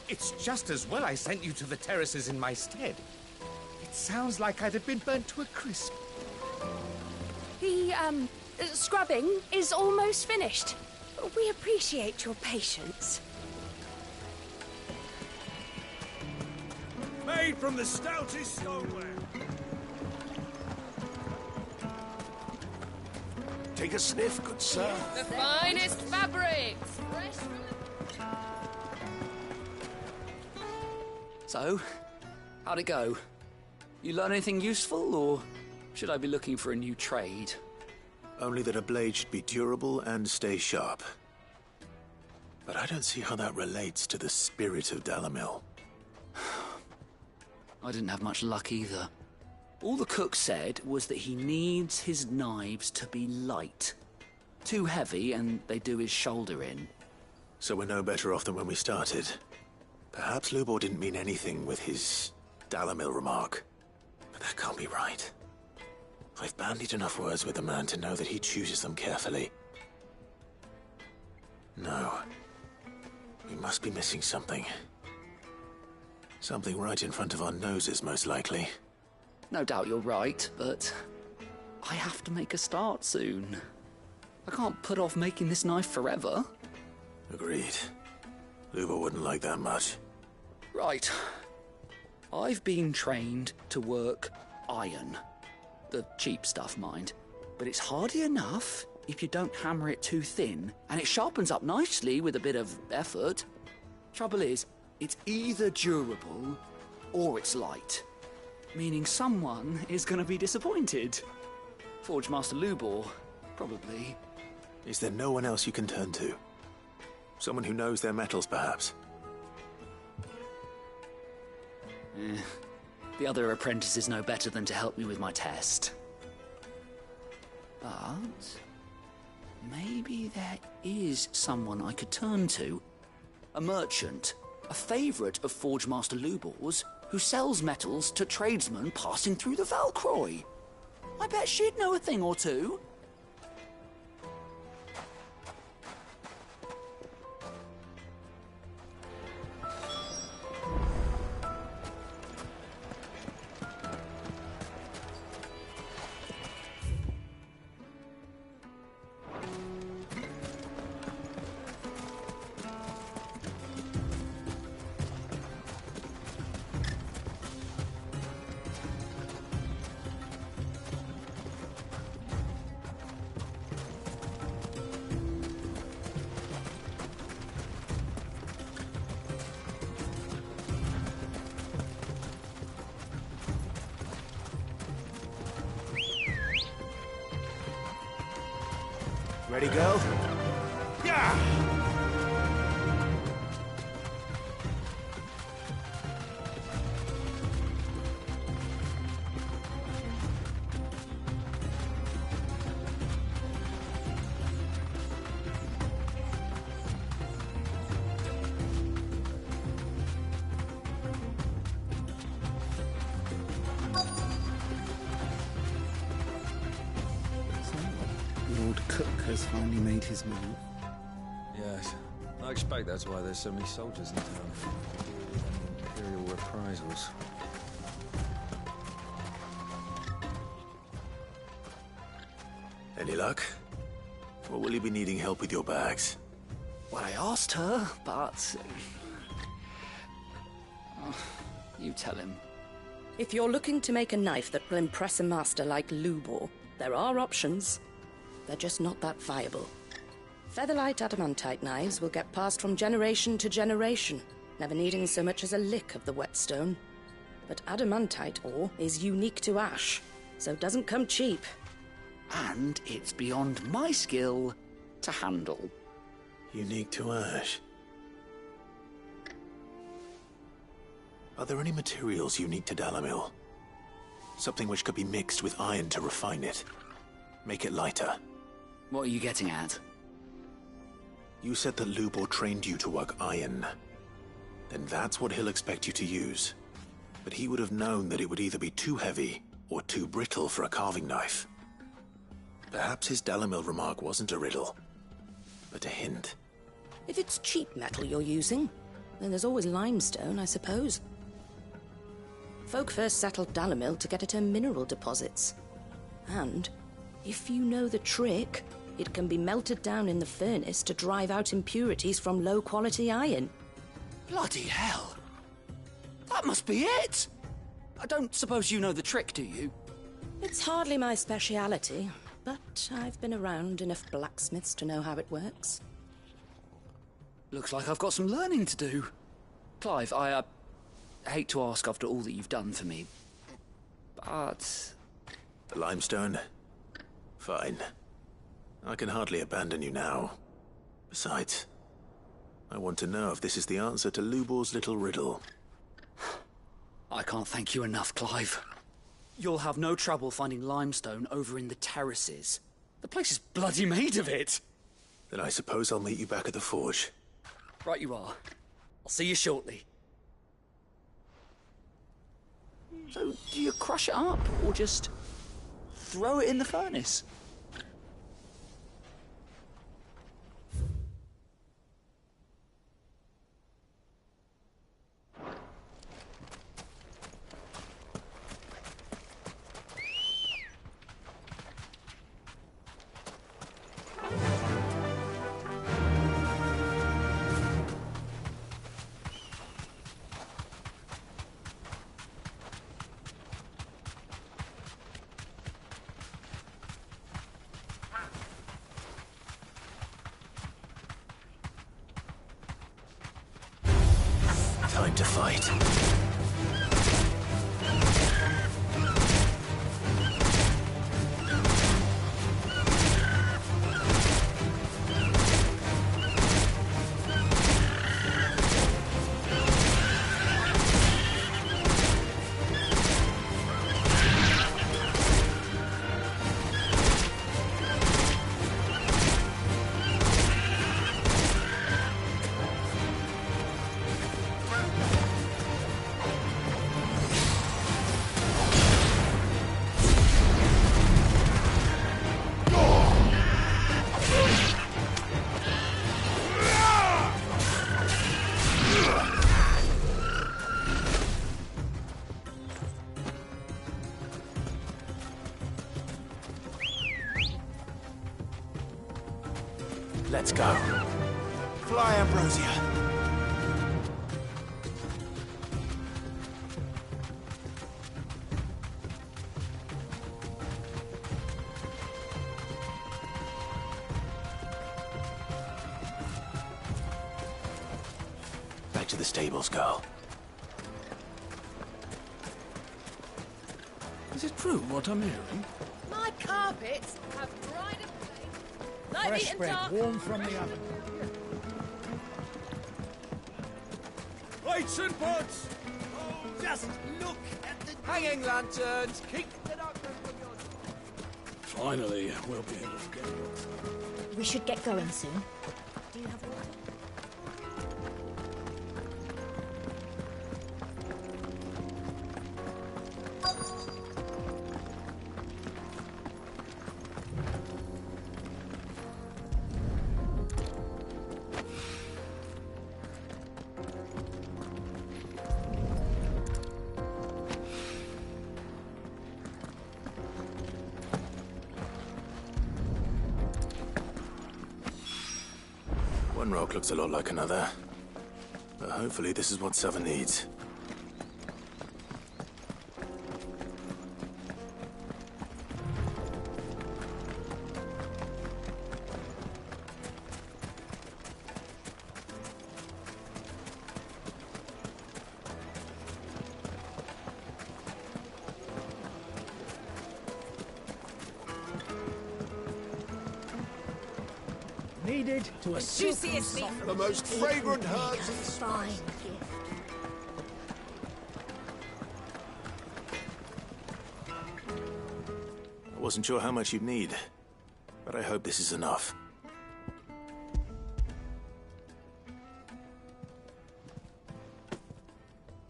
[SPEAKER 9] It's just as well I sent you to the terraces in my stead. It sounds like I'd have been burnt to a crisp.
[SPEAKER 2] The, scrubbing is almost finished. We appreciate your patience.
[SPEAKER 12] Made from the stoutest stoneware. Take a sniff, good sir.
[SPEAKER 17] The finest fabrics, fresh from the...
[SPEAKER 18] So, how'd it go? You learn anything useful, or should I be looking for a new trade?
[SPEAKER 3] Only that a blade should be durable and stay sharp. But I don't see how that relates to the spirit of Dalamil.
[SPEAKER 18] I didn't have much luck either. All the cook said was that he needs his knives to be light. Too heavy, and they do his shoulder in.
[SPEAKER 3] So we're no better off than when we started. Perhaps Lubor didn't mean anything with his Dalamil remark. But that can't be right. I've bandied enough words with the man to know that he chooses them carefully. No. We must be missing something. Something right in front of our noses, most likely.
[SPEAKER 18] No doubt you're right, but I have to make a start soon. I can't put off making this knife forever.
[SPEAKER 3] Agreed. Luba wouldn't like that much.
[SPEAKER 18] Right. I've been trained to work iron. The cheap stuff, mind. But it's hardy enough if you don't hammer it too thin, and it sharpens up nicely with a bit of effort. Trouble is, it's either durable or it's light. Meaning someone is going to be disappointed. Forge Master Lubor, probably.
[SPEAKER 3] Is there no one else you can turn to? Someone who knows their metals, perhaps?
[SPEAKER 18] The other apprentices know better than to help me with my test. But maybe there is someone I could turn to. A merchant, a favourite of Forge Master Lubor's, who sells metals to tradesmen passing through the Valcroy. I bet she'd know a thing or two.
[SPEAKER 4] Ready, go? Yeah!
[SPEAKER 11] Lord Cook has finally made his move.
[SPEAKER 8] Yes. I expect that's why there's so many soldiers in town. To deal with any Imperial reprisals.
[SPEAKER 3] Any luck? Or will you be needing help with your bags?
[SPEAKER 18] Well, I asked her, but... you tell him.
[SPEAKER 1] If you're looking to make a knife that will impress a master like Lubor, there are options. They're just not that viable. Featherlight adamantite knives will get passed from generation to generation, never needing so much as a lick of the whetstone. But adamantite ore is unique to ash, so doesn't come cheap.
[SPEAKER 18] And it's beyond my skill to handle.
[SPEAKER 3] Unique to ash? Are there any materials unique to Dalamil? Something which could be mixed with iron to refine it. Make it lighter.
[SPEAKER 18] What are you getting at?
[SPEAKER 3] You said that Lubor trained you to work iron. Then that's what he'll expect you to use. But he would have known that it would either be too heavy or too brittle for a carving knife. Perhaps his Dalamil remark wasn't a riddle, but a hint.
[SPEAKER 1] If it's cheap metal you're using, then there's always limestone, I suppose. Folk first settled Dalamil to get at her mineral deposits. And if you know the trick, it can be melted down in the furnace to drive out impurities from low-quality iron.
[SPEAKER 18] Bloody hell! That must be it! I don't suppose you know the trick, do you?
[SPEAKER 1] It's hardly my speciality, but I've been around enough blacksmiths to know how it works.
[SPEAKER 18] Looks like I've got some learning to do. Clive, I hate to ask after all that you've done for me, but...
[SPEAKER 3] The limestone? Fine. I can hardly abandon you now. Besides, I want to know if this is the answer to Lubor's little riddle.
[SPEAKER 18] I can't thank you enough, Clive. You'll have no trouble finding limestone over in the terraces. The place is bloody made of it.
[SPEAKER 3] Then I suppose I'll meet you back at the forge.
[SPEAKER 18] Right you are. I'll see you shortly. So, do you crush it up, or just throw it in the furnace?
[SPEAKER 3] time to fight. Let's go.
[SPEAKER 24] Fly, Ambrosia.
[SPEAKER 3] Back to the stables, girl.
[SPEAKER 21] Is it true what I'm hearing?
[SPEAKER 17] My carpets have dried and plain. Lightly
[SPEAKER 7] Fresh
[SPEAKER 17] and
[SPEAKER 7] bread,
[SPEAKER 17] dark.
[SPEAKER 7] warm from the oven.
[SPEAKER 21] Lights and pots!
[SPEAKER 24] Just look at the hanging lanterns. Keep the darkness from your...
[SPEAKER 21] Finally, we'll be able to get one.
[SPEAKER 5] We should get going soon. Do you have water?
[SPEAKER 3] One rock looks a lot like another. But hopefully this is what Sava needs.
[SPEAKER 7] Needed to a
[SPEAKER 17] juiciest meat.
[SPEAKER 24] The most fragrant herbs and
[SPEAKER 5] Fine
[SPEAKER 24] spices.
[SPEAKER 5] gift.
[SPEAKER 3] I wasn't sure how much you'd need, but I hope this is enough.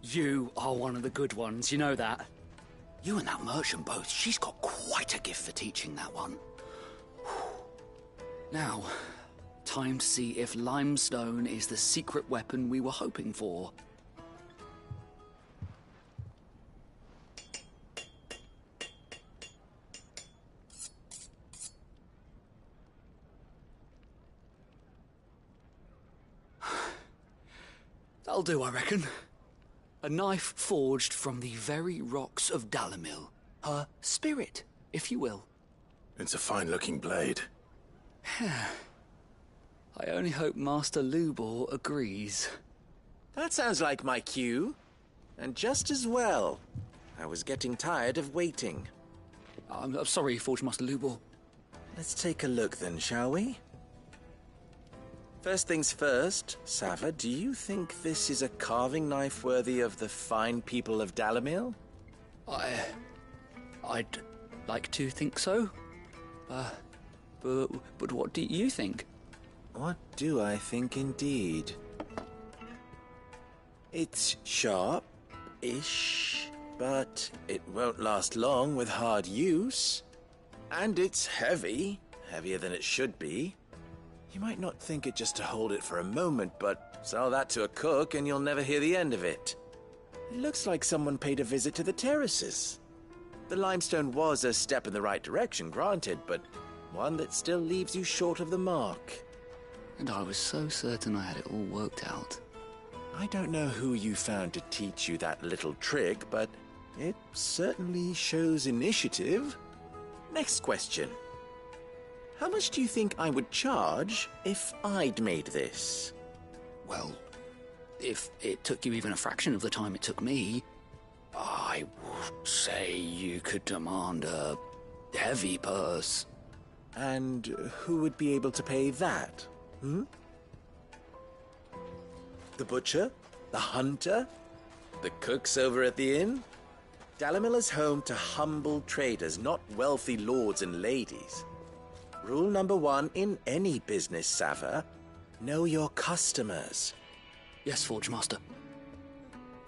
[SPEAKER 18] You are one of the good ones, you know that. You and that merchant both, she's got quite a gift for teaching that one. Now, time to see if limestone is the secret weapon we were hoping for. That'll do, I reckon. A knife forged from the very rocks of Dalamil. Her spirit, if you will.
[SPEAKER 3] It's a fine-looking blade.
[SPEAKER 18] I only hope Master Lubor agrees.
[SPEAKER 6] That sounds like my cue. And just as well. I was getting tired of waiting.
[SPEAKER 18] I'm sorry, Forge Master Lubor.
[SPEAKER 6] Let's take a look then, shall we? First things first, Sava, do you think this is a carving knife worthy of the fine people of Dalamil?
[SPEAKER 18] I'd like to think so. But what do you think?
[SPEAKER 6] What do I think indeed? It's sharp-ish, but it won't last long with hard use. And it's heavy, heavier than it should be. You might not think it just to hold it for a moment, but sell that to a cook and you'll never hear the end of it. It looks like someone paid a visit to the terraces. The limestone was a step in the right direction, granted, but one that still leaves you short of the mark.
[SPEAKER 18] And I was so certain I had it all worked out.
[SPEAKER 6] I don't know who you found to teach you that little trick, but it certainly shows initiative. Next question. How much do you think I would charge if I'd made this?
[SPEAKER 18] Well, if it took you even a fraction of the time it took me, I would say you could demand a heavy purse.
[SPEAKER 3] And who would be able to pay that? The butcher? The hunter? The cooks over at the inn? Dalimil is home to humble traders, not wealthy lords and ladies. Rule number 1 in any business, Sava: know your customers.
[SPEAKER 18] Yes, Forge Master.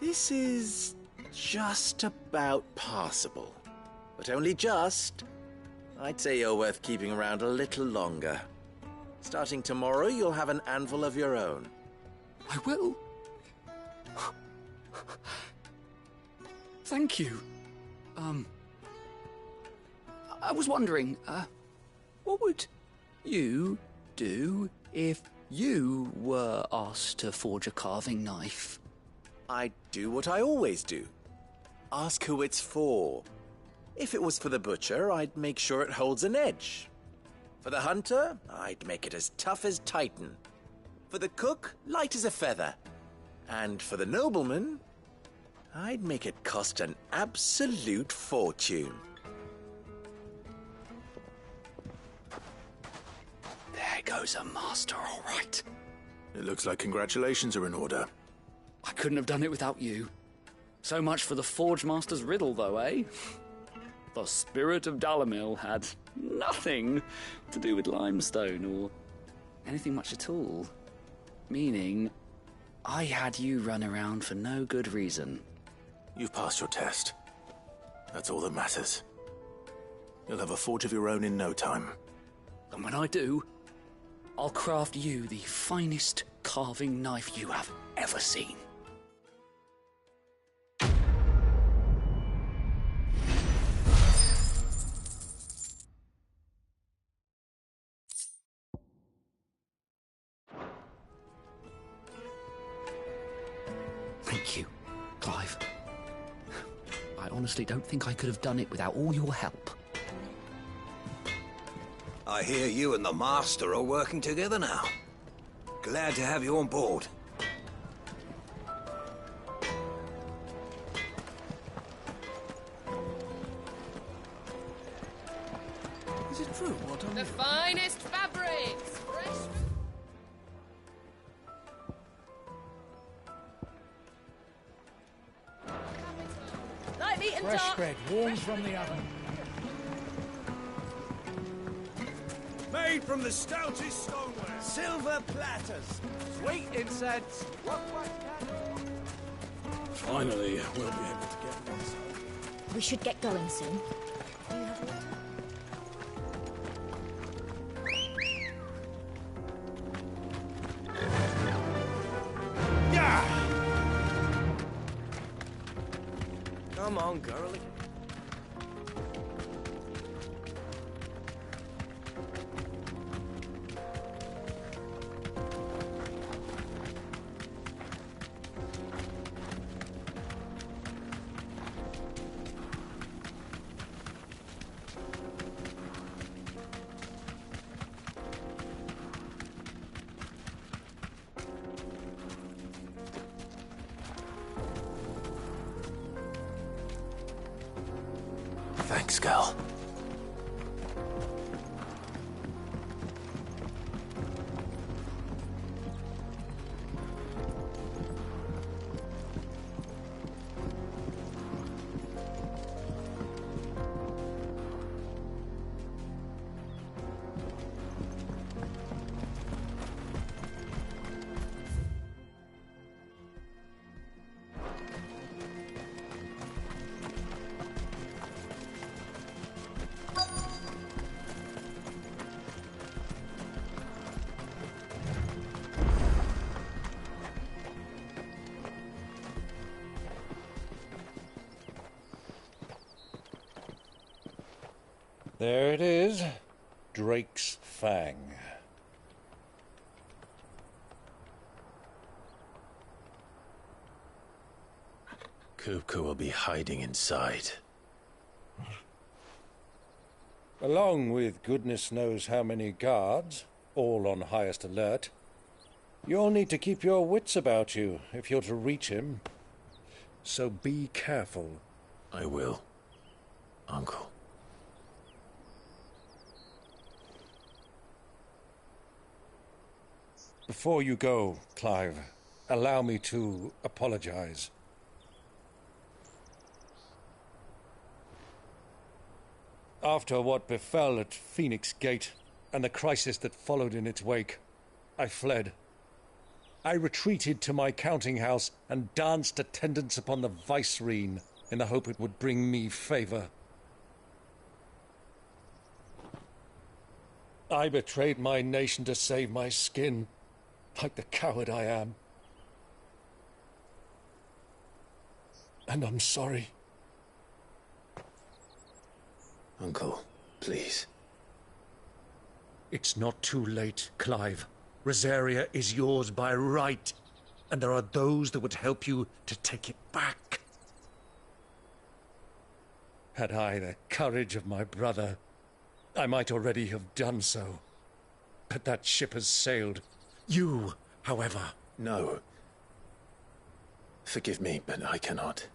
[SPEAKER 3] This is just about passable. But only just. I'd say you're worth keeping around a little longer. Starting tomorrow, you'll have an anvil of your own.
[SPEAKER 18] I will. Thank you. I was wondering, what would you do if you were asked to forge a carving knife?
[SPEAKER 3] I'd do what I always do. Ask who it's for. If it was for the butcher, I'd make sure it holds an edge. For the hunter, I'd make it as tough as Titan. For the cook, light as a feather. And for the nobleman, I'd make it cost an absolute fortune.
[SPEAKER 18] There goes a master, all right.
[SPEAKER 3] It looks like congratulations are in order.
[SPEAKER 18] I couldn't have done it without you. So much for the Forge Master's riddle, though, eh? The spirit of Dalimil had nothing to do with limestone or anything much at all. Meaning, I had you run around for no good reason.
[SPEAKER 3] You've passed your test. That's all that matters. You'll have a forge of your own in no time.
[SPEAKER 18] And when I do, I'll craft you the finest carving knife you have ever seen. Thank you, Clive. I honestly don't think I could have done it without all your help.
[SPEAKER 10] I hear you and the Master are working together now. Glad to have you on board.
[SPEAKER 21] Is it true what I'm...
[SPEAKER 17] The finest fabrics! Fresh...
[SPEAKER 1] Light meat and
[SPEAKER 7] Fresh
[SPEAKER 1] dark.
[SPEAKER 7] bread, warm from the oven.
[SPEAKER 21] Made from the stoutest stoneware.
[SPEAKER 24] Silver platters. Sweet incense.
[SPEAKER 21] Finally, we'll be able to get one.
[SPEAKER 5] We should get going soon. Do you have water?
[SPEAKER 24] Come on, girlie.
[SPEAKER 3] Thanks, Gal.
[SPEAKER 16] There it is. Drake's Fang.
[SPEAKER 3] Kupka will be hiding inside.
[SPEAKER 16] Along with goodness knows how many guards, all on highest alert.
[SPEAKER 12] You'll need to keep your wits about you if you're to reach him. So be careful.
[SPEAKER 3] I will, Uncle.
[SPEAKER 12] Before you go, Clive, allow me to apologize. After what befell at Phoenix Gate and the crisis that followed in its wake, I fled. I retreated to my counting house and danced attendance upon the vicereine in the hope it would bring me favor. I betrayed my nation to save my skin, like the coward I am. And I'm sorry.
[SPEAKER 3] Uncle, please.
[SPEAKER 12] It's not too late, Clive. Rosaria is yours by right, and there are those that would help you to take it back. Had I the courage of my brother, I might already have done so. But that ship has sailed. You, however...
[SPEAKER 3] No. Forgive me, but I cannot.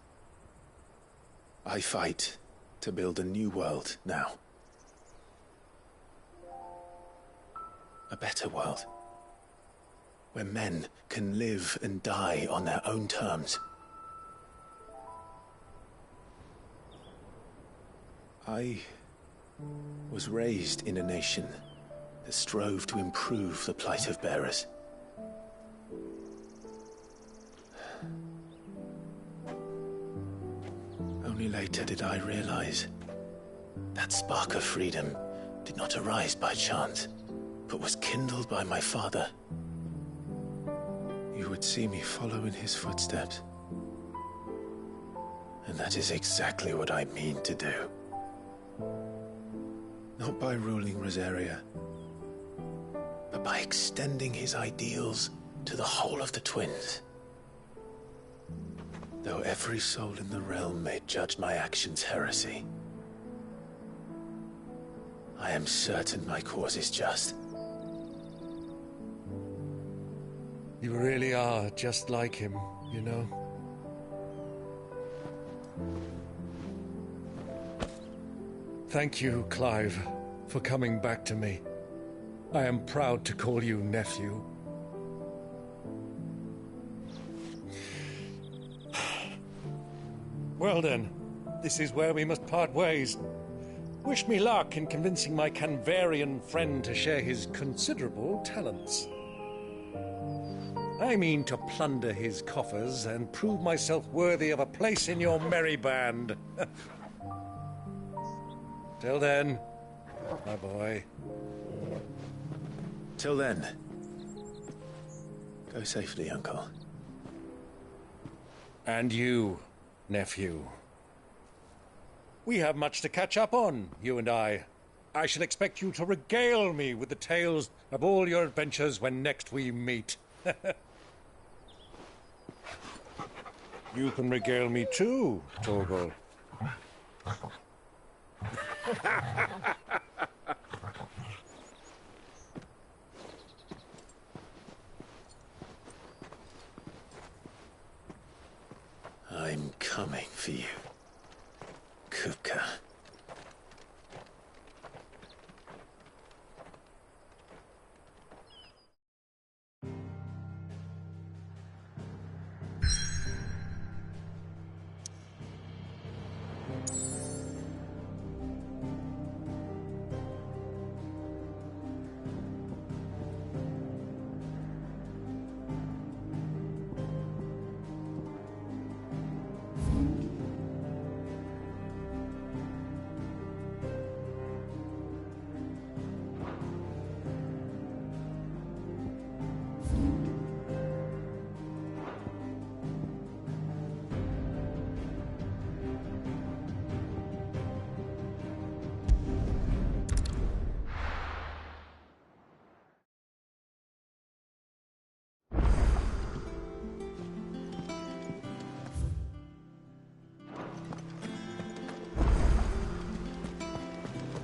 [SPEAKER 3] I fight to build a new world now. A better world. Where men can live and die on their own terms. I was raised in a nation that strove to improve the plight of bearers. Only later did I realize that spark of freedom did not arise by chance, but was kindled by my father. You would see me follow in his footsteps. And that is exactly what I mean to do. Not by ruling Rosaria, but by extending his ideals to the whole of the twins. Though every soul in the realm may judge my actions heresy, I am certain my cause is just.
[SPEAKER 12] You really are just like him, you know? Thank you, Clive, for coming back to me. I am proud to call you nephew. Well then, this is where we must part ways. Wish me luck in convincing my Canvarian friend to share his considerable talents. I mean to plunder his coffers and prove myself worthy of a place in your merry band. Till then, my boy.
[SPEAKER 3] Till then, go safely, Uncle.
[SPEAKER 12] And you, nephew. We have much to catch up on, you and I. I shall expect you to regale me with the tales of all your adventures when next we meet. You can regale me too, Torgal.
[SPEAKER 3] I'm coming for you, Kupka.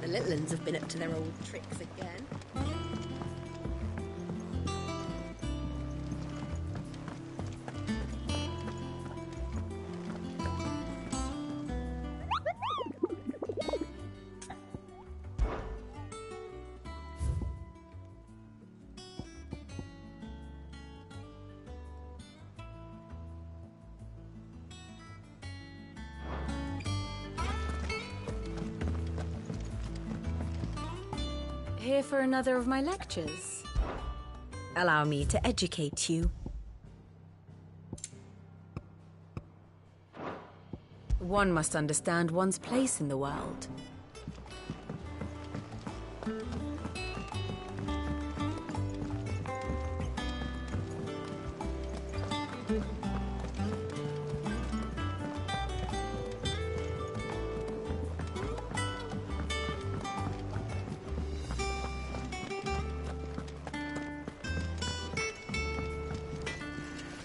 [SPEAKER 2] The little ones have been up to their old tricks again. here for another of my lectures? Allow me to educate you. One must understand one's place in the world.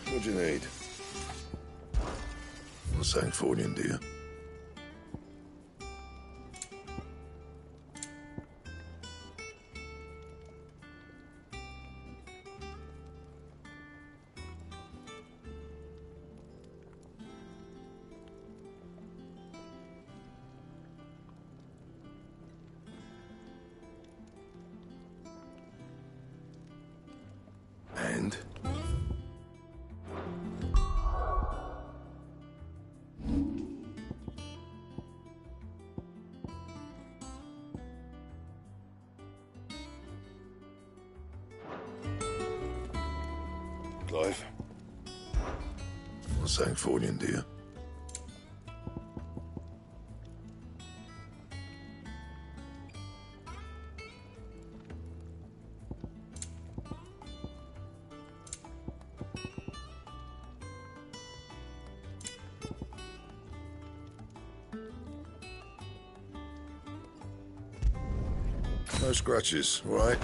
[SPEAKER 14] What do you need? What's St. Fornian, dear? And? Clive? What's St. Fornian, dear? No scratches, all right?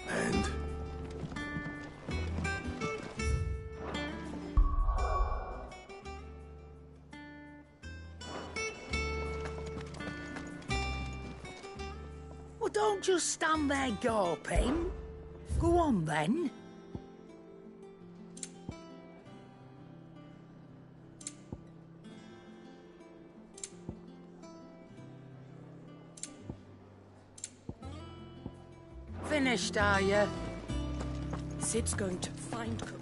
[SPEAKER 14] And?
[SPEAKER 19] Well, don't just stand there gawping. Go on, then. Finished, are you?
[SPEAKER 1] Sid's going to find Cooker.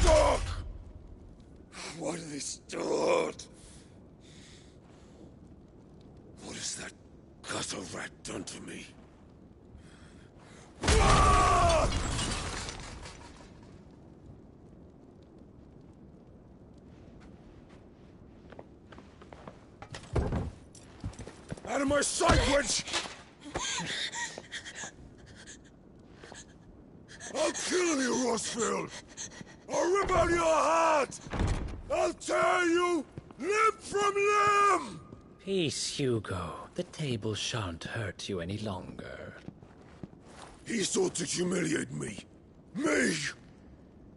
[SPEAKER 14] Fuck! What have they start? What has that gutter rat done to me? Out of my sight, witch! I'll kill you, Rossfield! I'll rip out your heart! I'll tear you limb from limb!
[SPEAKER 20] Peace, Hugo. The table shan't hurt you any longer.
[SPEAKER 14] He sought to humiliate me. Me!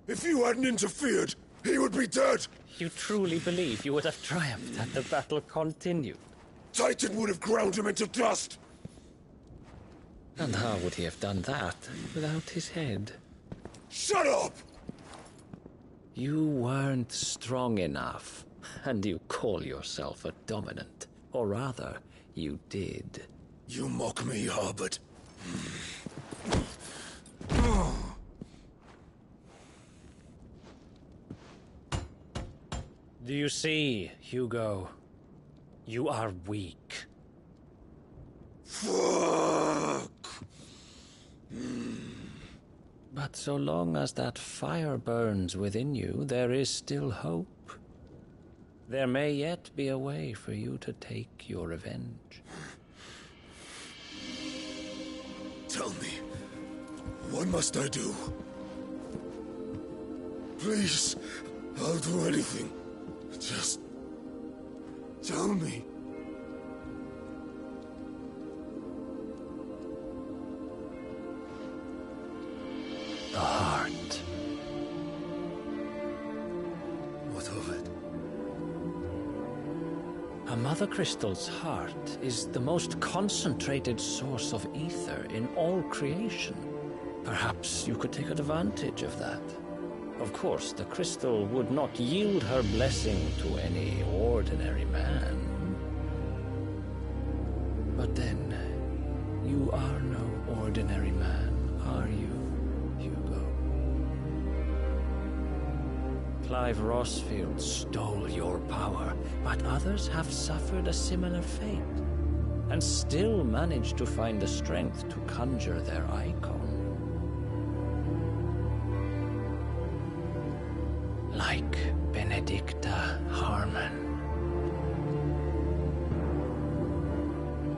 [SPEAKER 14] If you hadn't interfered, he would be dead!
[SPEAKER 20] You truly believe you would have triumphed had the battle continued?
[SPEAKER 14] Titan would have ground him into dust!
[SPEAKER 20] And how would he have done that without his head?
[SPEAKER 14] Shut up!
[SPEAKER 20] You weren't strong enough, and you call yourself a dominant. Or rather, you did.
[SPEAKER 14] You mock me, Harbert.
[SPEAKER 20] Do you see, Hugo? You are weak.
[SPEAKER 14] Fuck!
[SPEAKER 20] But so long as that fire burns within you, there is still hope. There may yet be a way for you to take your revenge.
[SPEAKER 14] Tell me, what must I do? Please, I'll do anything. Just tell me.
[SPEAKER 20] The heart.
[SPEAKER 14] What of it?
[SPEAKER 20] A Mother Crystal's heart is the most concentrated source of ether in all creation. Perhaps you could take advantage of that. Of course, the crystal would not yield her blessing to any ordinary man. But then, you are no ordinary man, are you, Hugo? Clive Rossfield stole your power, but others have suffered a similar fate, and still managed to find the strength to conjure their icon. Like Benedicta Harmon.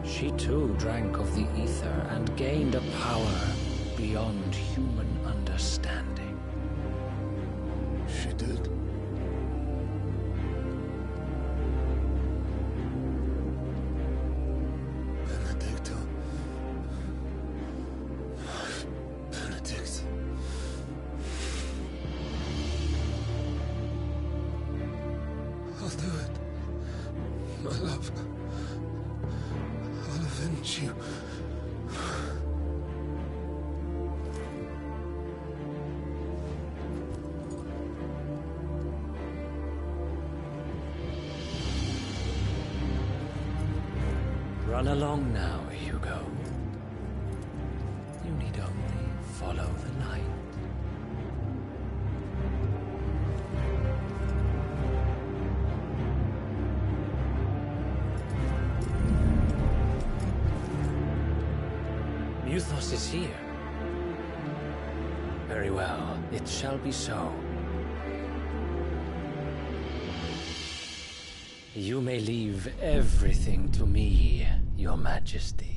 [SPEAKER 20] She too drank of the ether and gained a power beyond human understanding.
[SPEAKER 14] She did? Benedicta. Benedict. I'll do it. My love. I'll avenge you.
[SPEAKER 20] Run along now, Hugo. You need only follow the light. Muthos is here. Very well, it shall be so. You may leave everything to me, Your Majesty.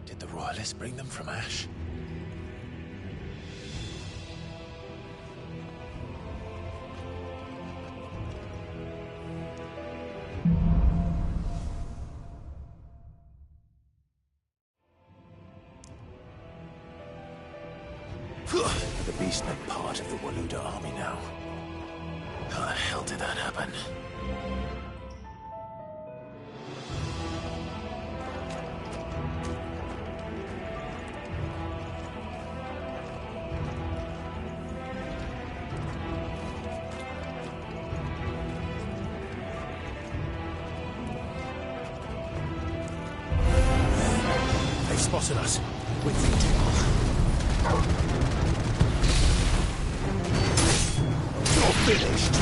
[SPEAKER 3] Did the royalists bring them from Ash? The beast meant part of the Waluda army now. How the hell did that happen? They've spotted us.
[SPEAKER 6] with you, Torgal.
[SPEAKER 14] You're finished!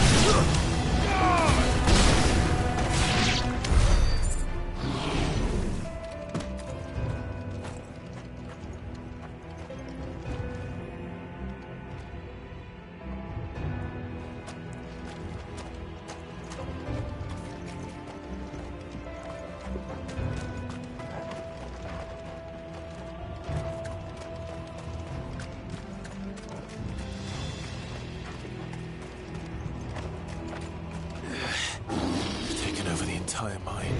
[SPEAKER 3] Taken over the entire mine.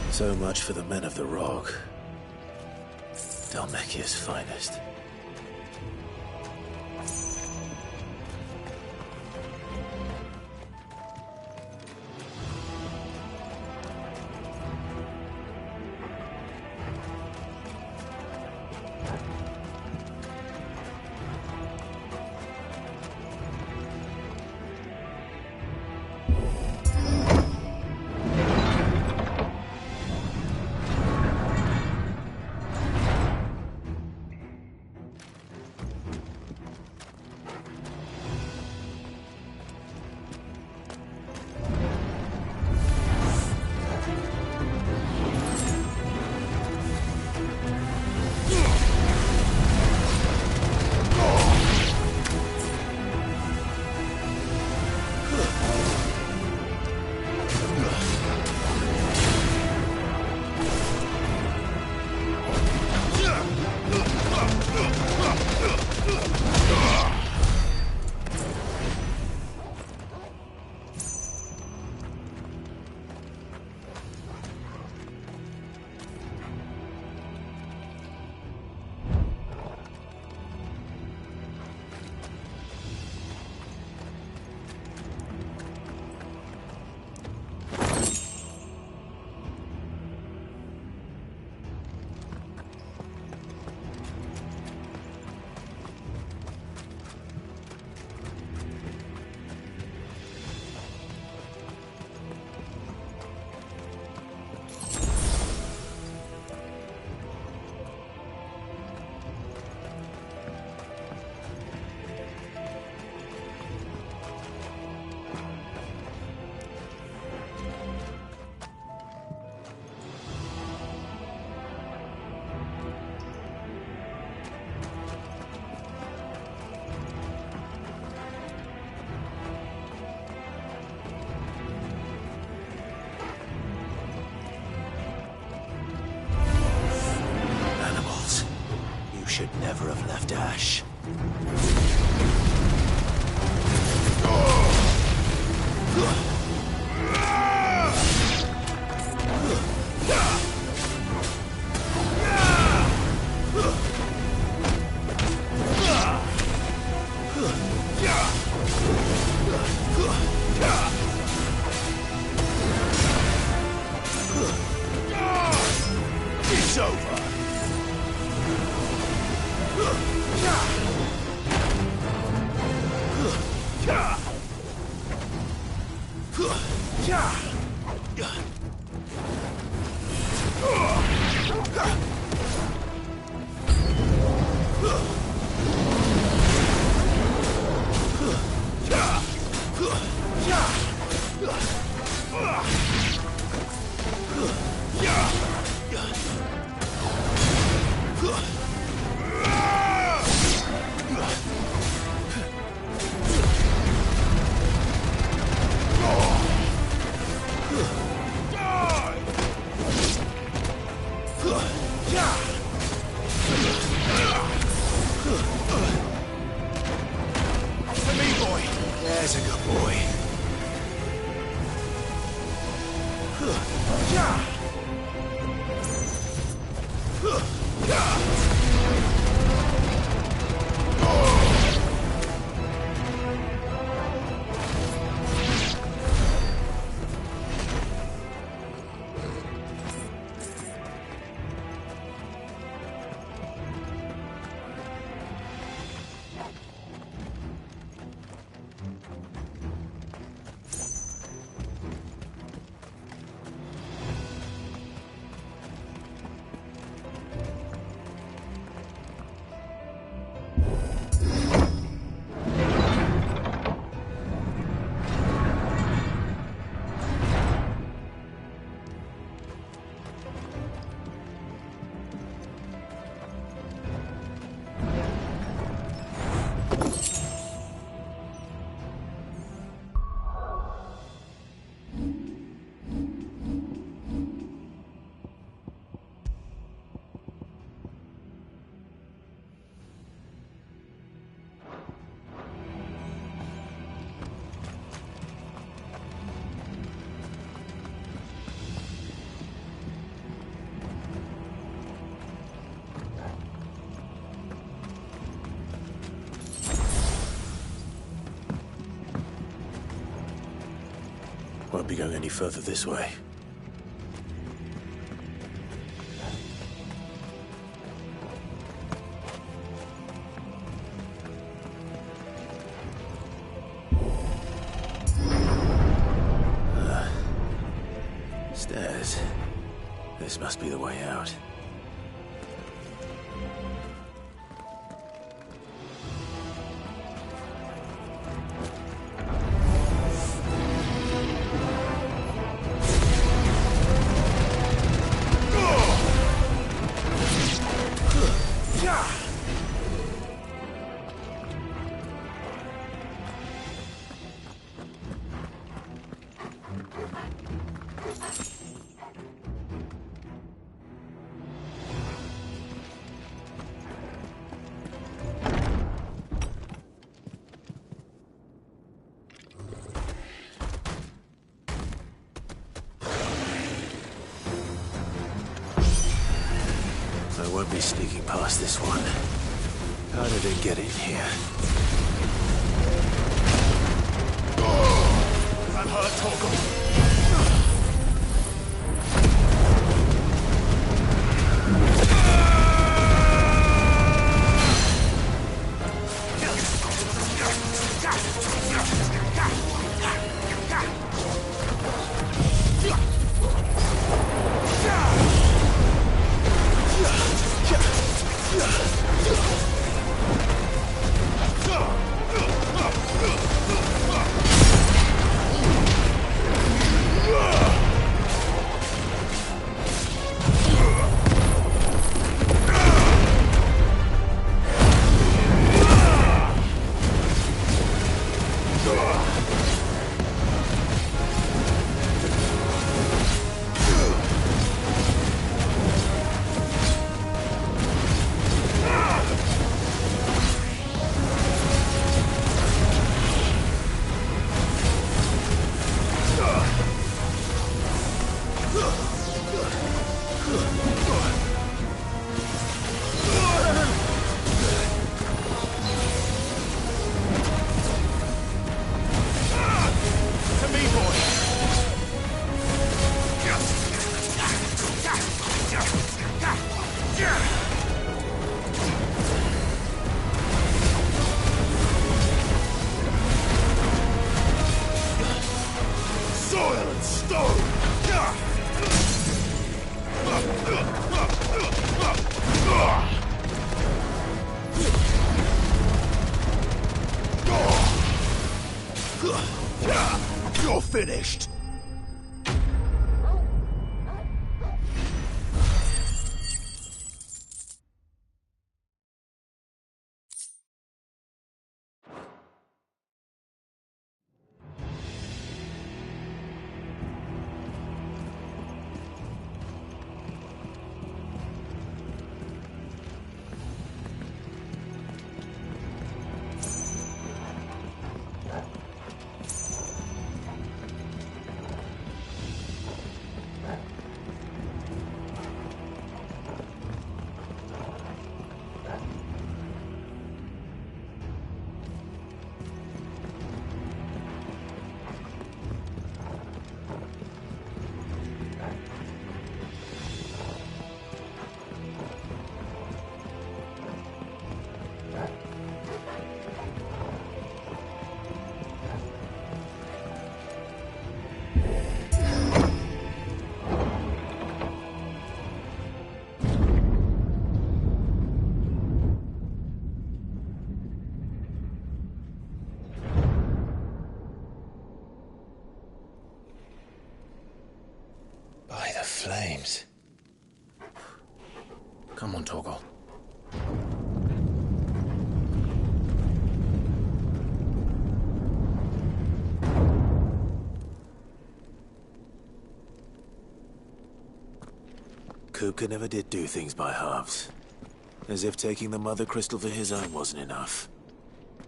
[SPEAKER 3] So much for the men of the Rock. Dalmekia's finest. Should never have left Ash. It's over. There's a good boy. Won't be going any further this way. Stairs. This must be the way out. I won't be sneaking past this one. How did it get in here?
[SPEAKER 14] I'm hurt, Torgal. You're finished.
[SPEAKER 3] flames. Come on, Torgal. Kupka never did do things by halves. As if taking the Mother Crystal for his own wasn't enough.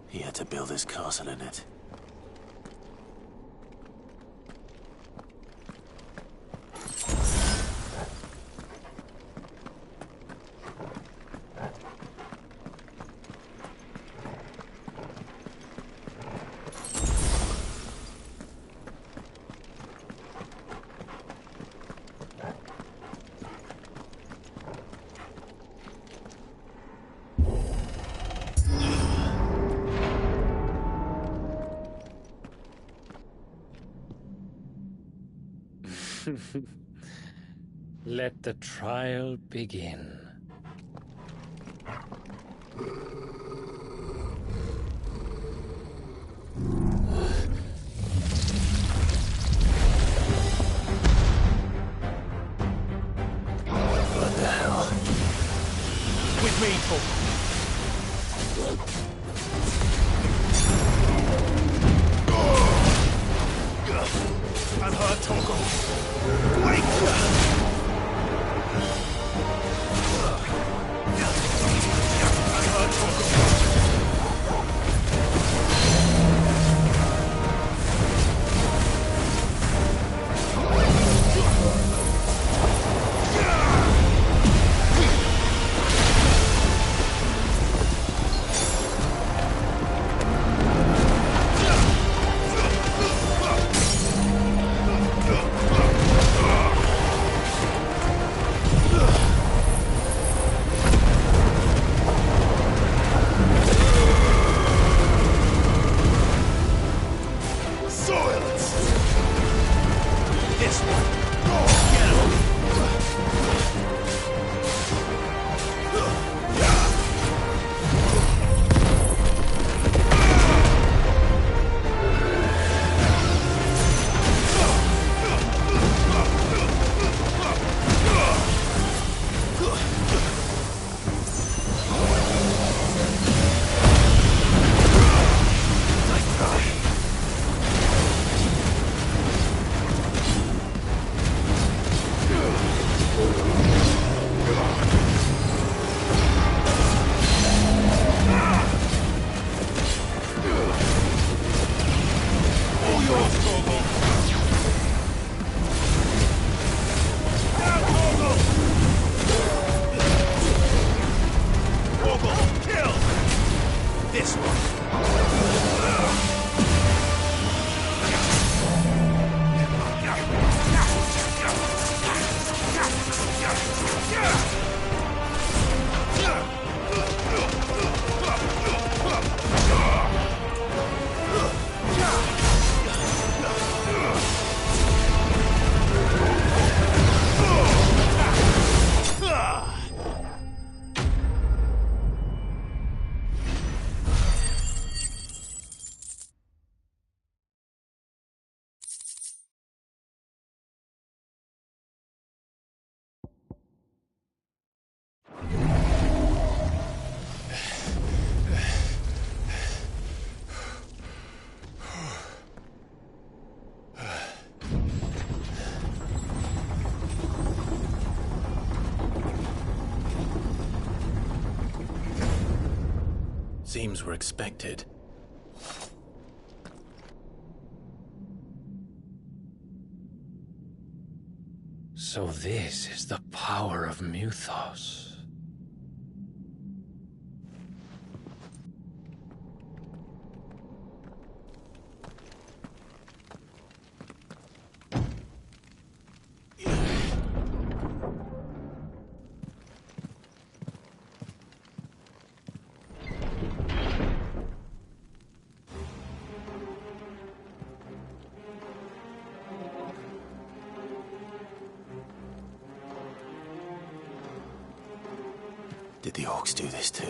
[SPEAKER 3] He had to build his castle in it.
[SPEAKER 20] Let the trial begin.
[SPEAKER 3] What the hell?
[SPEAKER 9] With me, Torgal. I'm hurt, Torgal. Wait!
[SPEAKER 3] Seems we're expected.
[SPEAKER 20] So this is the power of Muthos.
[SPEAKER 3] Did the orcs do this too?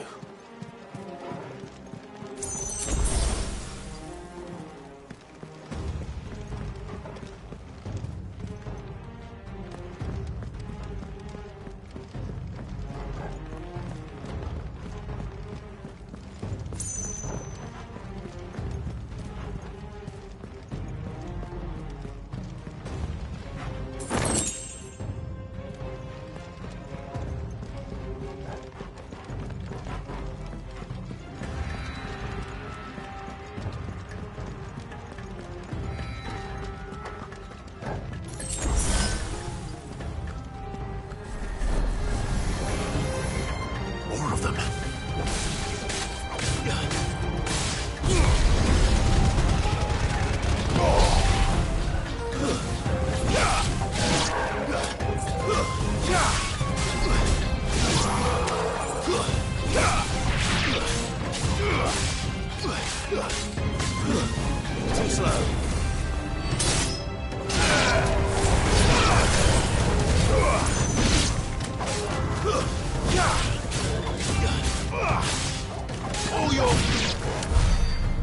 [SPEAKER 3] slow.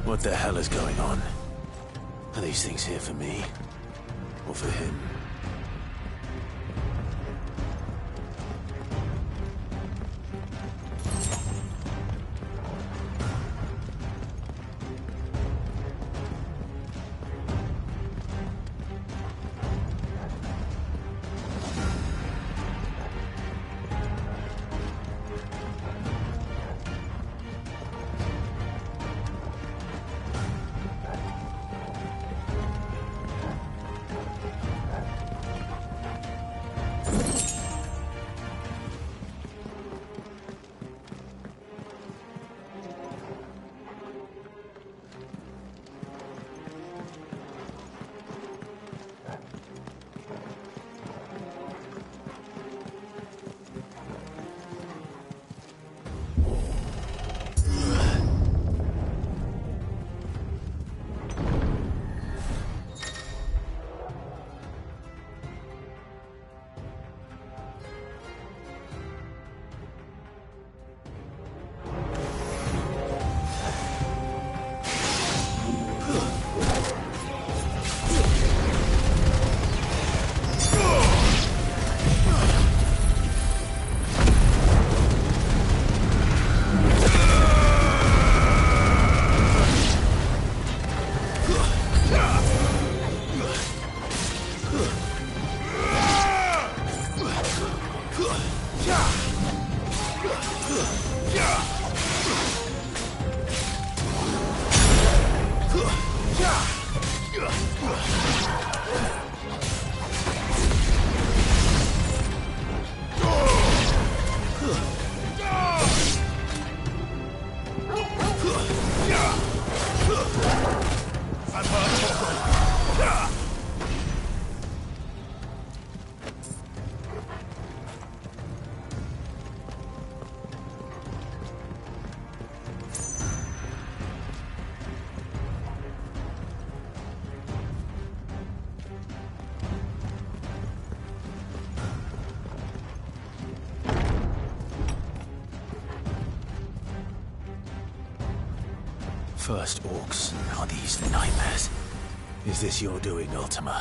[SPEAKER 3] What the hell is going on? Are these things here for me? Or for him? First orcs, now these nightmares. Is this your doing, Ultima?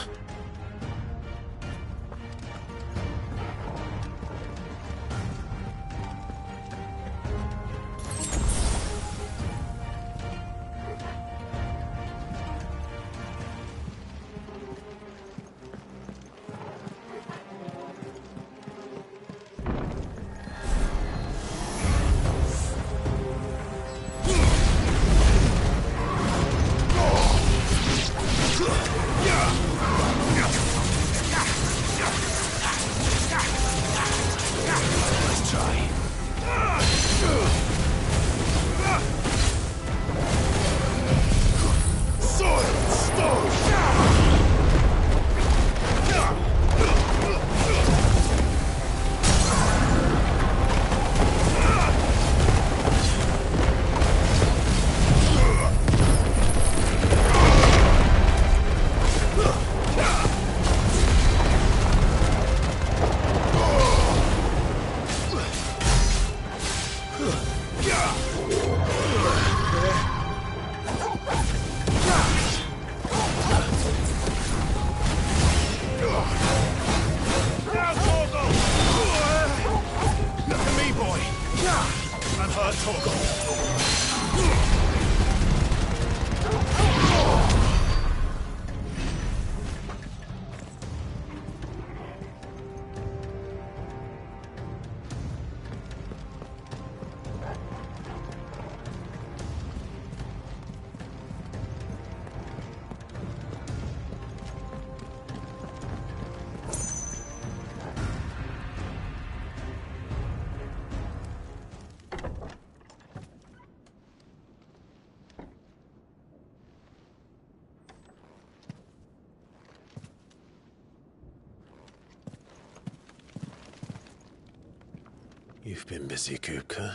[SPEAKER 3] You've been busy, Kupka.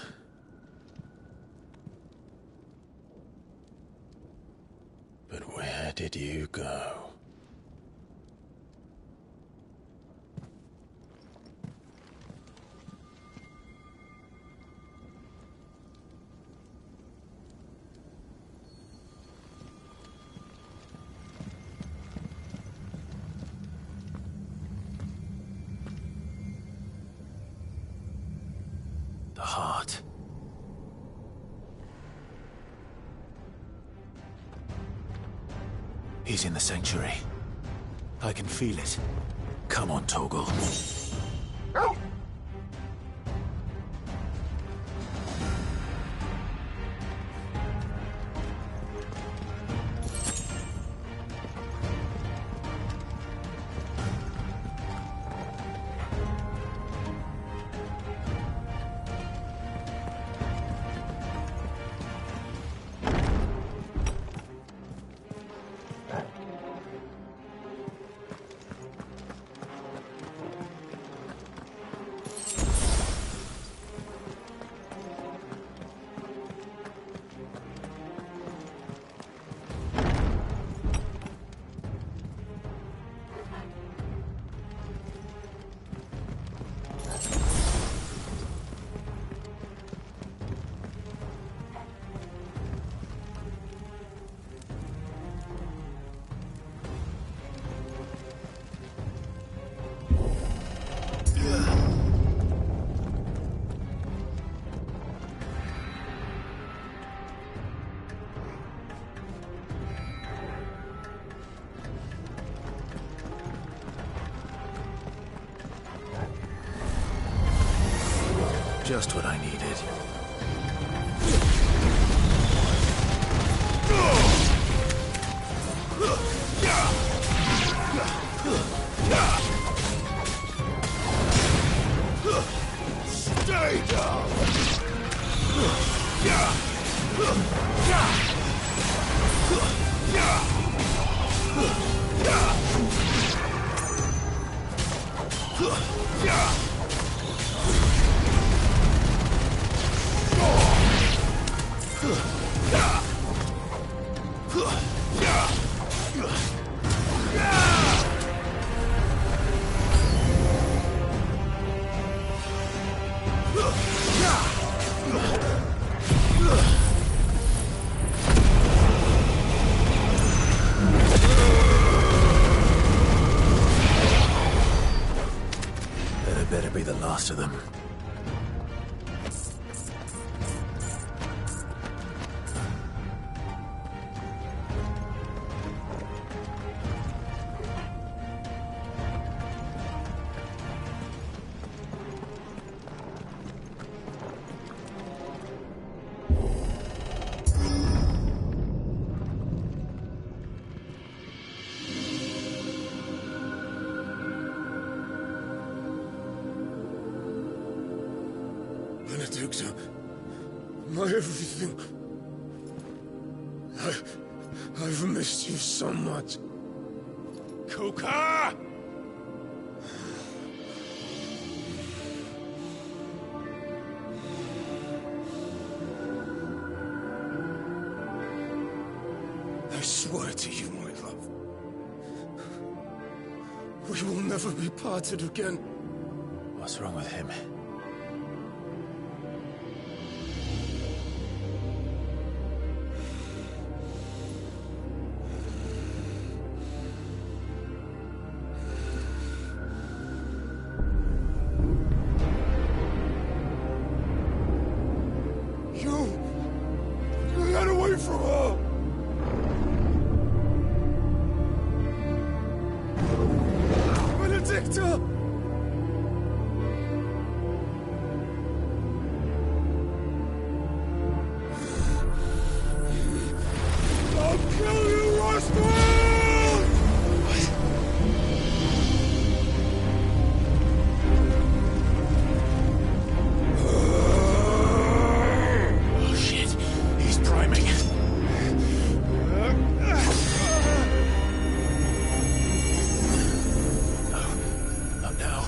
[SPEAKER 3] But where did you go? The heart. He's in the sanctuary. I can feel it. Come on, Torgal. Just what I needed.
[SPEAKER 14] Stay down!
[SPEAKER 3] That better be the last of them.
[SPEAKER 14] Benedicta, my everything. I've missed you so much. Kuka! I swear to you, my love, we will never be parted again.
[SPEAKER 3] What's wrong with him?
[SPEAKER 14] You got away from her! Benedicta! I'll kill you, Roswell!
[SPEAKER 3] Oh shit, he's priming. Not now.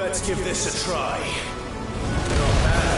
[SPEAKER 13] Let's give this a try. Not bad.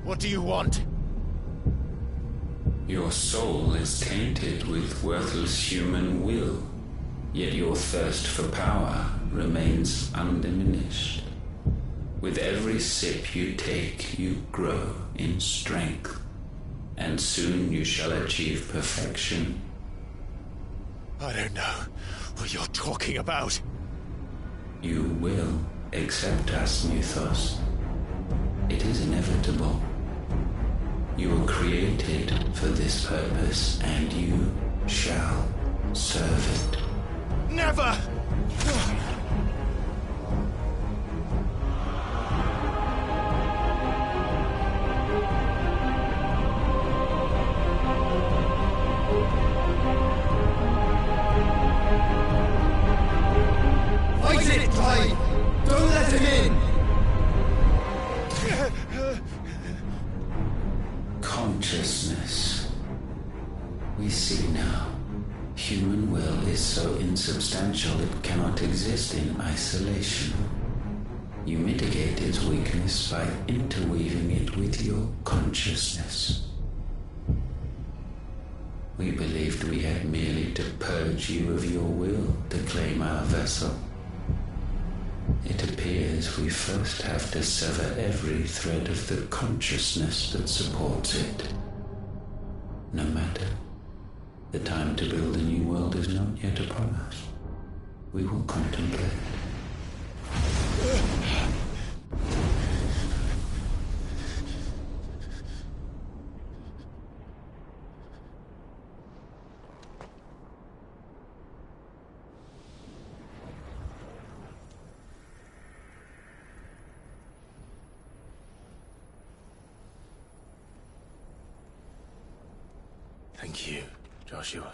[SPEAKER 12] What do you want?
[SPEAKER 4] Your soul is tainted with worthless human will, yet your thirst for power remains undiminished. With every sip you take, you grow in strength, and soon you shall achieve perfection.
[SPEAKER 12] I don't know what you're talking about.
[SPEAKER 4] You will accept us, Mythos. It is inevitable. You were created for this purpose, and you shall serve it.
[SPEAKER 12] Never!
[SPEAKER 15] Fight it, Clyde! Don't let him in!
[SPEAKER 4] Consciousness. We see now. Human will is so insubstantial it cannot exist in isolation. You mitigate its weakness by interweaving it with your consciousness. We believed we had merely to purge you of your will to claim our vessel. It appears we first have to sever every thread of the consciousness that supports it. No matter. The time to build a new world is not yet upon us. We will contemplate.
[SPEAKER 3] Thank you, Joshua.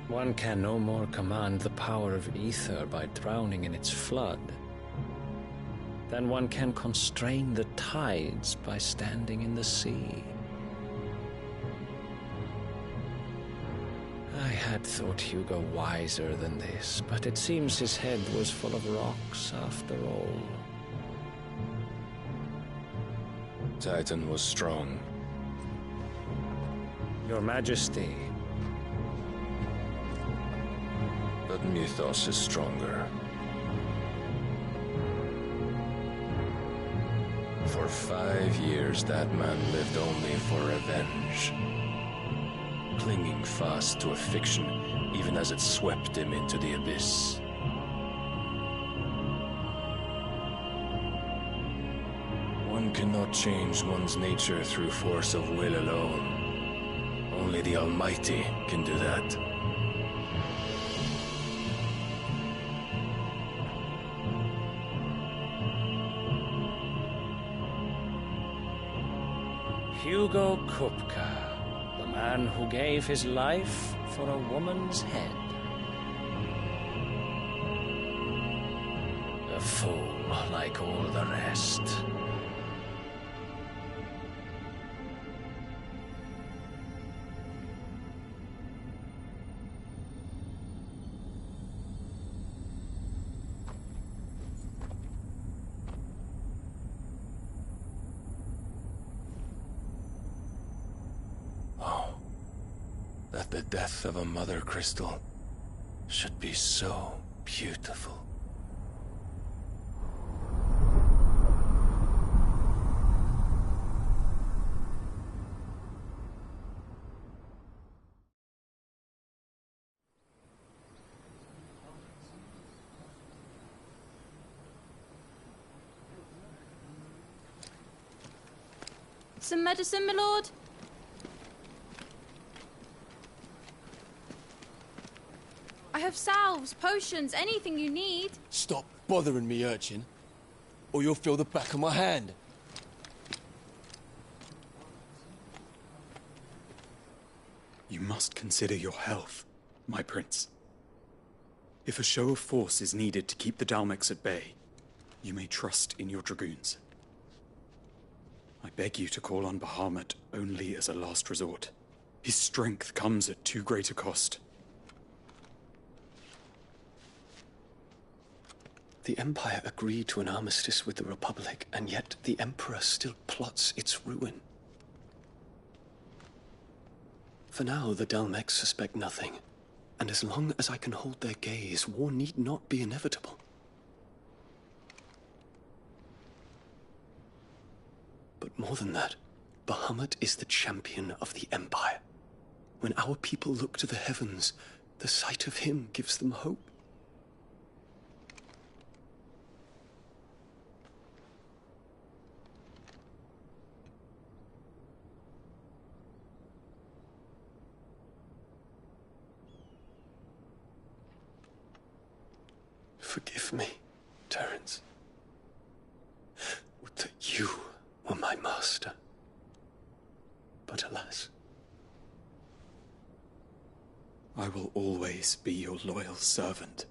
[SPEAKER 20] One can no more command the power of ether by drowning in its flood than one can constrain the tides by standing in the sea. I had thought Hugo wiser than this, but it seems his head was full of rocks after all.
[SPEAKER 3] Titan was strong.
[SPEAKER 20] Your Majesty.
[SPEAKER 3] But Mythos is stronger. For 5 years, that man lived only for revenge. Clinging fast to a fiction, even as it swept him into the abyss. One cannot change one's nature through force of will alone. Only the Almighty can do that.
[SPEAKER 20] Hugo Kupka, the man who gave his life for a woman's head. A fool like all the rest.
[SPEAKER 3] That the death of a mother crystal should be so beautiful.
[SPEAKER 17] Some medicine, my lord? I have salves, potions, anything you need.
[SPEAKER 15] Stop bothering me, urchin, or you'll feel the back of my hand.
[SPEAKER 22] You must consider your health, my prince. If a show of force is needed to keep the Dalmex at bay, you may trust in your dragoons. I beg you to call on Bahamut only as a last resort. His strength comes at too great a cost.
[SPEAKER 8] The Empire agreed to an armistice with the Republic, and yet the Emperor still plots its ruin. For now, the Dalmex suspect nothing, and as long as I can hold their gaze, war need not be inevitable. But more than that, Bahamut is the champion of the Empire. When our people look to the heavens, the sight of him gives them hope. Forgive me, Terence. Would that you were my master. But alas.
[SPEAKER 22] I will always be your loyal servant.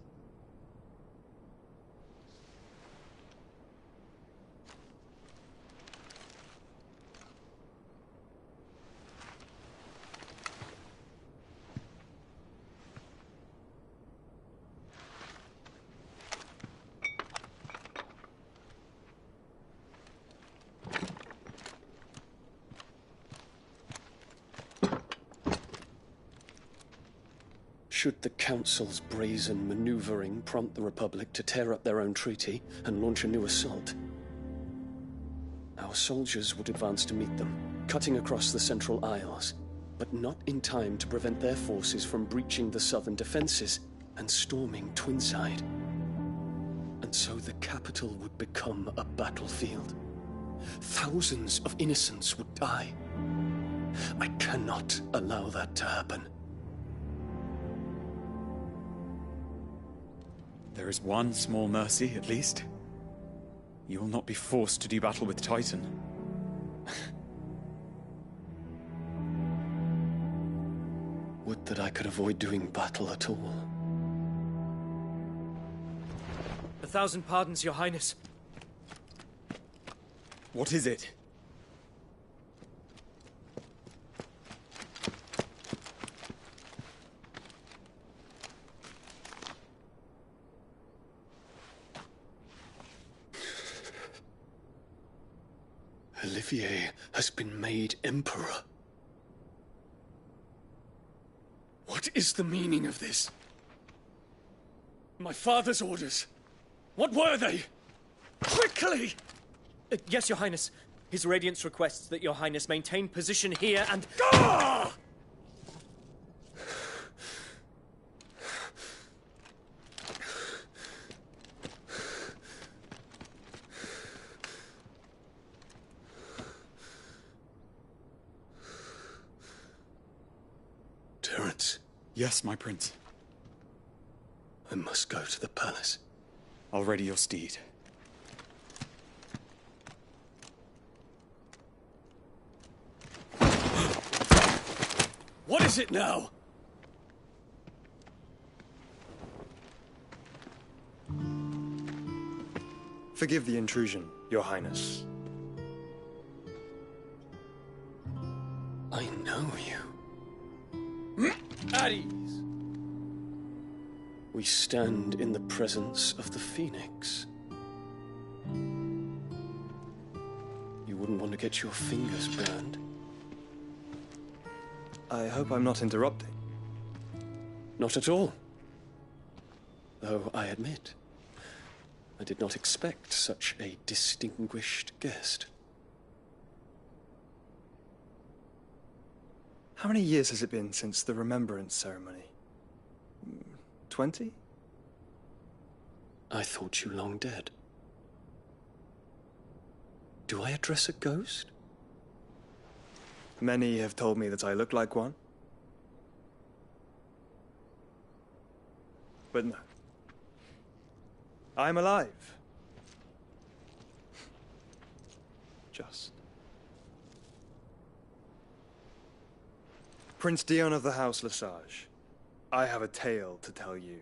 [SPEAKER 8] Should the Council's brazen maneuvering prompt the Republic to tear up their own treaty and launch a new assault, our soldiers would advance to meet them, cutting across the Central Isles, but not in time to prevent their forces from breaching the southern defenses and storming Twinside. And so the capital would become a battlefield. Thousands of innocents would die. I cannot allow that to happen.
[SPEAKER 22] There is one small mercy, at least. You will not be forced to do battle with Titan.
[SPEAKER 8] Would that I could avoid doing battle at all.
[SPEAKER 11] 1,000 pardons, Your Highness.
[SPEAKER 22] What is it?
[SPEAKER 8] Olivier has been made Emperor. What is the meaning of this? My father's orders. What were they? Quickly!
[SPEAKER 11] Yes, Your Highness. His Radiance requests that Your Highness maintain position here and...
[SPEAKER 8] Ah! Terence.
[SPEAKER 22] Yes, my prince.
[SPEAKER 8] I must go to the palace.
[SPEAKER 22] I'll ready your steed.
[SPEAKER 8] What is it now?
[SPEAKER 18] Forgive the intrusion, Your Highness.
[SPEAKER 8] I know you.
[SPEAKER 11] At ease.
[SPEAKER 8] We stand in the presence of the Phoenix. You wouldn't want to get your fingers burned.
[SPEAKER 18] I hope I'm not interrupting.
[SPEAKER 8] Not at all. Though I admit, I did not expect such a distinguished guest.
[SPEAKER 18] How many years has it been since the Remembrance ceremony? 20?
[SPEAKER 8] I thought you long dead. Do I address a ghost?
[SPEAKER 18] Many have told me that I look like one. But no. I'm alive. Just. Prince Dion of the House Lesage, I have a tale to tell you.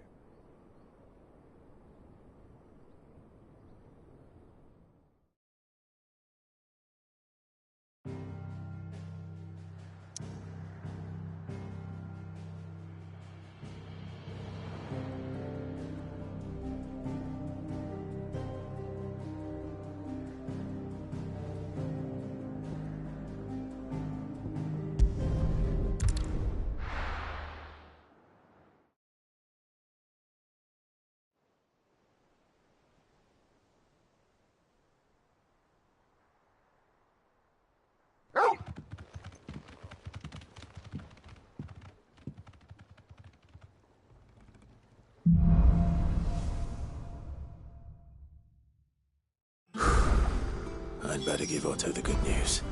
[SPEAKER 3] better give Otto the good news.